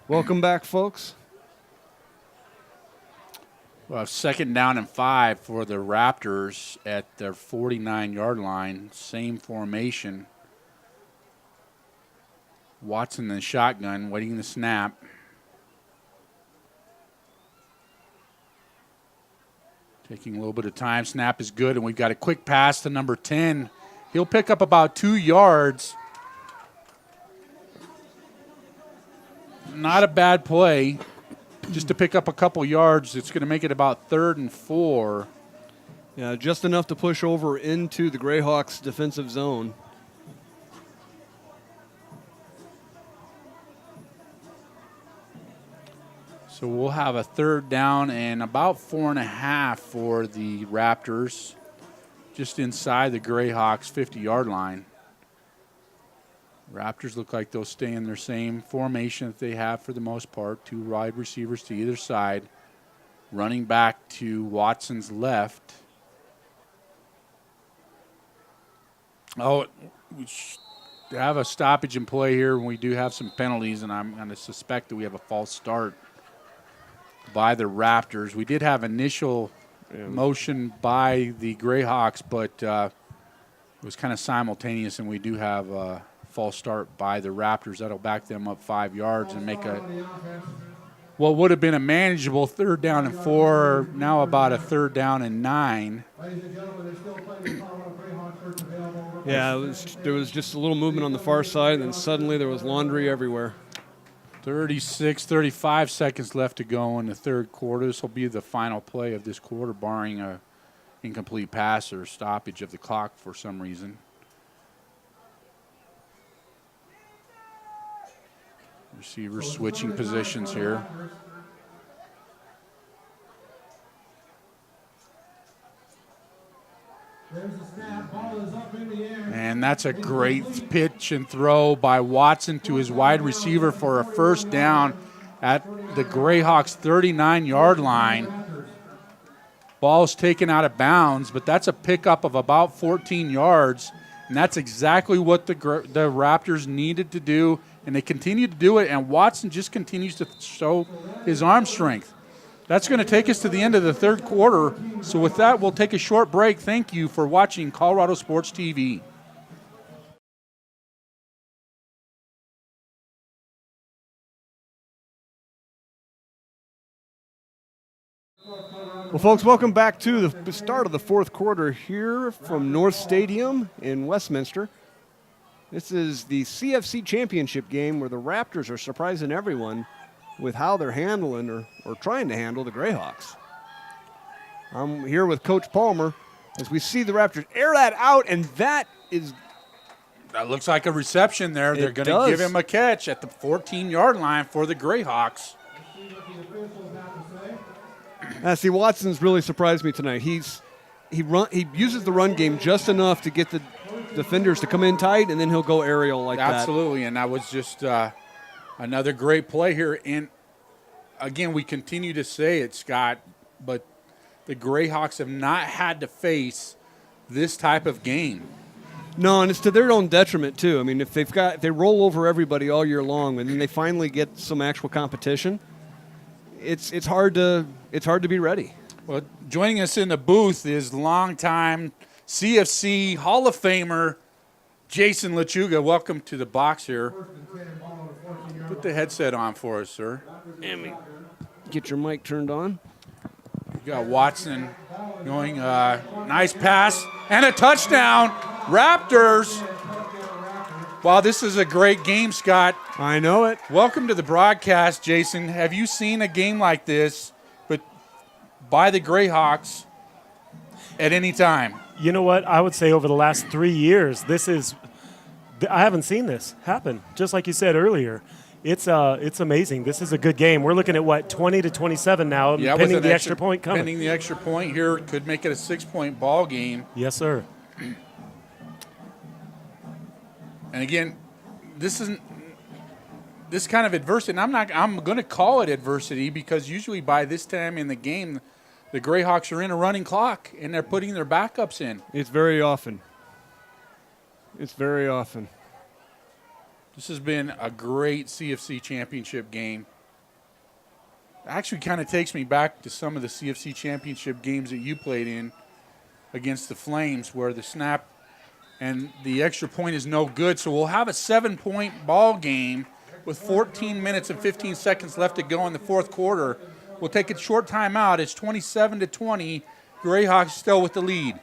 Welcome back, folks. Well, 2nd down and 5 for the Raptors at their 49-yard line. Same formation. Watson in the shotgun, waiting the snap. Taking a little bit of time. Snap is good, and we've got a quick pass to number 10. He'll pick up about 2 yards. Not a bad play. Just to pick up a couple yards, it's going to make it about 3rd and 4. Yeah, just enough to push over into the Greyhawks' defensive zone. So we'll have a 3rd down and about 4.5 for the Raptors, just inside the Greyhawks' 50-yard line. Raptors look like they'll stay in their same formation that they have for the most part. 2 wide receivers to either side. Running back to Watson's left. Oh, we have a stoppage in play here, and we do have some penalties, and I'm going to suspect that we have a false start by the Raptors. We did have initial motion by the Greyhawks, but it was kind of simultaneous, and we do have a false start by the Raptors. That'll back them up 5 yards and make what would have been a manageable 3rd down and 4, now about a 3rd down and 9. Yeah, there was just a little movement on the far side, and then suddenly there was laundry everywhere. 35 seconds left to go in the 3rd quarter. This will be the final play of this quarter, barring a incomplete pass or stoppage of the clock for some reason. Receivers switching positions here. And that's a great pitch and throw by Watson to his wide receiver for a 1st down at the Greyhawks 39-yard line. Ball's taken out of bounds, but that's a pickup of about 14 yards, and that's exactly what the Raptors needed to do, and they continue to do it, and Watson just continues to show his arm strength. That's going to take us to the end of the 3rd quarter. So with that, we'll take a short break. Thank you for watching Colorado Sports TV. Well, folks, welcome back to the start of the 4th quarter here from North Stadium in Westminster. This is the CFC Championship game where the Raptors are surprising everyone with how they're handling or trying to handle the Greyhawks. I'm here with Coach Palmer as we see the Raptors air that out, and that looks like a reception there. They're going to give him a catch at the 14-yard line for the Greyhawks. See, Watson's really surprised me tonight. He uses the run game just enough to get the defenders to come in tight, and then he'll go aerial like that. Absolutely, and that was just another great play here. And, again, we continue to say it, Scott, but the Greyhawks have not had to face this type of game. No, and it's to their own detriment, too. I mean, if they roll over everybody all year long, and then they finally get some actual competition, it's hard to be ready. Well, joining us in the booth is longtime CFC Hall of Famer Jason Lechuga. Welcome to the box here. Put the headset on for us, sir. Get your mic turned on. You got Watson going, nice pass and a touchdown. Raptors. Wow, this is a great game, Scott. I know it. Welcome to the broadcast, Jason. Have you seen a game like this, but by the Greyhawks at any time? You know what? I would say over the last 3 years, I haven't seen this happen. Just like you said earlier, it's amazing. This is a good game. We're looking at 20-27 now, pending the extra point coming. Pending the extra point here could make it a 6-point ball game. Yes, sir. And again, this kind of adversity, and I'm going to call it adversity because usually by this time in the game, the Greyhawks are in a running clock and they're putting their backups in. It's very often. This has been a great CFC championship game. It actually kind of takes me back to some of the CFC championship games that you played in against the Flames, where the snap and the extra point is no good. So we'll have a 7-point ball game with 14 minutes and 15 seconds left to go in the 4th quarter. We'll take a short timeout. It's 27-20. Greyhawks still with the lead.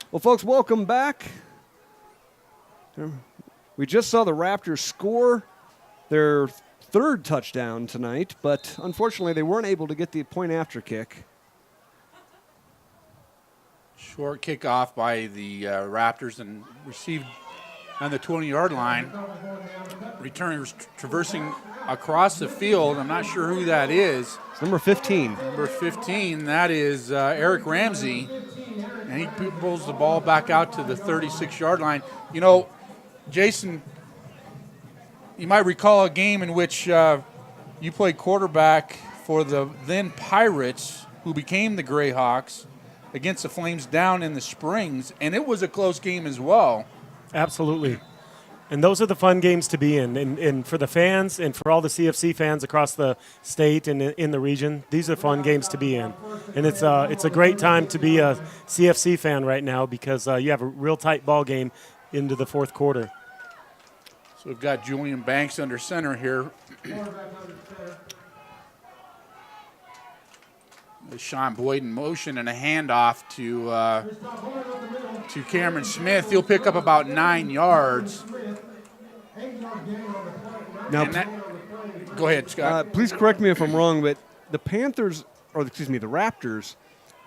Well, folks, welcome back. We just saw the Raptors score their third touchdown tonight, but unfortunately they weren't able to get the point after kick. Short kickoff by the Raptors and received on the 20-yard line. Returners traversing across the field. I'm not sure who that is. It's number 15. Number 15, that is Eric Ramsey. And he pulls the ball back out to the 36-yard line. You know, Jason, you might recall a game in which you played quarterback for the then Pirates, who became the Greyhawks, against the Flames down in the Springs, and it was a close game as well. Absolutely. And those are the fun games to be in. And for the fans and for all the CFC fans across the state and in the region, these are fun games to be in. And it's a great time to be a CFC fan right now because you have a real tight ball game into the fourth quarter. So we've got Julian Banks under center here. Sean Boyd in motion and a handoff to Cameron Smith. He'll pick up about 9 yards. Now, go ahead, Scott. please correct me if I'm wrong, but the Raptors,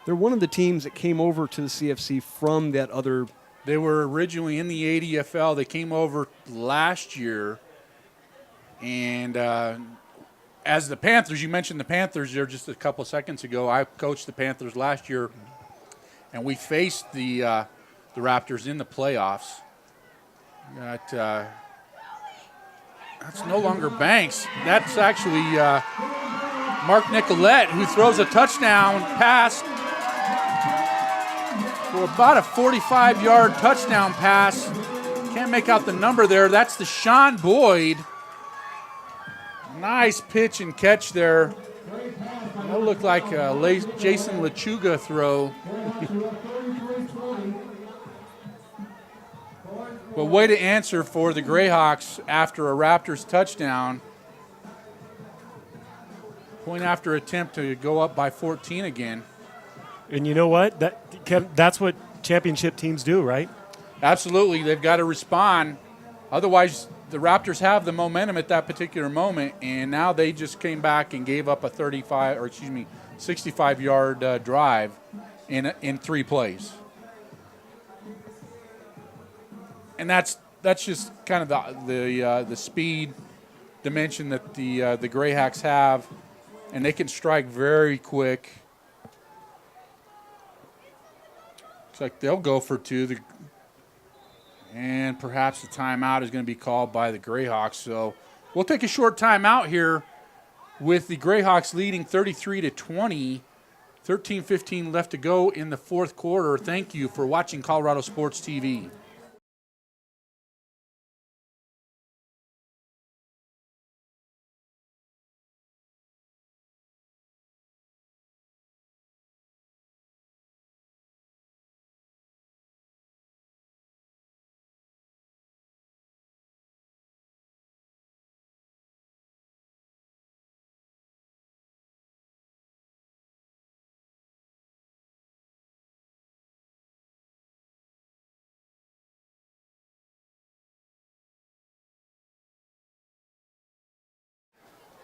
they're one of the teams that came over to the CFC from that other. They were originally in the ADFL. They came over last year. And as the Panthers, you mentioned the Panthers there just a couple of seconds ago. I coached the Panthers last year, and we faced the Raptors in the playoffs. That's no longer Banks. That's actually Mark Nicolette, who throws a touchdown pass for about a 45-yard touchdown pass. Can't make out the number there. That's the Sean Boyd. Nice pitch and catch there. That looked like a Jason Lechuga throw. But way to answer for the Greyhawks after a Raptors touchdown. Point after attempt to go up by 14 again. And you know what? That's what championship teams do, right? Absolutely. They've got to respond. Otherwise, the Raptors have the momentum at that particular moment, and now they just came back and gave up a 65-yard drive in 3 plays. And that's just kind of the speed dimension that the Greyhawks have, and they can strike very quick. Looks like they'll go for 2. And perhaps the timeout is going to be called by the Greyhawks. So we'll take a short timeout here with the Greyhawks leading 33-20. 13:15 left to go in the fourth quarter. Thank you for watching Colorado Sports TV.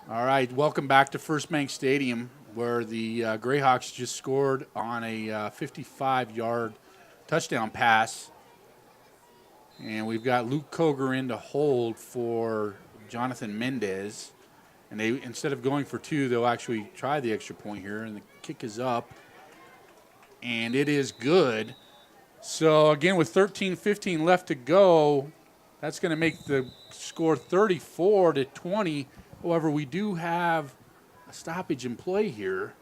All right, welcome back to First Bank Stadium, where the Greyhawks just scored on a 55-yard touchdown pass. And we've got Luke Koger in to hold for Jonathan Mendez. And they, instead of going for 2, they'll actually try the extra point here. And the kick is up. And it is good. So, again, with 13:15 left to go, that's going to make the score 34-20. However, we do have a stoppage in play here.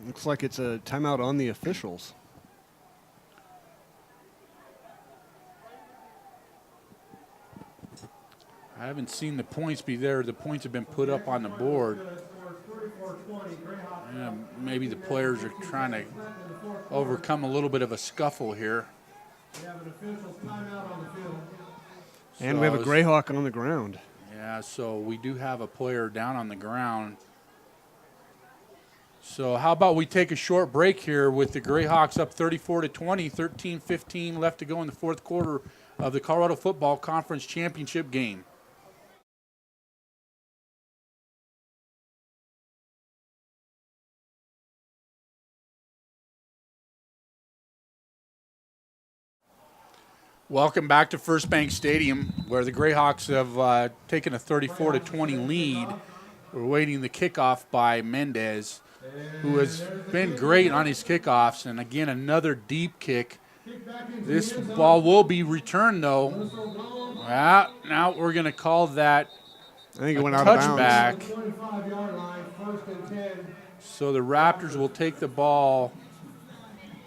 Looks like it's a timeout on the officials. I haven't seen the points be there. The points have been put up on the board. Maybe the players are trying to overcome a little bit of a scuffle here. And we have a Greyhawk on the ground. Yeah, so we do have a player down on the ground. So how about we take a short break here with the Greyhawks up 34-20, 13:15 left to go in the fourth quarter. of the Colorado Football Conference Championship game. Welcome back to First Bank Stadium, where the Greyhawks have taken a 34-20 lead. We're waiting the kickoff by Mendez, who has been great on his kickoffs. And again, another deep kick. This ball will be returned, though. Now we're going to call that I think it went out of bounds. Touchback. So the Raptors will take the ball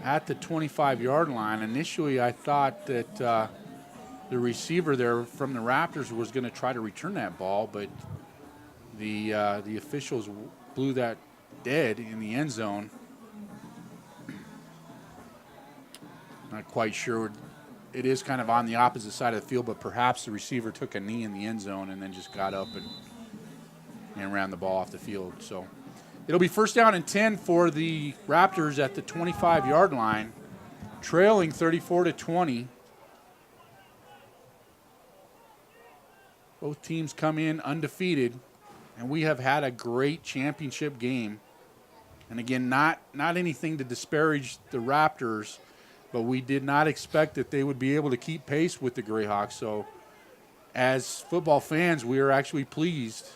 at the 25-yard line. Initially, I thought that the receiver there from the Raptors was going to try to return that ball, but the officials blew that dead in the end zone. Not quite sure. It is kind of on the opposite side of the field, but perhaps the receiver took a knee in the end zone and then just got up and ran the ball off the field. So it'll be first down and 10 for the Raptors at the 25-yard line, trailing 34-20. Both teams come in undefeated, and we have had a great championship game. And again, not anything to disparage the Raptors, but we did not expect that they would be able to keep pace with the Greyhawks. So as football fans, we are actually pleased.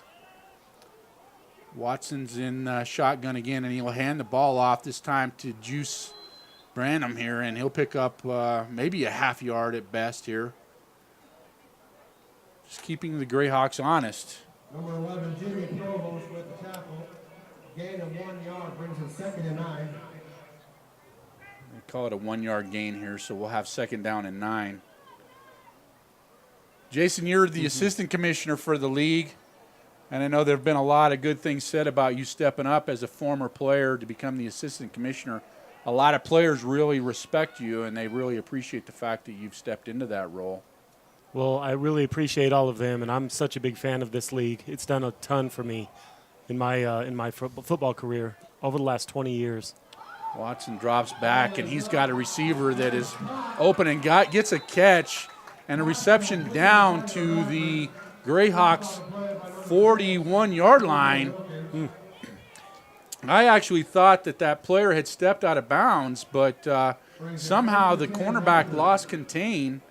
Watson's in shotgun again, and he'll hand the ball off this time to Juice Branham here, and he'll pick up maybe a half yard at best here. Just keeping the Greyhawks honest. Number 11, Jimmy Provost with the tackle. Gain of 1 yard brings him 2nd and 9. They call it a 1 yard gain here, so we'll have 2nd down and 9. Jason, you're the assistant commissioner for the league, and I know there have been a lot of good things said about you stepping up as a former player to become the assistant commissioner. A lot of players really respect you, and they really appreciate the fact that you've stepped into that role. Well, I really appreciate all of them, and I'm such a big fan of this league. It's done a ton for me in my football career over the last 20 years. Watson drops back, and he's got a receiver that is open and gets a catch and a reception down to the Greyhawks 41-yard line. I actually thought that player had stepped out of bounds, but somehow the cornerback lost contain.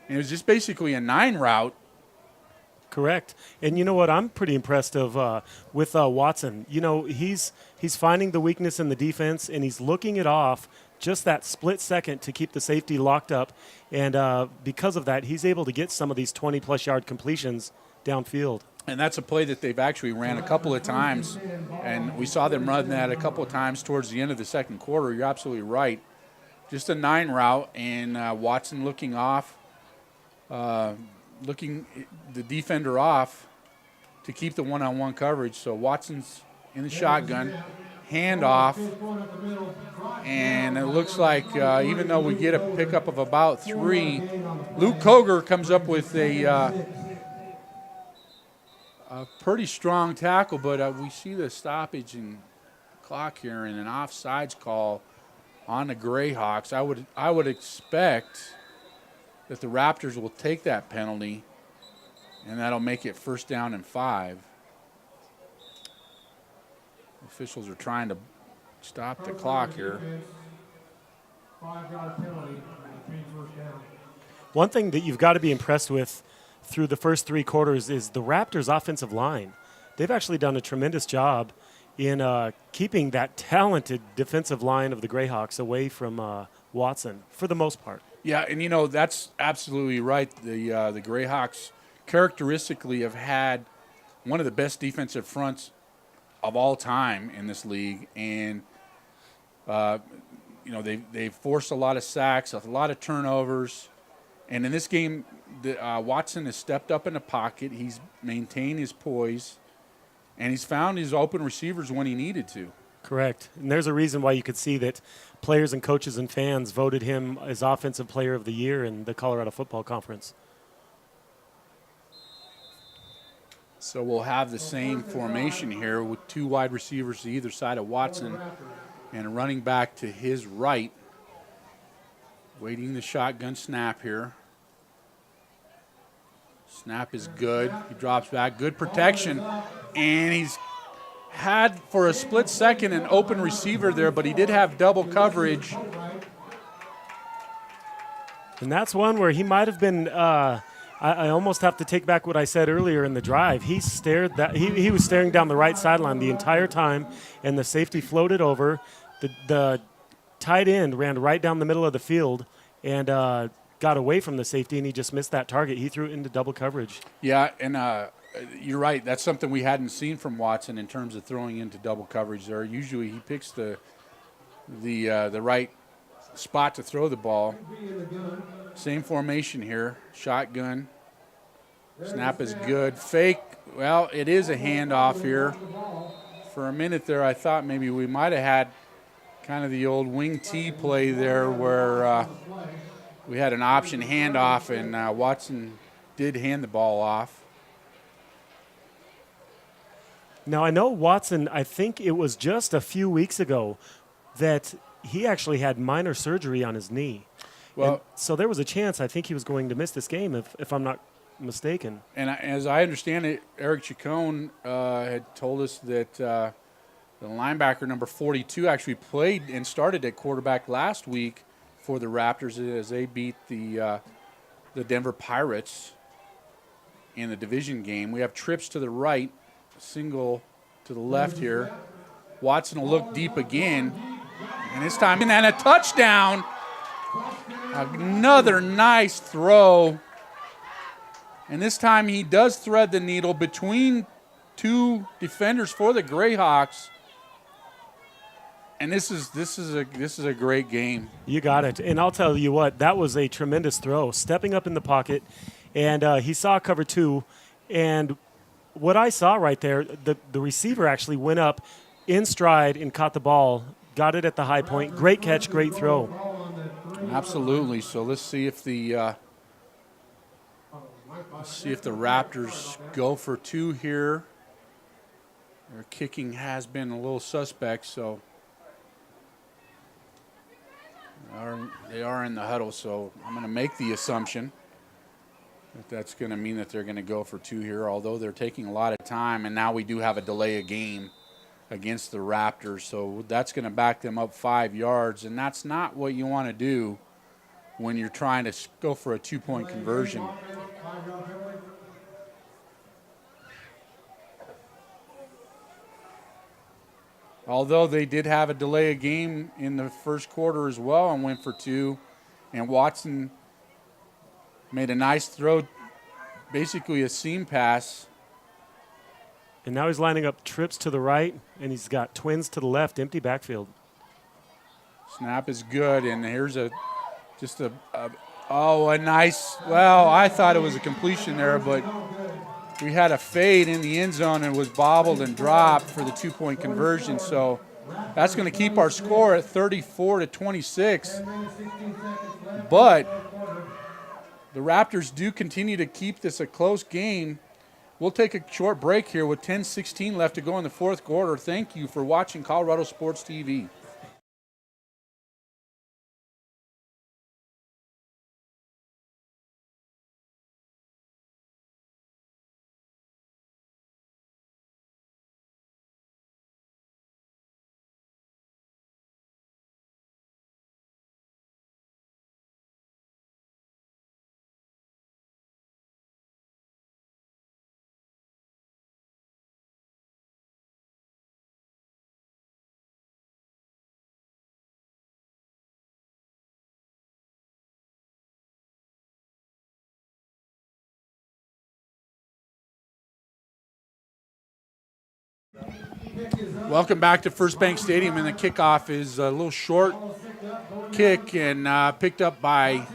And it was just basically a 9 route. Correct. And you know what? I'm pretty impressed with Watson. You know, he's finding the weakness in the defense, and he's looking it off just that split second to keep the safety locked up. And because of that, he's able to get some of these 20-plus yard completions downfield. And that's a play that they've actually ran a couple of times, and we saw them run that a couple of times towards the end of the second quarter. You're absolutely right. Just a 9 route, and Watson looking off. Looking the defender off to keep the one-on-one coverage. So Watson's in the shotgun, handoff, and it looks like even though we get a pickup of about 3, Luke Koger comes up with a pretty strong tackle, but we see the stoppage and clock here and an offsides call on the Greyhawks. I would expect that the Raptors will take that penalty, and that'll make it first down and 5. Officials are trying to stop the clock here. 5-yard penalty, 3 first down. One thing that you've got to be impressed with through the first 3 quarters is the Raptors' offensive line. They've actually done a tremendous job in keeping that talented defensive line of the Greyhawks away from Watson for the most part. Yeah, and you know, that's absolutely right. The Greyhawks characteristically have had one of the best defensive fronts of all time in this league, and you know, they've forced a lot of sacks, a lot of turnovers, and in this game, Watson has stepped up in the pocket. He's maintained his poise, and he's found his open receivers when he needed to. Correct. And there's a reason why you could see that players and coaches and fans voted him as Offensive Player of the Year in the Colorado Football Conference. So we'll have the same formation here with 2 wide receivers to either side of Watson and a running back to his right. Waiting the shotgun snap here. Snap is good. He drops back. Good protection. And he's had for a split second an open receiver there, but he did have double coverage. And that's one where he might have been. I almost have to take back what I said earlier in the drive. He stared that he was staring down the right sideline the entire time, and the safety floated over. The tight end ran right down the middle of the field and got away from the safety, and he just missed that target. He threw it into double coverage. Yeah, and you're right. That's something we hadn't seen from Watson in terms of throwing into double coverage there. Usually he picks the right spot to throw the ball. Same formation here. Shotgun. Snap is good. Fake. Well, it is a handoff here. For a minute there, I thought maybe we might have had kind of the old wing T play there where we had an option handoff, and Watson did hand the ball off. Now, I know Watson, I think it was just a few weeks ago that he actually had minor surgery on his knee. Well, and so there was a chance I think he was going to miss this game, if I'm not mistaken. And as I understand it, Eric Chacon had told us that the linebacker number 42 actually played and started at quarterback last week for the Raptors as they beat the Denver Pirates in the division game. We have trips to the right, single to the left here. Watson will look deep again, and this time, and a touchdown. Another nice throw. And this time he does thread the needle between two defenders for the Greyhawks. And this is a great game. You got it. And I'll tell you what, that was a tremendous throw. Stepping up in the pocket, and he saw cover two. And what I saw right there, the receiver actually went up in stride and caught the ball, got it at the high point. Great catch, great throw. Absolutely. So let's see if the Raptors go for two here. Their kicking has been a little suspect, so they are in the huddle. So I'm going to make the assumption that that's going to mean that they're going to go for two here, although they're taking a lot of time, and now we do have a delay of game against the Raptors, so that's going to back them up 5 yards, and that's not what you want to do when you're trying to go for a two-point conversion. Although they did have a delay of game in the first quarter as well and went for two, and Watson made a nice throw, basically a seam pass. And now he's lining up trips to the right, and he's got twins to the left, empty backfield. Snap is good, and here's a nice, well, I thought it was a completion there, but we had a fade in the end zone and was bobbled and dropped for the two-point conversion. So that's going to keep our score at 34-26. But the Raptors do continue to keep this a close game. We'll take a short break here with 10:16 left to go in the fourth quarter. Thank you for watching Colorado Sports TV. Welcome back to First Bank Stadium, and the kickoff is a little short kick and picked up by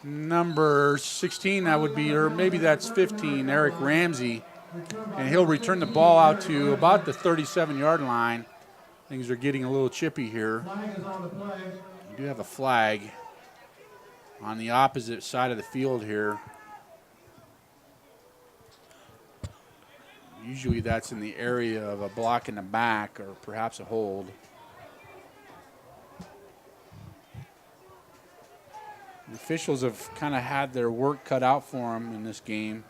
number 16, that would be, or maybe that's 15, Eric Ramsey, and he'll return the ball out to about the 37-yard line. Things are getting a little chippy here. We do have a flag on the opposite side of the field here. Usually that's in the area of a block in the back or perhaps a hold. officials have kind of had their work cut out for them in this game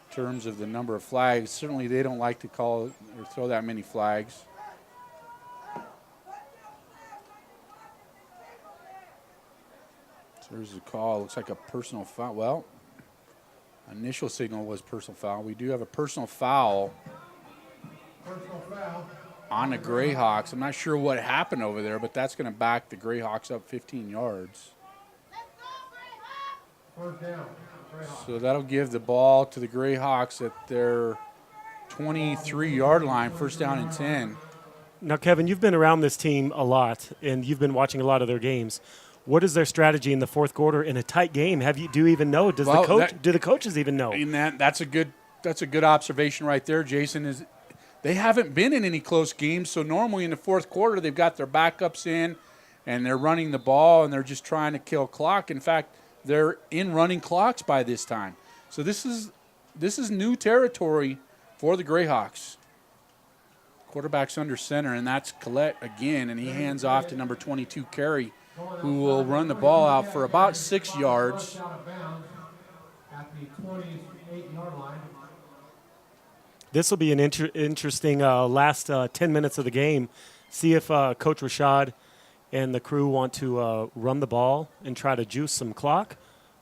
in terms of the number of flags. Certainly they don't like to call or throw that many flags. So there's the call. Looks like a personal foul. Well, initial signal was personal foul. We do have a personal foul on the Greyhawks. I'm not sure what happened over there, but that's going to back the Greyhawks up 15 yards. So that'll give the ball to the Greyhawks at their 23-yard line, first down and 10. Now, Kevin, you've been around this team a lot, and you've been watching a lot of their games. What is their strategy in the fourth quarter in a tight game? Do you even know? Do the coaches even know? And that's a good observation right there, Jason. Is they haven't been in any close games, so normally in the fourth quarter they've got their backups in, and they're running the ball, and they're just trying to kill clock. In fact, they're in running clocks by this time. So this is new territory for the Greyhawks. Quarterback's under center, and that's Collette again, and he hands off to number 22, Carey, who will run the ball out for about 6 yards. This will be an interesting last 10 minutes of the game. See if Coach Rashad and the crew want to run the ball and try to juice some clock,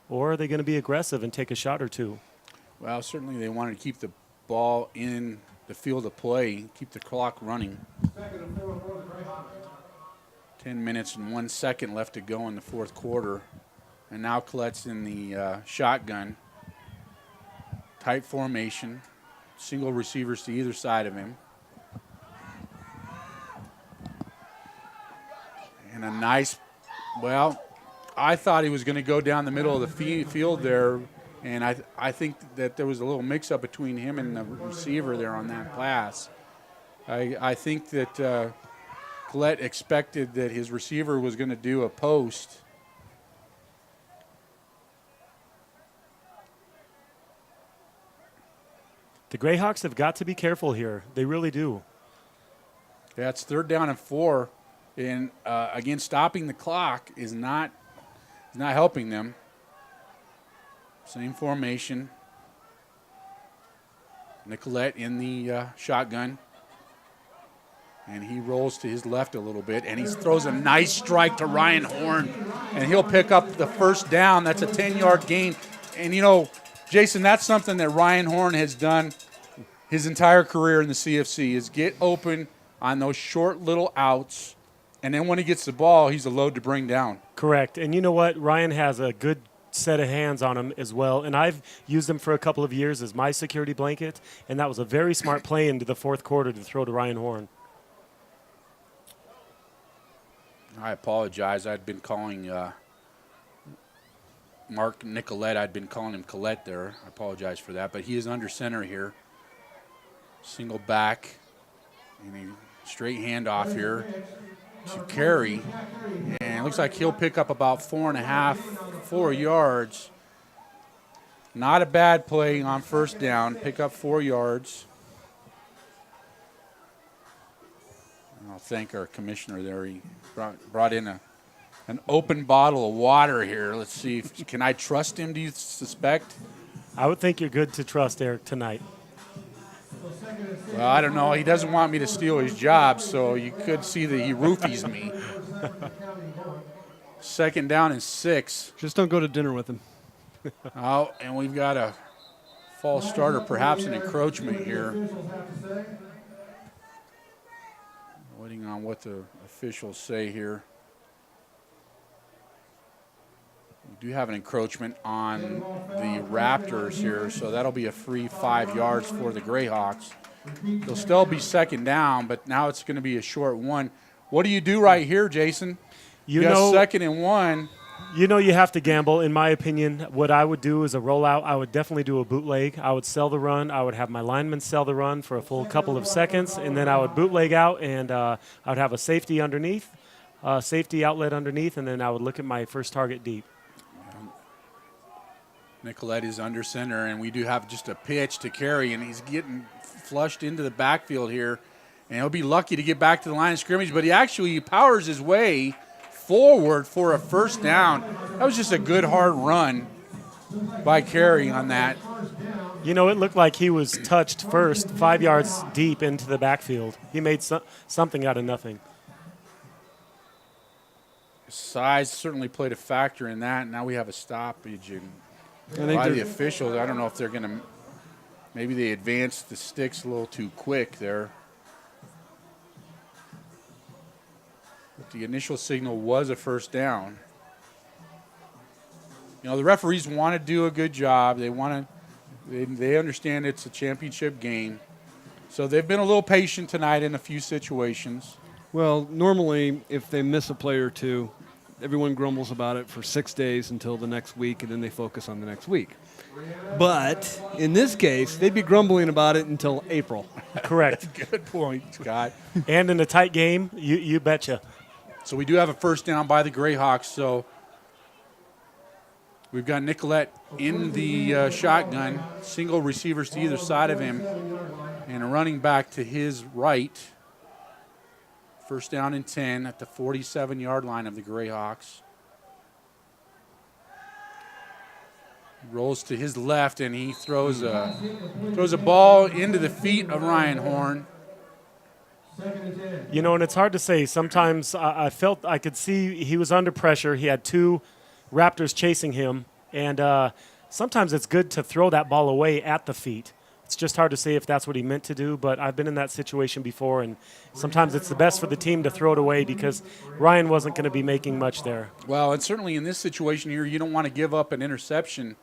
or are they going to be aggressive and take a shot or two? Well, certainly they wanted to keep the ball in the field of play, keep the clock running. 10 minutes and 1 second left to go in the fourth quarter. And now Collette's in the shotgun. Tight formation. Single receivers to either side of him. And a nice, well, I thought he was going to go down the middle of the field there. And I think that there was a little mix-up between him and the receiver there on that pass. I think that Collette expected that his receiver was going to do a post. The Greyhawks have got to be careful here. They really do. Yeah, it's 3rd down and 4. And, again, stopping the clock is not helping them. Same formation. Nicolette in the shotgun. And he rolls to his left a little bit, and he throws a nice strike to Ryan Horn, and he'll pick up the first down. That's a 10-yard gain. And, you know, Jason, that's something that Ryan Horn has done his entire career in the CFC, is get open on those short little outs, and then when he gets the ball, he's a load to bring down. Correct. And you know what? Ryan has a good set of hands on him as well, and I've used him for a couple of years as my security blanket, and that was a very smart play into the fourth quarter to throw to Ryan Horn. I apologize. I'd been calling Mark Nicolette. I'd been calling him Collette there. I apologize for that. But he is under center here. Single back. And a straight handoff here to Carey. And it looks like he'll pick up about 4 yards. Not a bad play on first down. Pick up 4 yards. I'll thank our commissioner there. He brought in an open bottle of water here. Let's see. Can I trust him, do you suspect? I would think you're good to trust Eric tonight. Well, I don't know. He doesn't want me to steal his job, so you could see that he roofies me. 2nd down and 6. Just don't go to dinner with him. Oh, and we've got a false start or perhaps an encroachment here. Waiting on what the officials say here. We do have an encroachment on the Raptors here, so that'll be a free 5 yards for the Greyhawks. They'll still be 2nd down, but now it's going to be a short one. What do you do right here, Jason? You got 2nd and 1. You know you have to gamble. In my opinion, what I would do is a rollout. I would definitely do a bootleg. I would sell the run. I would have my linemen sell the run for a full couple of seconds, and then I would bootleg out, and I would have a safety underneath, safety outlet underneath, and then I would look at my first target deep. Nicolette is under center, and we do have just a pitch to Carey, and he's getting flushed into the backfield here, and he'll be lucky to get back to the line of scrimmage, but he powers his way forward for a first down. That was just a good hard run by Carey on that. You know, it looked like he was touched first, 5 yards deep into the backfield. He made something out of nothing. Size certainly played a factor in that. Now we have a stoppage by the officials. I don't know if they're going to – maybe they advanced the sticks a little too quick there. But the initial signal was a first down. You know, the referees want to do a good job. They understand it's a championship game. So they've been a little patient tonight in a few situations. Well, normally if they miss a play or two, everyone grumbles about it for 6 days until the next week, and then they focus on the next week. But in this case, they'd be grumbling about it until April. Correct. Good point, Scott. And in a tight game, you betcha. So we do have a first down by the Greyhawks. So we've got Nicolette in the shotgun, single receivers to either side of him, and a running back to his right. First down and 10 at the 47-yard line of the Greyhawks. Rolls to his left, and he throws a ball into the feet of Ryan Horn. You know, and it's hard to say. Sometimes I felt I could see he was under pressure. He had two Raptors chasing him, and sometimes it's good to throw that ball away at the feet. It's just hard to say if that's what he meant to do, but I've been in that situation before, and sometimes it's the best for the team to throw it away because Ryan wasn't going to be making much there. Well, and certainly in this situation here, you don't want to give up an interception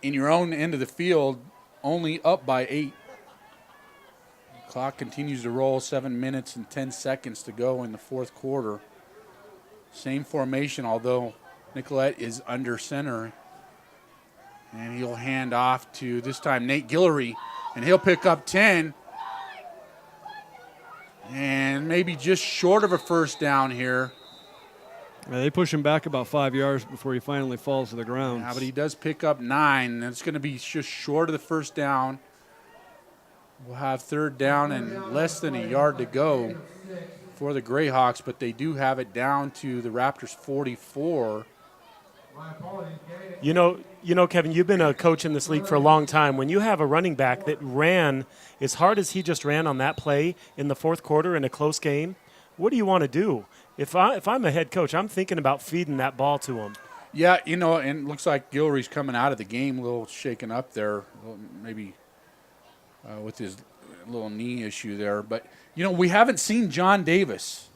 in your own end of the field, only up by 8. Clock continues to roll, 7 minutes and 10 seconds to go in the fourth quarter. Same formation, although Nicolette is under center. And he'll hand off to, this time, Nate Guillory, and he'll pick up 10. And maybe just short of a first down here. They push him back about 5 yards before he finally falls to the ground. Yeah, but he does pick up 9, and it's going to be just short of the first down. We'll have third down and less than a yard to go for the Greyhawks, but they do have it down to the Raptors 44. You know, Kevin, you've been a coach in this league for a long time. When you have a running back that ran as hard as he just ran on that play in the fourth quarter in a close game, what do you want to do? If I'm a head coach, I'm thinking about feeding that ball to him. Yeah, you know, and it looks like Guillory's coming out of the game a little shaken up there, maybe with his little knee issue there. But, you know, we haven't seen John Davis.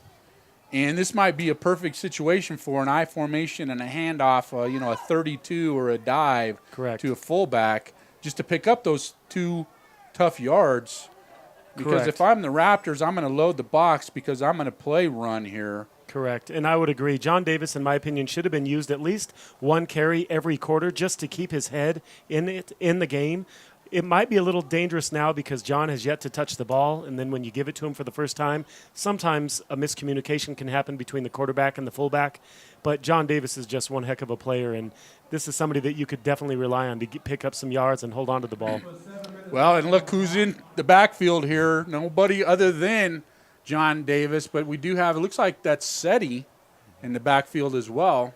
And this might be a perfect situation for an I formation and a handoff, a 32 or a dive to a fullback just to pick up those 2 tough yards. Because if I'm the Raptors, I'm going to load the box because I'm going to play run here. Correct. And I would agree. John Davis, in my opinion, should have been used at least one carry every quarter just to keep his head in the game. It might be a little dangerous now because John has yet to touch the ball, and then when you give it to him for the first time, sometimes a miscommunication can happen between the quarterback and the fullback. But John Davis is just one heck of a player, and this is somebody that you could definitely rely on to pick up some yards and hold on to the ball. Well, and look who's in the backfield here. Nobody other than John Davis, but we do have, it looks like that's Seti in the backfield as well.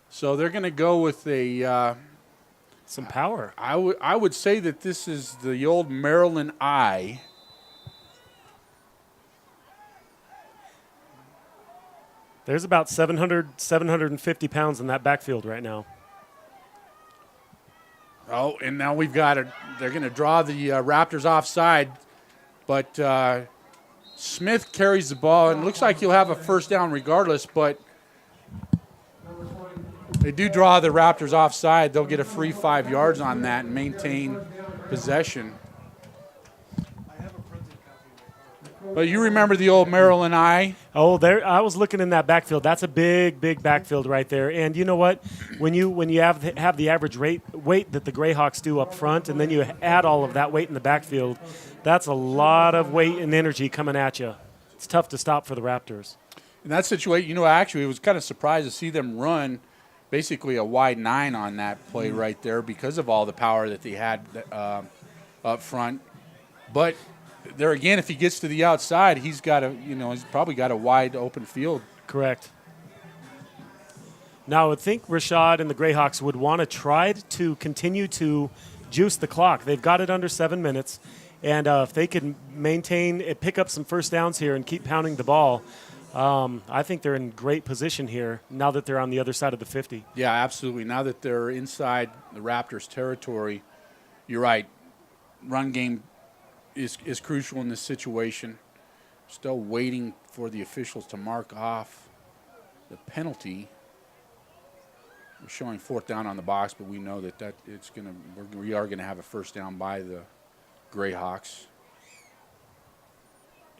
So they're going to go with a... some power. I would say that this is the old Maryland I. There's about 750 pounds in that backfield right now. Oh, and now we've got they're going to draw the Raptors offside, but Smith carries the ball, and it looks like he'll have a first down regardless, but they do draw the Raptors offside. They'll get a free 5 yards on that and maintain possession. But you remember the old Maryland I? Oh, there! I was looking in that backfield. That's a big backfield right there. And you know what? When you have the average weight that the Greyhawks do up front, and then you add all of that weight in the backfield, that's a lot of weight and energy coming at you. It's tough to stop for the Raptors. In that situation, actually, it was kind of surprised to see them run basically a wide 9 on that play right there because of all the power that they had up front. But there again, if he gets to the outside, he's probably got a wide open field. Correct. Now, I would think Rashad and the Greyhawks would want to try to continue to juice the clock. They've got it under 7 minutes, and if they can pick up some first downs here and keep pounding the ball, I think they're in great position here now that they're on the other side of the 50. Yeah, absolutely. Now that they're inside the Raptors' territory, you're right. Run game is crucial in this situation. Still waiting for the officials to mark off the penalty. We're showing 4th down on the box, but we know that we are gonna have a first down by the Greyhawks.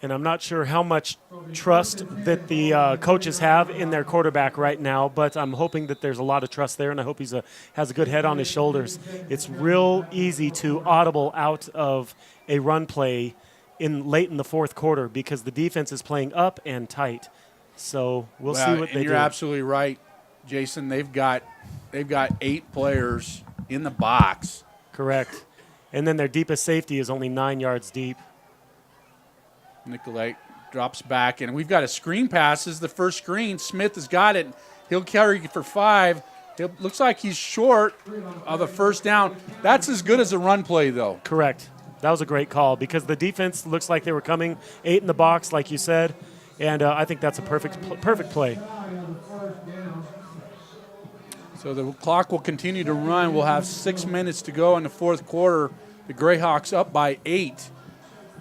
And I'm not sure how much trust that the coaches have in their quarterback right now, but I'm hoping that there's a lot of trust there, and I hope he has a good head on his shoulders. It's real easy to audible out of a run play late in the 4th quarter because the defense is playing up and tight. So we'll see what they do. You're absolutely right, Jason. They've got 8 players in the box. Correct. And then their deepest safety is only 9 yards deep. Nicolette drops back, and we've got a screen passes. The first screen, Smith has got it. He'll carry for 5. It looks like he's short of a first down. That's as good as a run play, though. Correct. That was a great call because the defense looks like they were coming 8 in the box, like you said, and I think that's a perfect play. So the clock will continue to run. We'll have 6 minutes to go in the 4th quarter. The Greyhawks up by 8.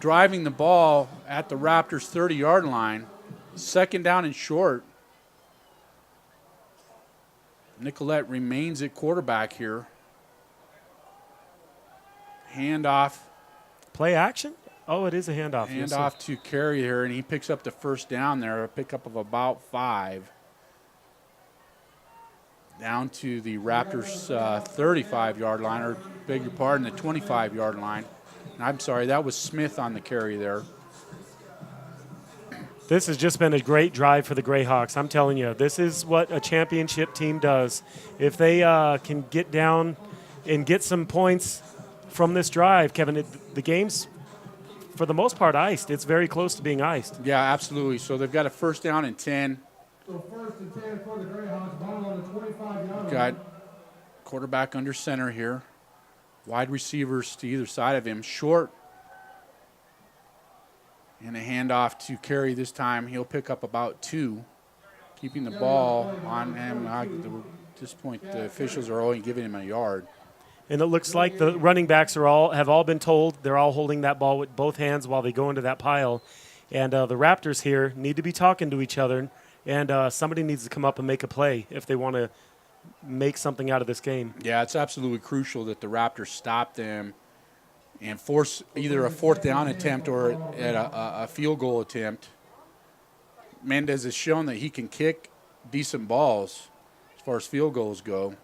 Driving the ball at the Raptors' 30-yard line. 2nd down and short. Nicolette remains at quarterback here. Handoff. Play action? Oh, it is a handoff. Handoff to Carey here, and he picks up the first down there, a pickup of about 5. Down to the Raptors' 35-yard line, or beg your pardon, the 25-yard line. I'm sorry, that was Smith on the carry there. This has just been a great drive for the Greyhawks. I'm telling you, this is what a championship team does. If they can get down and get some points from this drive, Kevin, the game's, for the most part, iced. It's very close to being iced. Yeah, absolutely. So they've got a 1st down and 10. So 1st and 10 for the Greyhawks, ball on the 25-yard line. Got quarterback under center here. Wide receivers to either side of him. Short. And a handoff to Carey this time. He'll pick up about 2. Keeping the ball on him. At this point, the officials are only giving him a yard. And it looks like the running backs have all been told they're all holding that ball with both hands while they go into that pile. And the Raptors here need to be talking to each other. And somebody needs to come up and make a play if they want to make something out of this game. Yeah, it's absolutely crucial that the Raptors stop them and force either a 4th down attempt or at a field goal attempt. Mendez has shown that he can kick decent balls as far as field goals go.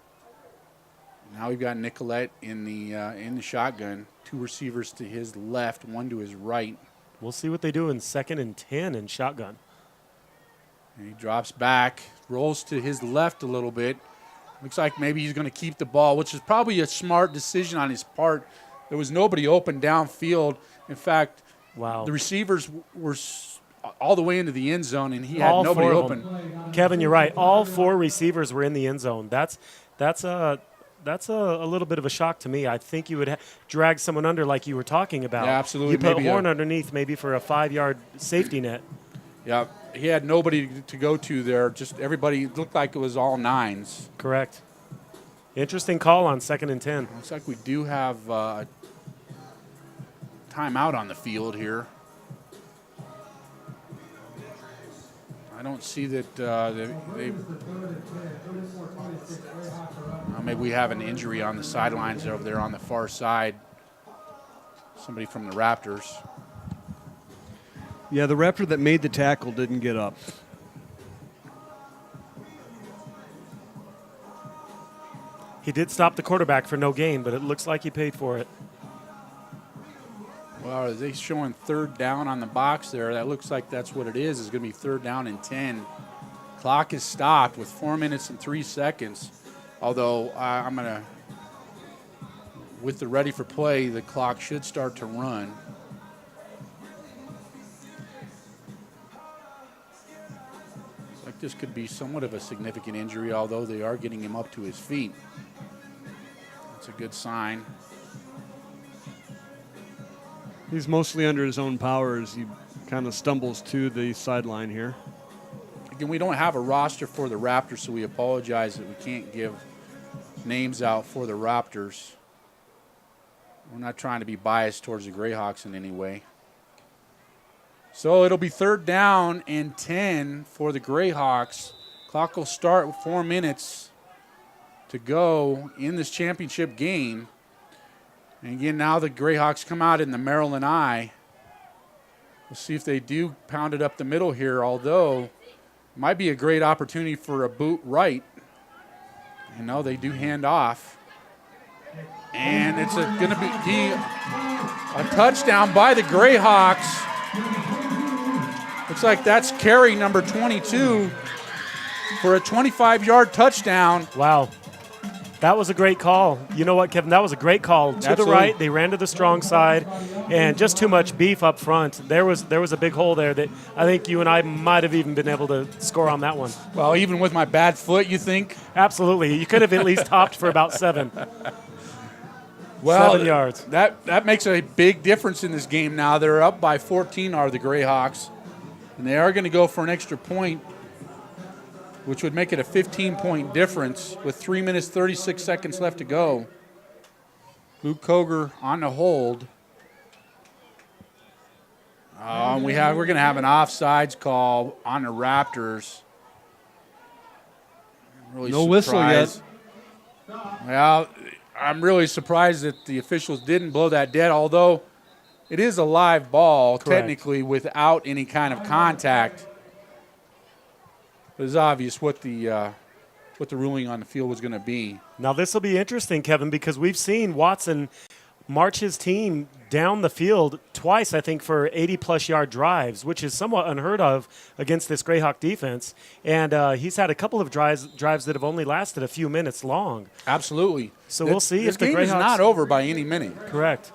Now we've got Nicolette in the shotgun. 2 receivers to his left, 1 to his right. We'll see what they do in 2nd and 10 in shotgun. And he drops back, rolls to his left a little bit. Looks like maybe he's going to keep the ball, which is probably a smart decision on his part. There was nobody open downfield. In fact, the receivers were all the way into the end zone, and he had nobody open. Kevin, you're right. All 4 receivers were in the end zone. That's a little bit of a shock to me. I think you would drag someone under like you were talking about. Yeah, absolutely. You put Horn underneath maybe for a 5-yard safety net. Yeah, he had nobody to go to there. Just everybody looked like it was all 9s. Correct. Interesting call on 2nd and 10. Looks like we do have a timeout on the field here. I don't see that maybe we have an injury on the sidelines over there on the far side. Somebody from the Raptors. Yeah, the Raptor that made the tackle didn't get up. He did stop the quarterback for no gain, but it looks like he paid for it. Well, are they showing 3rd down on the box there? That looks like that's what it is. It's going to be 3rd down and 10. Clock is stopped with 4 minutes and 3 seconds. Although I'm going to, with the ready for play, the clock should start to run. think this could be somewhat of a significant injury, although they are getting him up to his feet. That's a good sign. He's mostly under his own power as he kind of stumbles to the sideline here. Again, we don't have a roster for the Raptors, so we apologize that we can't give names out for the Raptors. We're not trying to be biased towards the Greyhawks in any way. So it'll be 3rd down and 10 for the Greyhawks. Clock will start with 4 minutes to go in this championship game. And again, now the Greyhawks come out in the Maryland I. We'll see if they do pound it up the middle here, although it might be a great opportunity for a boot right. You know, they do hand off. And it's going to be a touchdown by the Greyhawks. Looks like that's carry number 22 for a 25-yard touchdown. Wow. That was a great call. You know what, Kevin? That was a great call. To Absolutely. the right, they ran to the strong side, and just too much beef up front. There was a big hole there that I think you and I might have even been able to score on that one. Well, even with my bad foot, you think? Absolutely. You could have at least hopped for about 7. Well, 7 yards. That makes a big difference in this game now. They're up by 14 are the Greyhawks, and they are going to go for an extra point, which would make it a 15-point difference with 3 minutes, 36 seconds left to go. Luke Koger on the hold. We're going to have an offsides call on the Raptors. Really No whistle yet. Well, I'm really surprised that the officials didn't blow that dead, although it is a live ball, Correct. technically without any kind of contact. It was obvious what the ruling on the field was going to be. Now, this will be interesting, Kevin, because we've seen Watson march his team down the field twice, I think, for 80-plus yard drives, which is somewhat unheard of against this Greyhawk defense. And he's had a couple of drives that have only lasted a few minutes long. Absolutely. So we'll see this if the game is Greyhawks- not over by any minute. Correct.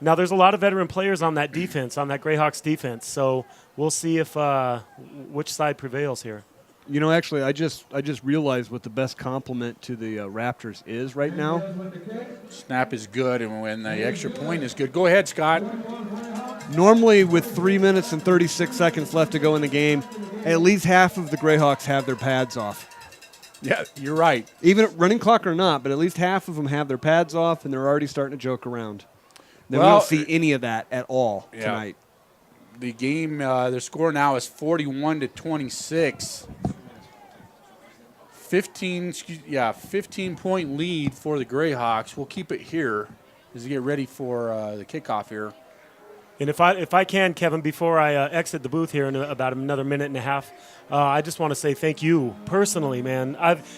Now, there's a lot of veteran players on that defense, on that Greyhawks defense. So we'll see if which side prevails here. You know, actually, I just realized what the best compliment to the Raptors is right now. Snap is good, and when the extra point is good. Go ahead, Scott. Normally, with 3 minutes and 36 seconds left to go in the game, at least half of the Greyhawks have their pads off. Yeah, you're right. Even running clock or not, but at least half of them have their pads off, and they're already starting to joke around. Then we Well, don't see any of that at all tonight. The game, their score now is 41-26. 15-point lead for the Greyhawks. We'll keep it here as we get ready for the kickoff here. And if I can, Kevin, before I exit the booth here in about another minute and a half, I just want to say thank you personally, man.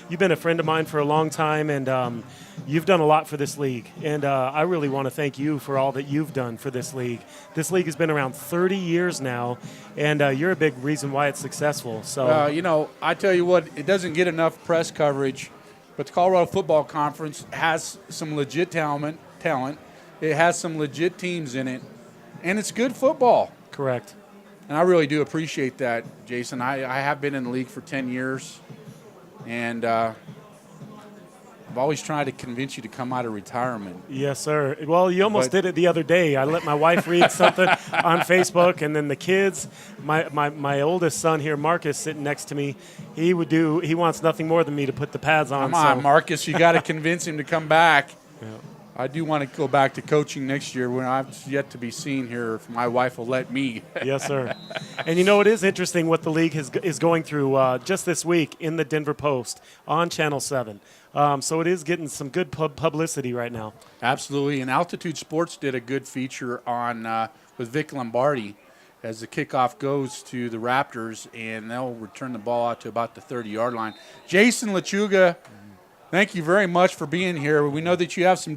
You've been a friend of mine for a long time, and you've done a lot for this league. And I really want to thank you for all that you've done for this league. This league has been around 30 years now, and you're a big reason why it's successful. So, You know, I tell you what, it doesn't get enough press coverage, but the Colorado Football Conference has some legit talent. It has some legit teams in it. And it's good football. correct. And I really do appreciate that, Jason. I have been in the league for 10 years, and I've always tried to convince you to come out of retirement. Yes, sir. Well, you almost did it the other day. I let my wife read something on Facebook, and then the kids, my oldest son here, Marcus, sitting next to me, he wants nothing more than me to put the pads on. Come on, Marcus, you got to convince him to come back. Yeah. I do want to go back to coaching next year when I've yet to be seen here if my wife will let me. Yes, sir. And you know, it is interesting what the league is going through just this week in the Denver Post on Channel 7. So it is getting some good publicity right now. Absolutely. And Altitude Sports did a good feature on with Vic Lombardi as the kickoff goes to the Raptors, and they'll return the ball out to about the 30-yard line. Jason Lechuga, thank you very much for being here. We know that you have some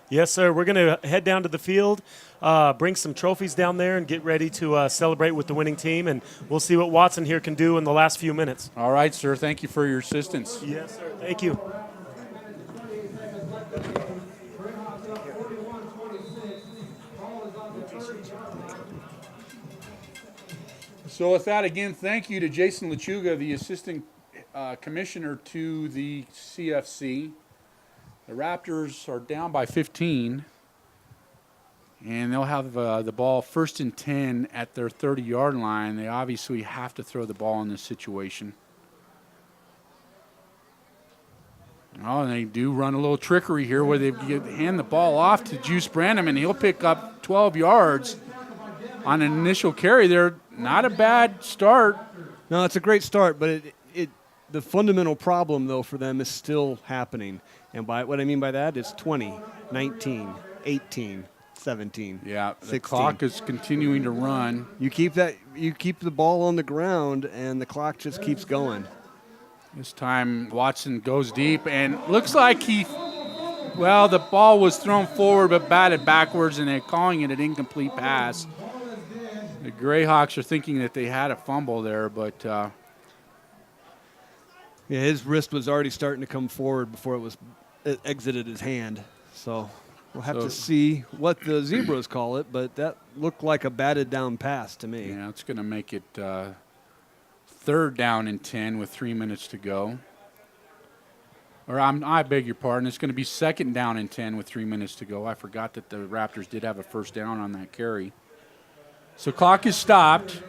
Yes, sir. We're going to head down to the field, bring some trophies down there, and get ready to celebrate with the winning team. And we'll see what Watson here can do in the last few minutes. All right, sir. Thank you for your assistance. Yes, sir. Thank you. So with that, again, thank you to Jason Lechuga, the assistant commissioner to the CFC. The Raptors are down by 15, and they'll have the ball 1st and 10 at their 30-yard line. They obviously have to throw the ball in this situation. Oh, and they do run a little trickery here where they hand the ball off to Juice Branham, and he'll pick up 12 yards on an initial carry there. Not a bad start. No, it's a great start, but the fundamental problem, though, for them is still happening. And by what I mean by that is 20, 19, 18, 17, Yeah, the 16. clock is continuing to run. You keep the ball on the ground, and the clock just keeps going. This time Watson goes deep, and looks like the ball was thrown forward but batted backwards, and they're calling it an incomplete pass. The Greyhawks are thinking that they had a fumble there, but Yeah, his wrist was already starting to come forward before it exited his hand. So we'll have to see what the Zebras call it, but that looked like a batted down pass to me. yeah, it's going to make it 3rd down and 10 with 3 minutes to go. Or I beg your pardon, it's going to be 2nd down and 10 with 3 minutes to go. I forgot that the Raptors did have a 1st down on that carry. So clock is stopped,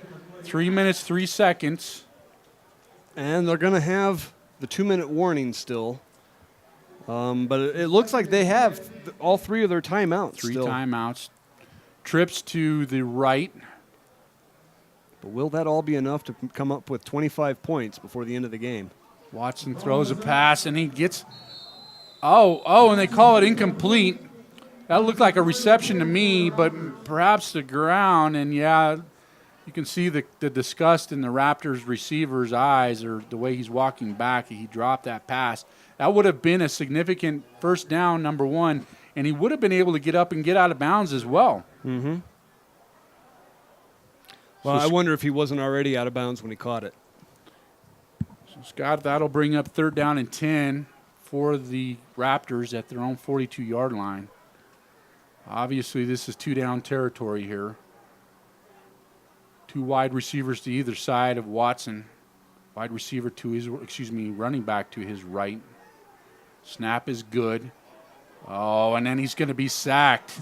3 minutes, 3 seconds. And they're going to have the 2-minute warning still. But it looks like they have all 3 of their timeouts. Three still. timeouts. Trips to the right. But will that all be enough to come up with 25 points before the end of the game? Watson throws a pass, and he gets and they call it incomplete. That looked like a reception to me, but perhaps the ground. And, yeah, you can see the disgust in the Raptors receiver's eyes, or the way he's walking back. He dropped that pass. That would have been a significant 1st down, number one, and he would have been able to get up and get out of bounds as well. Mm-hmm. Well, I wonder if he wasn't already out of bounds when he caught it. So, Scott, that'll bring up 3rd down and 10 for the Raptors at their own 42-yard line. Obviously, this is 2-down territory here. 2 wide receivers to either side of Watson. Wide receiver to his, running back to his right. Snap is good. Oh, and then he's going to be sacked.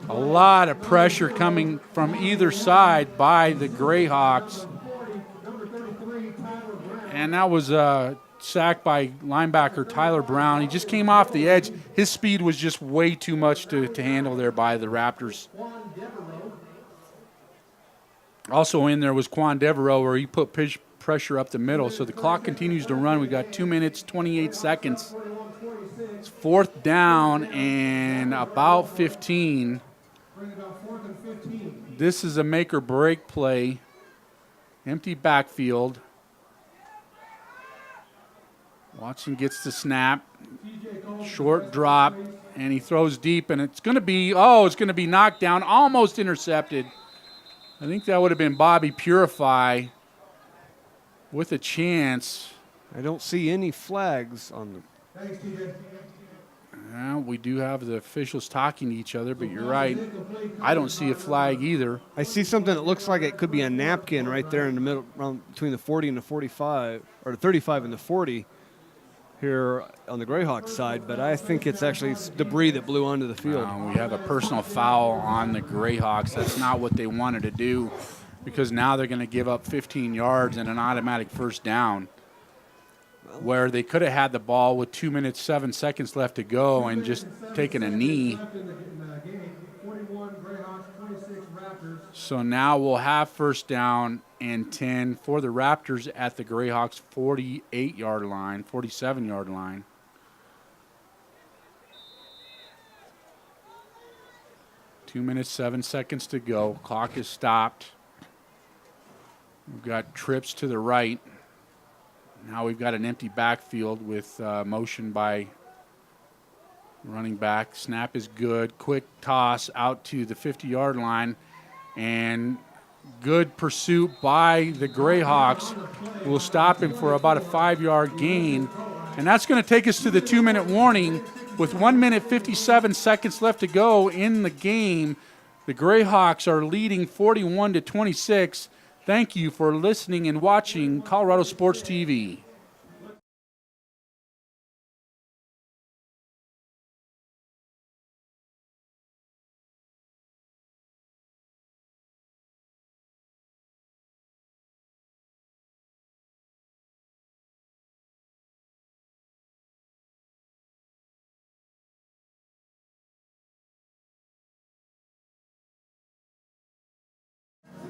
A lot of pressure coming from either side by the Greyhawks. And that was sacked by linebacker Tyler Brown. He just came off the edge. His speed was just way too much to handle there by the Raptors. Also in there was Quan Devereaux, where he put pressure up the middle. So the clock continues to run. We've got 2 minutes, 28 seconds. It's 4th down and about 15. This is a make or break play. Empty backfield. Watson gets the snap. Short drop, and he throws deep, and it's going to be knocked down, almost intercepted. I think that would have been Bobby Purify with a chance. I don't see any flags on the. Thanks, TJ. We do have the officials talking to each other, but you're right. I don't see a flag either. I see something that looks like it could be a napkin right there in the middle, around between the 40 and the 45, or the 35 and the 40 here on the Greyhawks side, but I think it's actually debris that blew onto the field. We have a personal foul on the Greyhawks. That's not what they wanted to do, because now they're going to give up 15 yards and an automatic 1st down, where they could have had the ball with 2 minutes, 7 seconds left to go and just taken a knee. So now we'll have 1st down and 10 for the Raptors at the Greyhawks 47-yard line. Two minutes, 7 seconds to go. Clock is stopped. We've got trips to the right. Now we've got an empty backfield with motion by running back. Snap is good. Quick toss out to the 50-yard line. And good pursuit by the Greyhawks, who will stop him for about a 5-yard gain. And that's going to take us to the 2-minute warning. With 1 minute, 57 seconds left to go in the game, the Greyhawks are leading 41-26. Thank you for listening and watching Colorado Sports TV.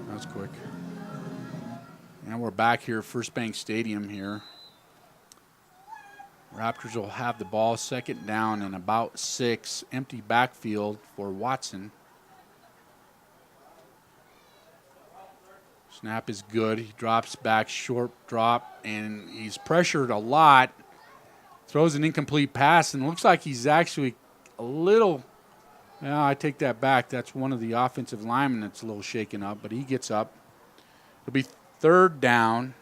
That was quick. And we're back here at First Bank Stadium here. Raptors will have the ball, second down and about 6. Empty backfield for Watson. Snap is good. He drops back, short drop, and he's pressured a lot. Throws an incomplete pass, and it looks like he's actually a little. Well, I take that back. That's one of the offensive linemen that's a little shaken up, but he gets up. It'll be third down,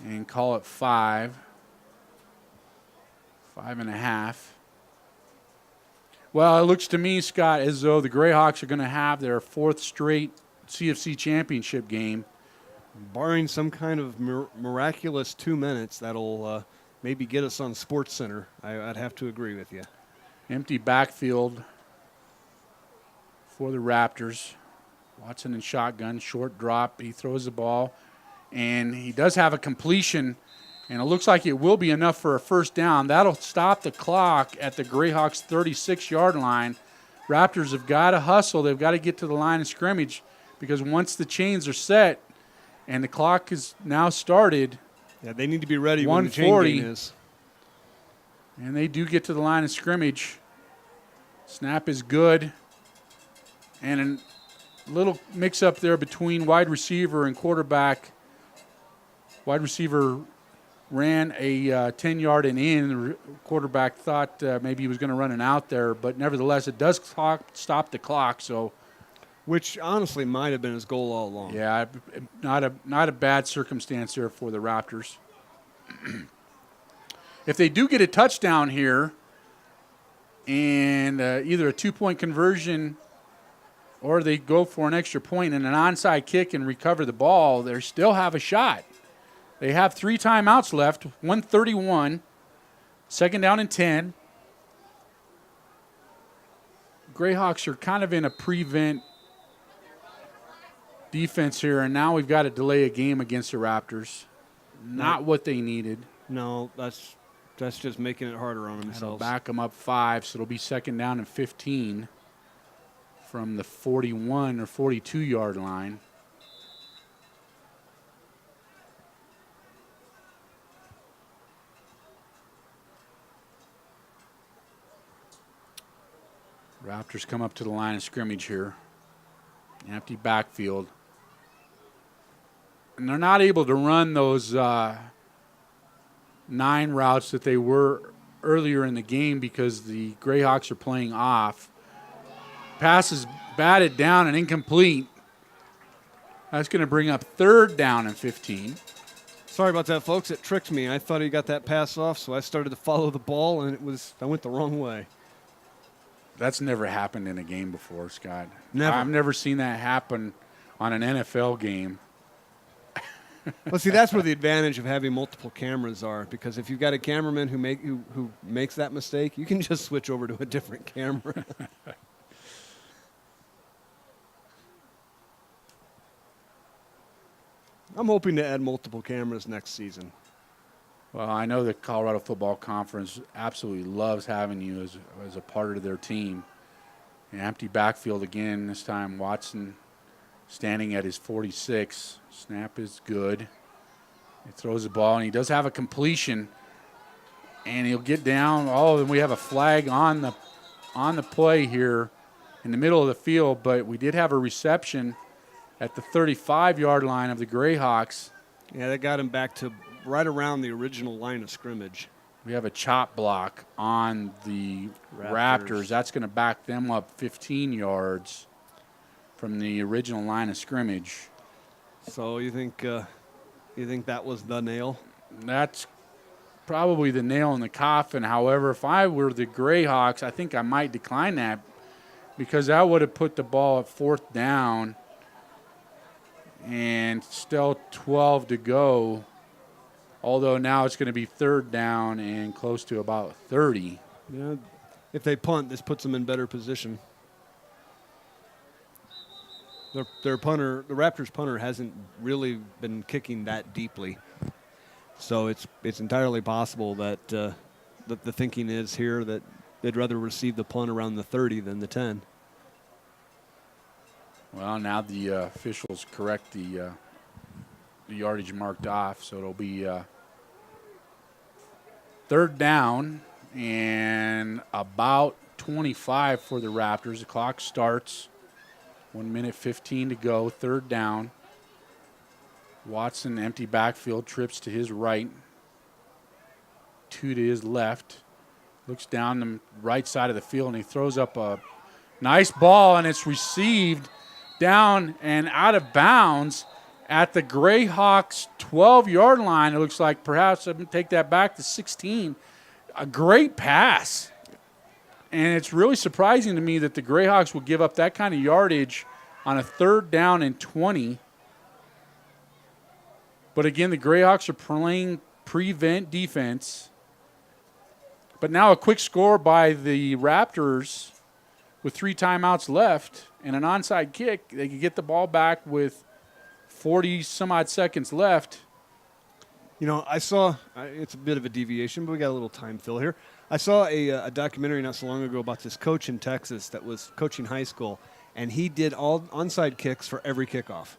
and call it 5. 5.5. Well, it looks to me, Scott, as though the Greyhawks are going to have their 4th straight CFC championship game. Barring some kind of miraculous 2 minutes, that'll maybe get us on Sports Center. I'd have to agree with you. Empty backfield for the Raptors. Watson in shotgun, short drop. He throws the ball, and he does have a completion, and it looks like it will be enough for a first down. That'll stop the clock at the Greyhawks' 36-yard line. Raptors have got to hustle. They've got to get to the line of scrimmage because once the chains are set and the clock is now started, yeah, they need to be ready when the chain game is. And they do get to the line of scrimmage. Snap is good. And a little mix-up there between wide receiver and quarterback. Wide receiver ran a 10-yard and in. The quarterback thought maybe he was going to run an out there, but nevertheless, it does stop the clock. So, which honestly might have been his goal all along. Yeah, not a bad circumstance there for the Raptors. If they do get a touchdown here and either a 2-point conversion or they go for an extra point and an onside kick and recover the ball, they still have a shot. They have 3 timeouts left, 1:31, second down and 10. Greyhawks are kind of in a prevent defense here, and now we've got to delay a game against the Raptors. Not what they needed. No, that's just making it harder on themselves. That'll back them up 5, so it'll be second down and 15 from the 41 or 42-yard line. Raptors come up to the line of scrimmage here. Empty backfield. And they're not able to run those 9 routes that they were earlier in the game because the Greyhawks are playing off. Pass is batted down and incomplete. That's going to bring up third down and 15. Sorry about that, folks. It tricked me. I thought he got that pass off, so I started to follow the ball, and I went the wrong way. That's never happened in a game before, Scott. Never. I've never seen that happen on an NFL game. Well, see, that's where the advantage of having multiple cameras are, because if you've got a cameraman who makes that mistake, you can just switch over to a different camera. I'm hoping to add multiple cameras next season. Well, I know the Colorado Football Conference absolutely loves having you as a part of their team. An empty backfield again, this time Watson standing at his 46. Snap is good. He throws the ball, and he does have a completion. And he'll get down. Oh, and we have a flag on the play here in the middle of the field, but we did have a reception at the 35-yard line of the Greyhawks. Yeah, that got him back to right around the original line of scrimmage. We have a chop block on the Raptors. That's going to back them up 15 yards from the original line of scrimmage. So you think that was the nail? That's probably the nail in the coffin. However, if I were the Greyhawks, I think I might decline that because that would have put the ball at 4th down. And still 12 to go, although now it's going to be third down and close to about 30. Yeah, if they punt, this puts them in better position. Their punter, the Raptors punter, hasn't really been kicking that deeply. So it's entirely possible that the thinking is here that they'd rather receive the punt around the 30 than the 10. Well, now the officials correct the yardage marked off, so it'll be third down and about 25 for the Raptors. The clock starts. 1 minute 15 to go. Third down. Watson, empty backfield, trips to his right. 2 to his left. Looks down the right side of the field, and he throws up a nice ball, and it's received down and out of bounds at the Greyhawks 12-yard line. It looks like perhaps I'm going to take that back to 16. A great pass. And it's really surprising to me that the Greyhawks will give up that kind of yardage on a third down and 20. But again, the Greyhawks are playing prevent defense. But now a quick score by the Raptors with 3 timeouts left and an onside kick. They could get the ball back with 40-some-odd seconds left. You know, I saw, it's a bit of a deviation, but we got a little time fill here. I saw a documentary not so long ago about this coach in Texas that was coaching high school, and he did all onside kicks for every kickoff,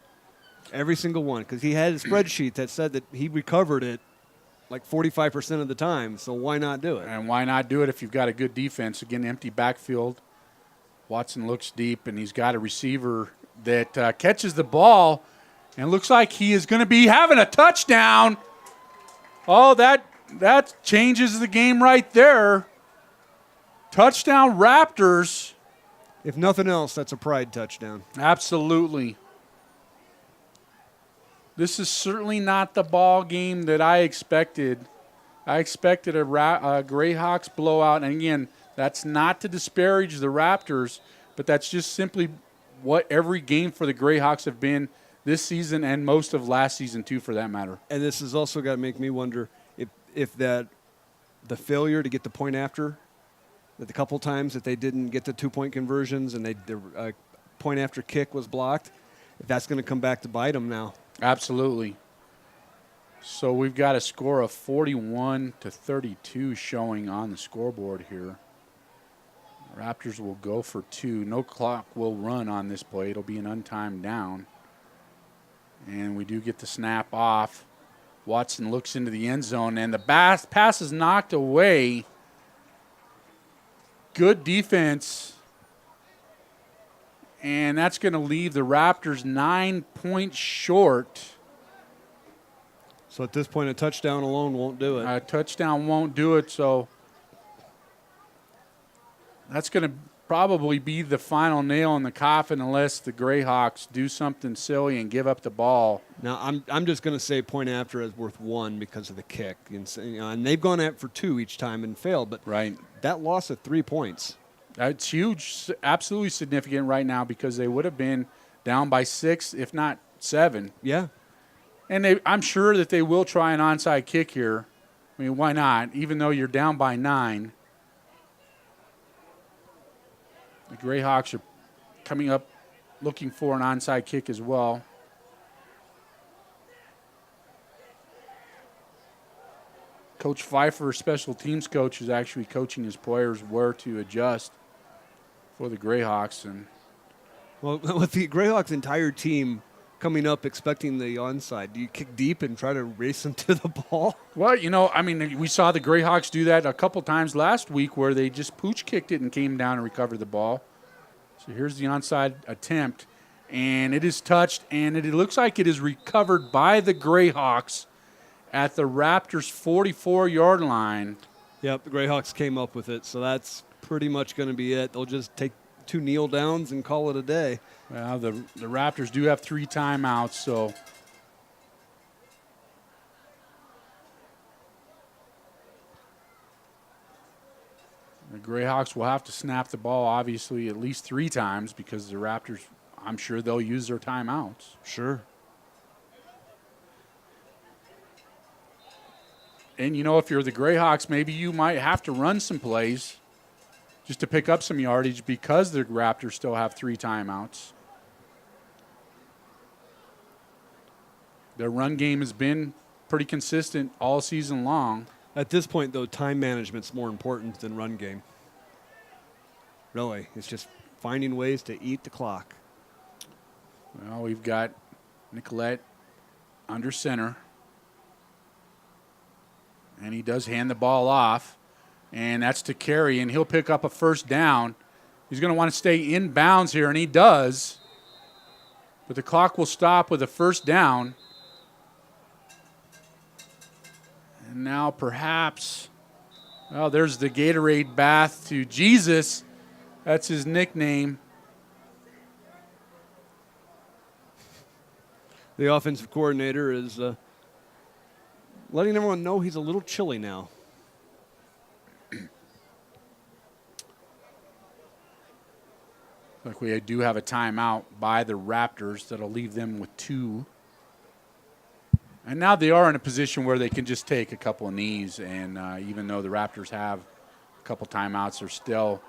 every single one, because he had a spreadsheet that said that he recovered it like 45% of the time, so why not do it? And why not do it if you've got a good defense? Again, empty backfield. Watson looks deep, and he's got a receiver that catches the ball, and looks like he is going to be having a touchdown. Oh, that changes the game right there. Touchdown Raptors. If nothing else, that's a pride touchdown. Absolutely. This is certainly not the ball game that I expected. I expected a Greyhawks blowout. And again, that's not to disparage the Raptors, but that's just simply what every game for the Greyhawks have been this season and most of last season too, for that matter. And this has also got to make me wonder if the failure to get the point after, that the couple times that they didn't get the 2-point conversions and the point after kick was blocked, if that's going to come back to bite them now. Absolutely. So we've got a score of 41-32 showing on the scoreboard here. Raptors will go for 2. No clock will run on this play. It'll be an untimed down. And we do get the snap off. Watson looks into the end zone, and the pass is knocked away. Good defense. And that's going to leave the Raptors 9 points short. So at this point, a touchdown alone won't do it. A touchdown won't do it, so that's going to probably be the final nail in the coffin unless the Greyhawks do something silly and give up the ball. Now, I'm just going to say point after is worth 1 because of the kick. And they've gone at for 2 each time and failed, but right. That loss of 3 points. That's huge, absolutely significant right now because they would have been down by 6, if not 7. Yeah. And I'm sure that they will try an onside kick here. I mean, why not? Even though you're down by 9. The Greyhawks are coming up looking for an onside kick as well. Coach Pfeiffer, special teams coach, is actually coaching his players where to adjust for the Greyhawks. And well, with the Greyhawks' entire team coming up expecting the onside, do you kick deep and try to race them to the ball? Well, you know, I mean, we saw the Greyhawks do that a couple times last week where they just pooch kicked it and came down and recovered the ball. So here's the onside attempt, and it is touched, and it looks like it is recovered by the Greyhawks at the Raptors' 44-yard line. Yep, the Greyhawks came up with it, so that's pretty much going to be it. They'll just take 2 kneel downs and call it a day. Well, the Raptors do have 3 timeouts, so the Greyhawks will have to snap the ball, obviously, at least 3 times because the Raptors, I'm sure they'll use their timeouts. Sure. And, if you're the Greyhawks, maybe you might have to run some plays just to pick up some yardage because the Raptors still have 3 timeouts. Their run game has been pretty consistent all season long. At this point, though, time management's more important than run game. Really, it's just finding ways to eat the clock. Well, we've got Nicolette under center. And he does hand the ball off. And that's to Carey, and he'll pick up a first down. He's going to want to stay in bounds here, and he does. But the clock will stop with a first down. And now perhaps, well, there's the Gatorade bath to Jesus. That's his nickname. The offensive coordinator is letting everyone know he's a little chilly now. Like we do have a timeout by the Raptors that'll leave them with 2. And now they are in a position where they can just take a couple of knees. And even though the Raptors have a couple timeouts, there's still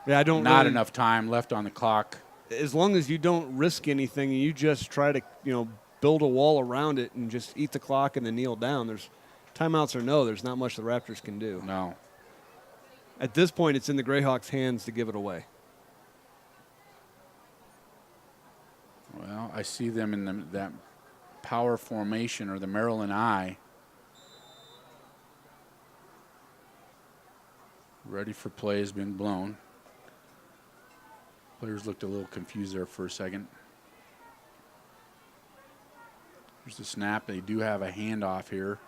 not enough time left on the clock. As long as you don't risk anything, you just try to build a wall around it and just eat the clock and then kneel down. There's timeouts or no, there's not much the Raptors can do. No. At this point, it's in the Greyhawks' hands to give it away. Well, I see them in that power formation or the Maryland eye. Ready for play has been blown. Players looked a little confused there for a second. Here's the snap. They do have a handoff here.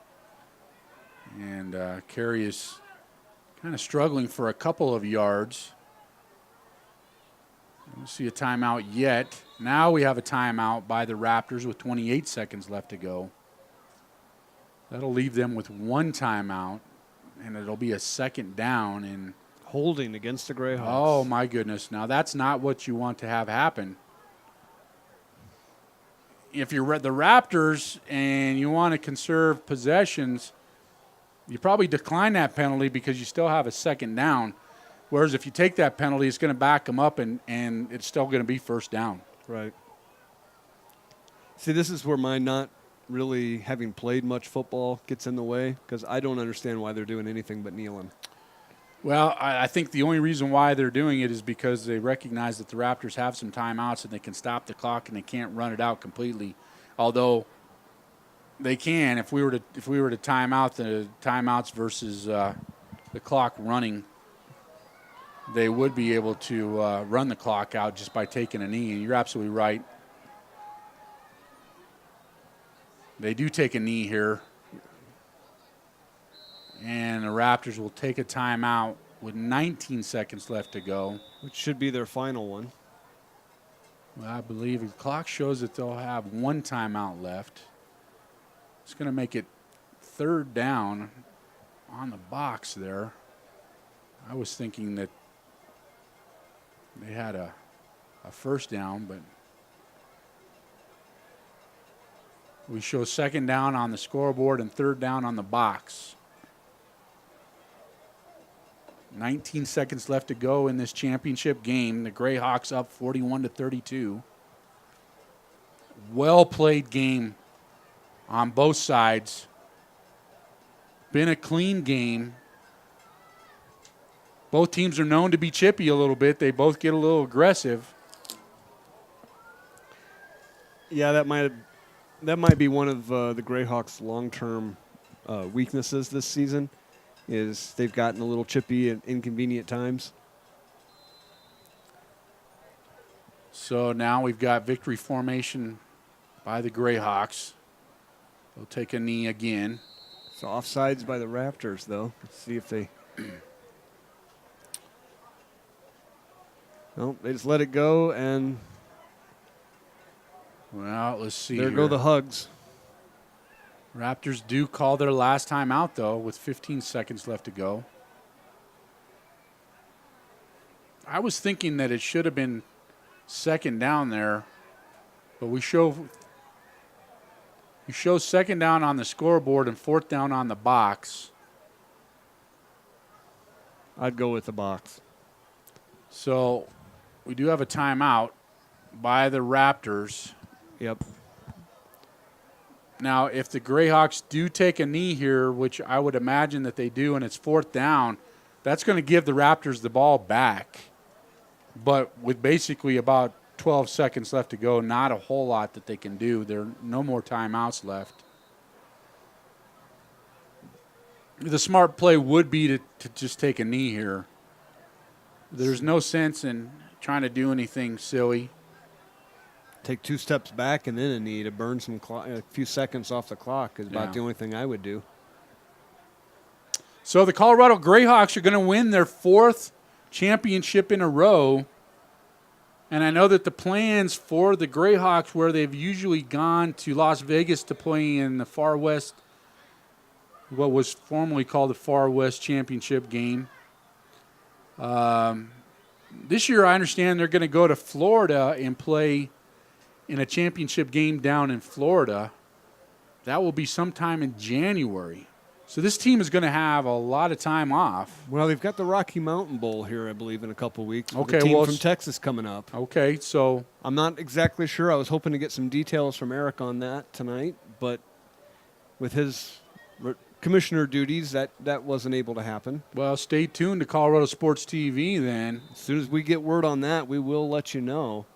And Carey is kind of struggling for a couple of yards. I don't see a timeout yet. Now we have a timeout by the Raptors with 28 seconds left to go. That'll leave them with 1 timeout, and it'll be a second down. And holding against the Greyhawks. Oh, my goodness. Now, that's not what you want to have happen. If you're the Raptors and you want to conserve possessions, you probably decline that penalty because you still have a second down. Whereas if you take that penalty, it's going to back them up, and it's still going to be first down. Right. See, this is where my not really having played much football gets in the way, because I don't understand why they're doing anything but kneeling. Well, I think the only reason why they're doing it is because they recognize that the Raptors have some timeouts and they can stop the clock and they can't run it out completely. Although they can, if we were to time out the timeouts versus the clock running, they would be able to run the clock out just by taking a knee. And you're absolutely right. They do take a knee here. And the Raptors will take a timeout with 19 seconds left to go. Which should be their final one. Well, I believe the clock shows that they'll have 1 timeout left. It's going to make it 3rd down on the box there. I was thinking that they had a first down, but we show 2nd down on the scoreboard and 3rd down on the box. 19 seconds left to go in this championship game. The Greyhawks up 41-32. Well-played game on both sides. Been a clean game. Both teams are known to be chippy a little bit. They both get a little aggressive. Yeah, that might be one of the Greyhawks' long-term weaknesses this season, is they've gotten a little chippy at inconvenient times. So now we've got victory formation by the Greyhawks. They'll take a knee again. It's offsides by the Raptors, though. Let's see if they... No, they just let it go, and well, let's see. there go the hugs. Raptors do call their last time out, though, with 15 seconds left to go. I was thinking that it should have been 2nd down there, but we show 2nd down on the scoreboard and 4th down on the box. I'd go with the box. So we do have a timeout by the Raptors. Yep. Now, if the Greyhawks do take a knee here, which I would imagine that they do, and it's 4th down, that's going to give the Raptors the ball back. But with basically about 12 seconds left to go, not a whole lot that they can do. There are no more timeouts left. The smart play would be to just take a knee here. There's no sense in trying to do anything silly. Take 2 steps back and then a knee to burn a few seconds off the clock is about Yeah. the only thing I would do. So the Colorado Greyhawks are going to win their 4th championship in a row. And I know that the plans for the Greyhawks, where they've usually gone to Las Vegas to play in the Far West, what was formerly called the Far West Championship game. This year, I understand they're going to go to Florida and play in a championship game down in Florida. That will be sometime in January. So this team is going to have a lot of time off. Well, they've got the Rocky Mountain Bowl here, I believe, in a couple weeks. With Okay, the team well, from Texas coming up. Okay, so I'm not exactly sure. I was hoping to get some details from Eric on that tonight, but with his commissioner duties, that wasn't able to happen. well, stay tuned to Colorado Sports TV then. As soon as we get word on that, we will let you know.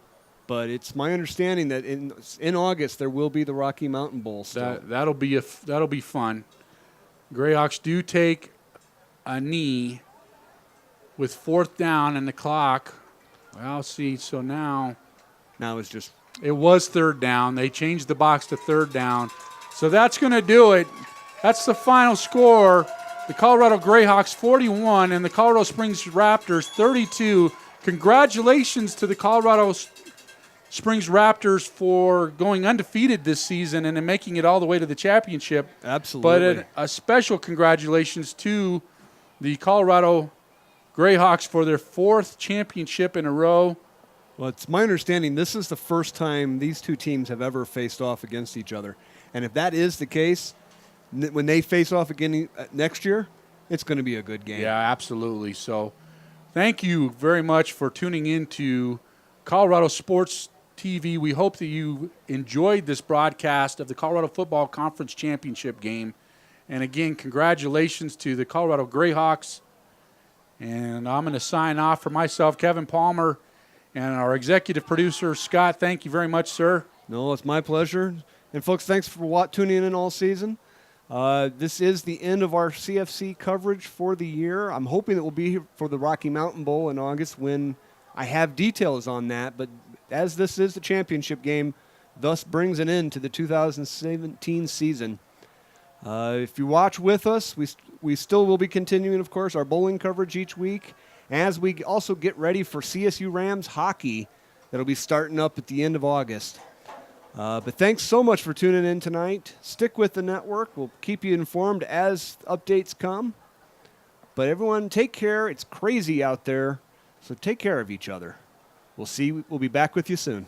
But it's my understanding that in August there will be the Rocky Mountain Bowl still. That'll be fun. Greyhawks do take a knee with 4th down and the clock. Well, see, so now Now it's just it was 3rd down. They changed the box to 3rd down. So that's going to do it. That's the final score. The Colorado Greyhawks 41 and the Colorado Springs Raptors 32. Congratulations to the Colorado Springs Raptors for going undefeated this season and then making it all the way to the championship. absolutely. But a special congratulations to the Colorado Greyhawks for their 4th championship in a row. Well, it's my understanding this is the first time these two teams have ever faced off against each other. And if that is the case, when they face off again next year, it's going to be a good game. Yeah, absolutely. So thank you very much for tuning in to Colorado Sports TV. We hope that you enjoyed this broadcast of the Colorado Football Conference Championship game. And again, congratulations to the Colorado Greyhawks. And I'm going to sign off for myself, Kevin Palmer, and our executive producer, Scott. Thank you very much, sir. No, it's my pleasure. And, folks, thanks for tuning in all season. This is the end of our CFC coverage for the year. I'm hoping it will be here for the Rocky Mountain Bowl in August when I have details on that. But as this is the championship game, thus brings an end to the 2017 season. If you watch with us, we still will be continuing, of course, our bowling coverage each week as we also get ready for CSU Rams hockey that'll be starting up at the end of August. But thanks so much for tuning in tonight. Stick with the network. We'll keep you informed as updates come. But everyone, take care. It's crazy out there, so take care of each other. We'll be back with you soon.